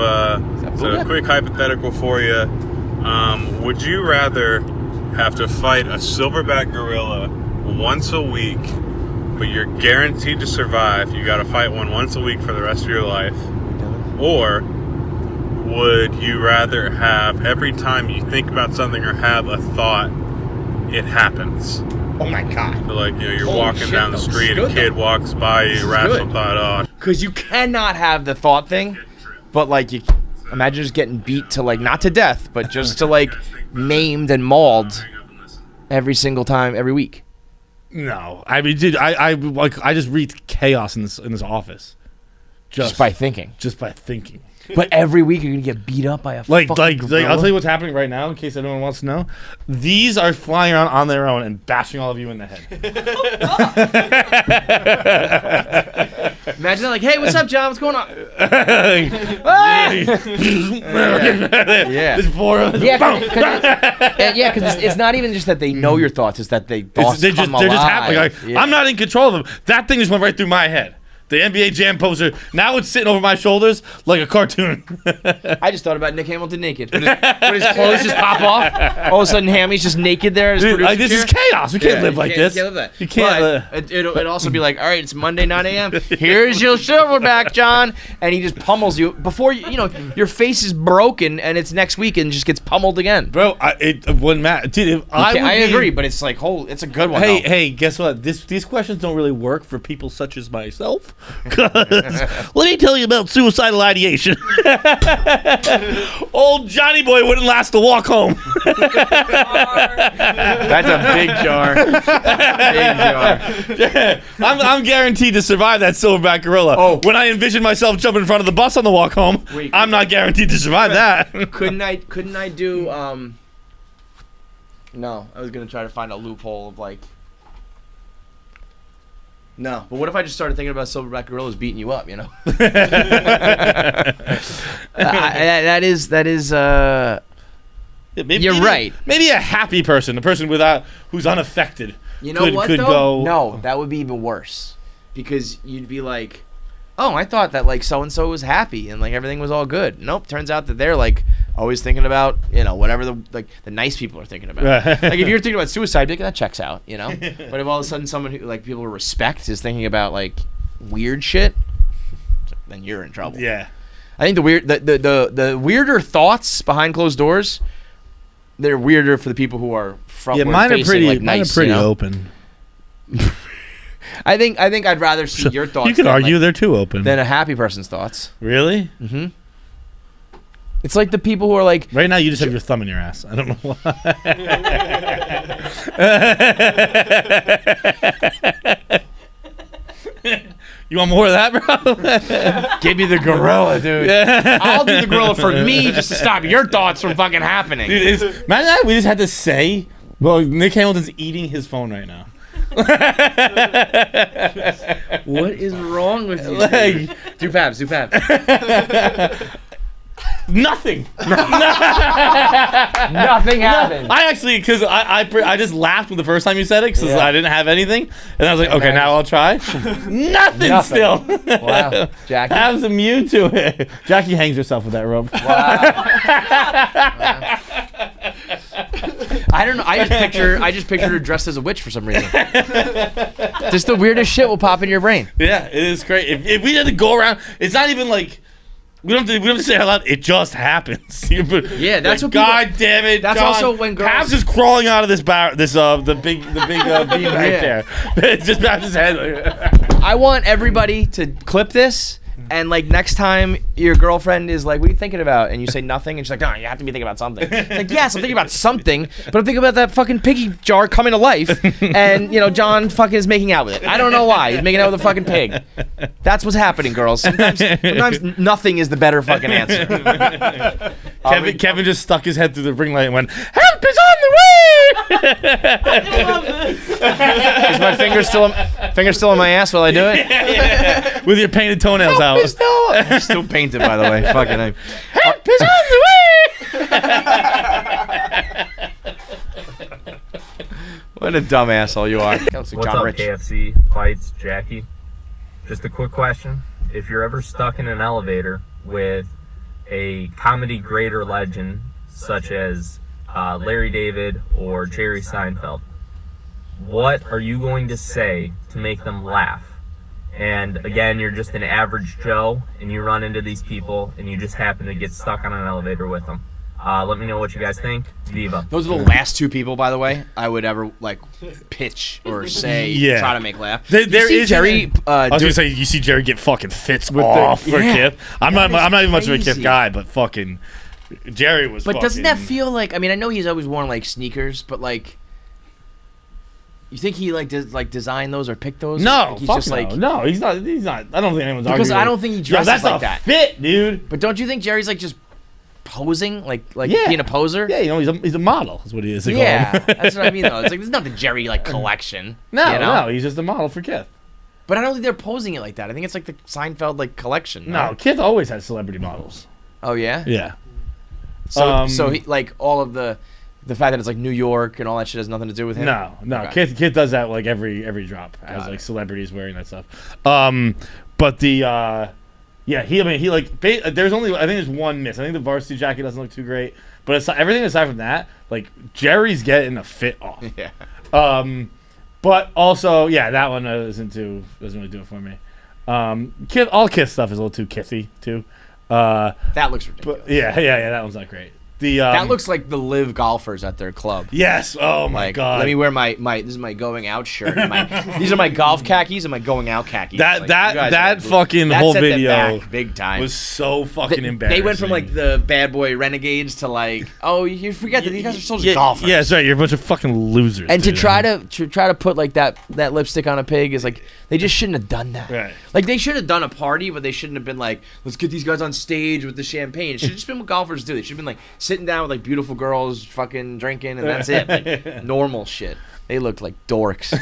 So a quick hypothetical for you. Would you rather have to fight a silverback gorilla once a week, but you're guaranteed to survive? You got to fight one once a week for the rest of your life. Or would you rather have every time you think about something or have a thought, it happens? Oh my God. So like, you're Holy walking shit, down the though. street, This a is good, kid walks by you, rational good. thought, Because you cannot have the thought thing, but like you imagine just getting beat to like not to death, but just to like maimed and mauled every single time, every week. No, I mean, dude, I just read chaos in this office. Just by thinking. Just by thinking. But every week you're gonna get beat up by a like fucking gorilla? I'll tell you what's happening right now in case anyone wants to know. These are flying around on their own and bashing all of you in the head. Imagine that, like, hey, what's up, John? What's going on? Yeah. There's 4 of them. Yeah, because it's not even just that they know your thoughts; it's that they're just happening. Like, I'm not in control of them. That thing just went right through my head. The NBA Jam poster, now it's sitting over my shoulders like a cartoon. I just thought about Nick Hamilton naked. When his clothes just pop off, all of a sudden Hammy's just naked there. Dude, like, this is chaos. We can't live like this. You can't live that. You can't. It'd also be like, all right, it's Monday, 9 a.m. Here's your silverback, John. And he just pummels you. Before, your face is broken and it's next week and just gets pummeled again. Bro, it wouldn't matter. Dude, I agree, but it's like, it's a good one. Hey, guess what? These questions don't really work for people such as myself. Let me tell you about suicidal ideation. Old Johnny Boy wouldn't last the walk home. That's a big jar. Yeah, I'm guaranteed to survive that silverback gorilla. Oh. When I envision myself jumping in front of the bus on the walk home, I'm not guaranteed to survive that. Couldn't I do No, I was gonna try to find a loophole of like. No, but what if I just started thinking about silverback gorillas beating you up? That is. You're right. Maybe a happy person, a person who's unaffected. You know what? Though? No, that would be even worse because you'd be like, oh, I thought that like so and so was happy and like everything was all good. Nope, turns out that they're like always thinking about whatever the nice people are thinking about. Like if you're thinking about suicide, like, that checks out, But if all of a sudden someone who like people respect is thinking about like weird shit, then you're in trouble. Yeah, I think the weirder thoughts behind closed doors, they're weirder for the people who are from. Yeah, mine are pretty open. I think I'd rather see your thoughts. You could argue they're too open than a happy person's thoughts. Really? Mm-hmm. It's like the people who are like... Right now, you just have your thumb in your ass. I don't know why. You want more of that, bro? Give me the gorilla, dude. Yeah. I'll do the gorilla for me just to stop your thoughts from fucking happening. Dude, imagine that we just had to say, well, Nick Hamilton's eating his phone right now. What is wrong with you? Do Pabs. Nothing. Nothing happened. I actually, because I just laughed when the first time you said it because I didn't have anything, and I was like, okay, now I'll try. Nothing still. Wow, Jackie. I was immune to it. Jackie hangs herself with that rope. Wow. I don't know. I just pictured her dressed as a witch for some reason. Just the weirdest shit will pop in your brain. Yeah, it is great. If we had to go around, it's not even like. We don't have to say it out loud. It just happens. Yeah, that's what. God damn it! That's John, also when girls. Pabs is crawling out of the big beam right there. It's just Pabs' head. I want everybody to clip this. And like next time your girlfriend is like, what are you thinking about? And you say nothing, and she's like, no, you have to be thinking about something. It's like, yes, I'm thinking about something, but I'm thinking about that fucking piggy jar coming to life, and John fucking is making out with it. I don't know why. He's making out with a fucking pig. That's what's happening, girls. Sometimes nothing is the better fucking answer. Kevin just stuck his head through the ring light and went, help is on the way! I love this. Is my finger still in my ass while I do it? Yeah. With your painted toenails out. I'm still painted, by the way. Fucking name. Help is on the way! What a dumb asshole you are. What's up, KFC, Feits, Jackie? Just a quick question. If you're ever stuck in an elevator with a comedy greater legend such as Larry David or Jerry Seinfeld, what are you going to say to make them laugh? And again, you're just an average Joe and you run into these people and you just happen to get stuck on an elevator with them. Let me know what you guys think. Viva. Those are the last two people, by the way, I would ever like pitch or say, try to make laugh. There is Jerry. I was gonna say you see Jerry get fucking fits off for Kip. I'm not even much of a Kip guy, but fucking Jerry was. But doesn't that feel like? I mean, I know he's always worn like sneakers, but like. You think he designed those or picked those? No, he's fuck just no. No, he's not. He's not. I don't think anyone's because arguing. I don't think he dresses that's like a that. fit, dude. But don't you think Jerry's like just posing, like being a poser? Yeah, he's a model. That's what he is. Yeah, that's what I mean though. It's like there's not the Jerry collection. No, you know? no, he's just a model for Kith. But I don't think they're posing it like that. I think it's like the Seinfeld collection. No, Kith always has celebrity models. Oh yeah. Yeah. So he all of the fact that it's like New York and all that shit has nothing to do with him. No. Okay. Kith does that every drop as celebrities wearing that stuff. But the there's only I think there's one miss. I think the varsity jacket doesn't look too great, but it's everything aside from that, Jerry's getting a fit off. Yeah. But also, that one doesn't really do it for me. All Kith stuff is a little too kithy too. That looks ridiculous. But yeah, that one's not great. That looks like the live golfers at their club. Yes. Oh my god. Let me wear my this is my going out shirt. These are my golf khakis and my going out khakis. That fucking whole video big time was so fucking embarrassing. They went from the bad boy renegades to oh, you forget that these guys are still just golfers. Yeah, that's right. You're a bunch of fucking losers. And to try to put that lipstick on a pig is they just shouldn't have done that. Right. They should have done a party, but they shouldn't have been let's get these guys on stage with the champagne. It should have just been what golfers do. They should have been sitting down with beautiful girls fucking drinking and that's it. Normal shit. They looked like dorks.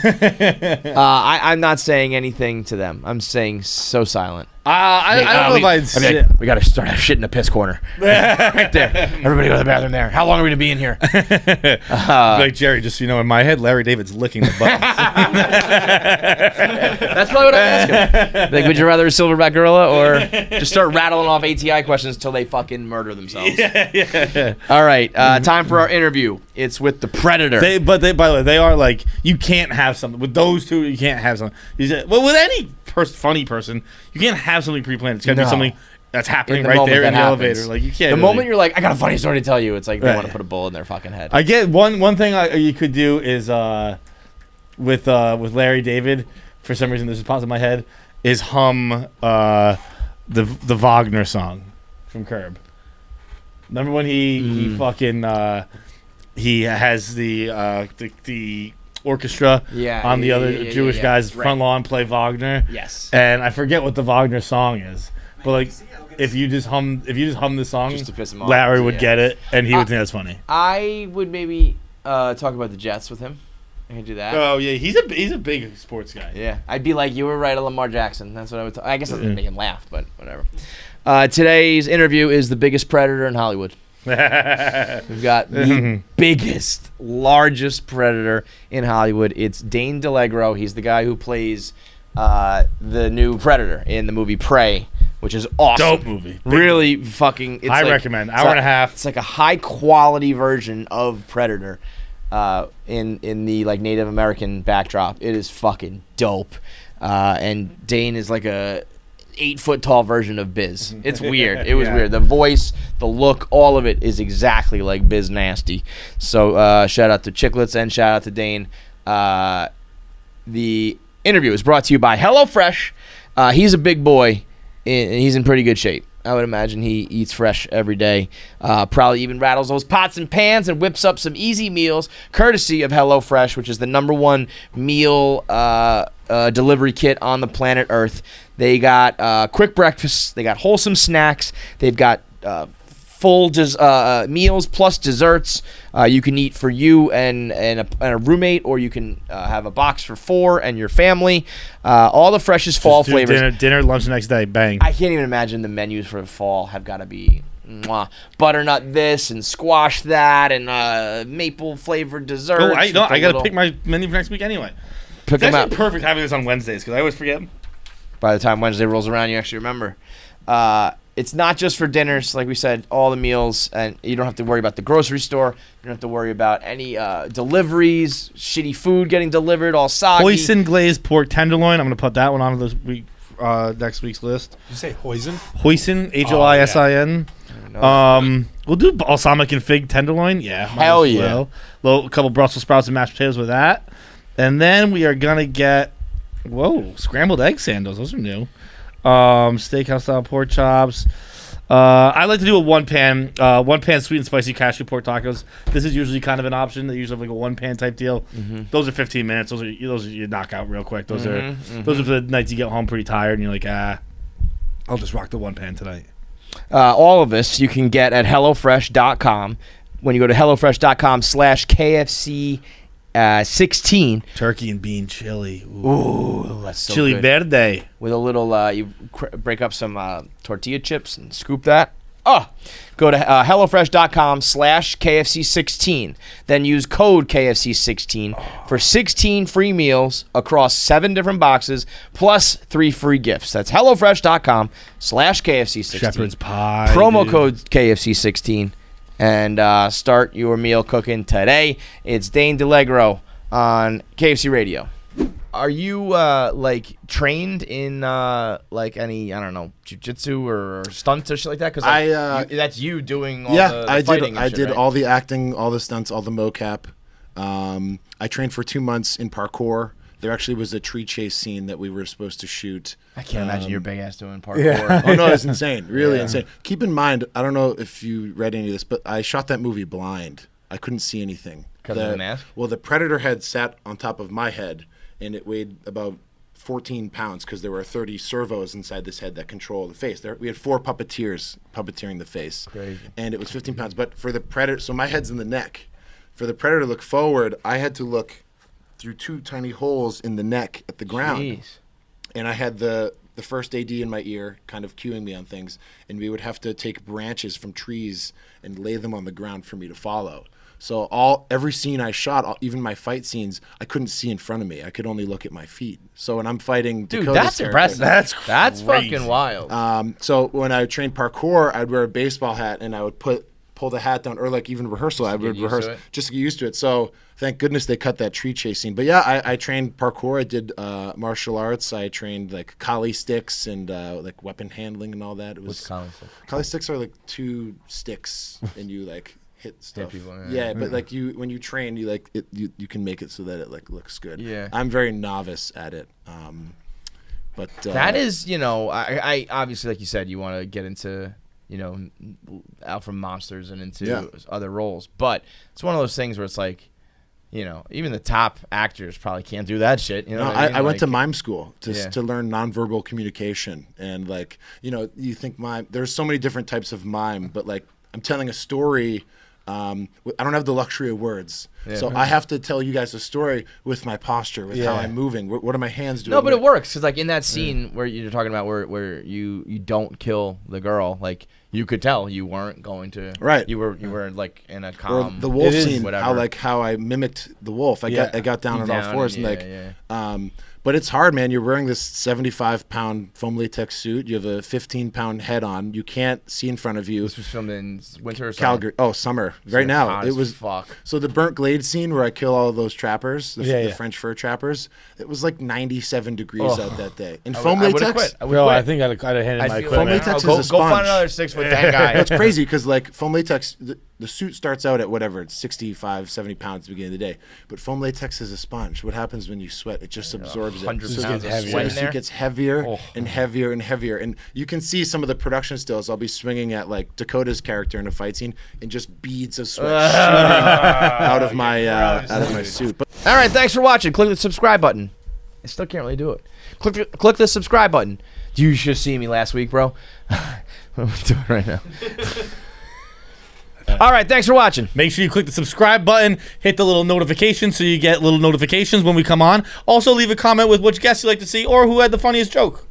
I'm not saying anything to them. I'm saying so silent. I don't know if I'd say... we got to start shit in the piss corner. Right there. Everybody go to the bathroom there. How long are we going to be in here? Jerry, just in my head, Larry David's licking the butt. That's probably what I'm asking. Would you rather a silverback gorilla or just start rattling off ATI questions till they fucking murder themselves? Yeah. All right. Time for our interview. It's with the Predator. By the way, they are you can't have something. With those two, you can't have something. With any funny person, you can't have something pre-planned. It's got to be something that's happening right there in the elevator. You can't. The moment you're I got a funny story to tell you, it's they want to put a bullet in their fucking head. I get one thing you could do is with Larry David, for some reason this is popped in my head, is hum the Wagner song from Curb. Remember when he fucking he has the orchestra on the other Jewish guys' front lawn play Wagner. Yes. And I forget what the Wagner song is, but if you just hum the song, just to piss him off, Larry would get it, and he would think that's funny. I would maybe talk about the Jets with him. I can do that. Oh yeah, he's a big sports guy. Yeah, I'd be you were right, Lamar Jackson. That's what I would. I guess I would make him laugh, but whatever. Today's interview is the biggest predator in Hollywood. We've got the biggest, largest predator in Hollywood. It's Dane Diliegro. He's the guy who plays the new Predator in the movie Prey, which is awesome. Dope movie. Really fucking. I recommend. Hour and a half. It's a high quality version of Predator in the Native American backdrop. It is fucking dope. And Dane is a 8-foot tall version of Biz. It's weird. It was weird. The voice, the look, all of it is exactly like Biz Nasty. So shout out to Chicklets and shout out to Dane. The interview is brought to you by HelloFresh. He's a big boy and he's in pretty good shape. I would imagine he eats fresh every day. Probably even rattles those pots and pans and whips up some easy meals, courtesy of HelloFresh, which is the #1 meal delivery kit on the planet Earth. They got quick breakfasts. They got wholesome snacks. They've got full meals plus desserts. You can eat for you and a roommate, or you can have a box for 4 and your family. All the freshest fall flavors. Dinner, lunch the next day, bang. I can't even imagine the menus for the fall have got to be butternut this and squash that and maple flavored desserts. Oh, I got to pick my menu for next week anyway. Pick them up. It's perfect having this on Wednesdays because I always forget. By the time Wednesday rolls around, you actually remember. It's not just for dinners, like we said, all the meals, and you don't have to worry about the grocery store. You don't have to worry about any deliveries, shitty food getting delivered, all soggy. Hoisin glazed pork tenderloin. I'm going to put that one on next week's list. Did you say hoisin? Hoisin, Hoisin. We'll do balsamic and fig tenderloin. Yeah. Hell yeah. A couple Brussels sprouts and mashed potatoes with that. And then we are going to get, scrambled egg sandals. Those are new. Steakhouse style pork chops. I like to do a one pan sweet and spicy cashew pork tacos. This is usually kind of an option. They usually have like a one pan type deal. Those are 15 minutes. Those are you knock out real quick. Those are for the nights you get home pretty tired and you're like, I'll just rock the one pan tonight. All of this you can get at HelloFresh.com. When you go to HelloFresh.com/KFC 16. Turkey and bean chili. Ooh, that's so chili good. verde. With a little, you break up some tortilla chips and scoop that. Go to HelloFresh.com/KFC 16. Then use code KFC 16 for 16 free meals across 7 different boxes plus 3 free gifts. That's HelloFresh.com/KFC 16. Shepherd's pie. Promo code KFC 16. And start your meal cooking today. It's Dane Diliegro on KFC Radio. Are you like trained in like any, I don't know, jiu-jitsu or stunts or shit like that? Because that's you doing all the fighting. I did right? all the acting, all the stunts, all the mocap. I trained for 2 months in parkour. There actually was a tree chase scene that we were supposed to shoot. I can't imagine your big ass doing parkour. Yeah. Oh, no, it's insane. Really insane. Keep in mind, I don't know if you read any of this, but I shot that movie blind. I couldn't see anything. Because of the mask? Well, the Predator head sat on top of my head, and it weighed about 14 pounds because there were 30 servos inside this head that control the face. We had 4 puppeteers puppeteering the face. Crazy. And it was 15 pounds. But for the Predator, so my head's in the neck. For the Predator to look forward, I had to look through 2 tiny holes in the neck at the ground. Jeez. And I had the first AD in my ear kind of cueing me on things, and we would have to take branches from trees and lay them on the ground for me to follow. So every scene I shot, even my fight scenes, I couldn't see in front of me. I could only look at my feet. So when I'm fighting Dakota's that's impressive. That's crazy. fucking wild. So when I trained parkour, I'd wear a baseball hat and I would pull the hat down, or like even rehearsal, I would rehearse just to get used to it. So thank goodness they cut that tree chase scene. But yeah, I trained parkour. I did martial arts. I trained like Kali sticks and like weapon handling and all that. It was Kali sticks? Kali sticks are like 2 sticks and you like hit stuff. Hit people, yeah, but like when you train, you like you can make it so that it like looks good. Yeah. I'm very novice at it. But that is, I obviously, like you said, you want to get into, out from monsters and into other roles. But it's one of those things where it's like, even the top actors probably can't do that shit. I went to mime school to learn nonverbal communication. And like, you think there's so many different types of mime, but like I'm telling a story. I don't have the luxury of words. Yeah. So I have to tell you guys a story with my posture, with how I'm moving. What are my hands doing? No, but it works. Because like in that scene where you're talking about where you don't kill the girl, like you could tell you weren't going to. Right. You were like in a calm. Or the wolf scene, whatever. how I mimicked the wolf. I got down on all fours and but it's hard, man. You're wearing this 75-pound foam latex suit. You have a 15-pound head on. You can't see in front of you. This was filmed in winter or summer? Calgary. Oh, summer. Right now. It was fuck. So the burnt glade scene where I kill all of those trappers, the French fur trappers, it was like 97 degrees out that day. And foam latex. I think I'd have handed my equipment. Foam latex is a sponge. Go find another 6-foot dead guy. It's crazy because like foam latex, the suit starts out at whatever, it's 65, 70 pounds at the beginning of the day. But foam latex is a sponge. What happens when you sweat? It just absorbs it. 100 So pounds the suit gets heavier and heavier and heavier. And you can see some of the production stills. I'll be swinging at like Dakota's character in a fight scene and just beads of sweat shooting out of my suit. But all right, thanks for watching. Click the subscribe button. I still can't really do it. Click the subscribe button. You should have seen me last week, bro. I'm doing it right now. All right, thanks for watching. Make sure you click the subscribe button, hit the little notification so you get little notifications when we come on. Also, leave a comment with which guests you'd like to see or who had the funniest joke.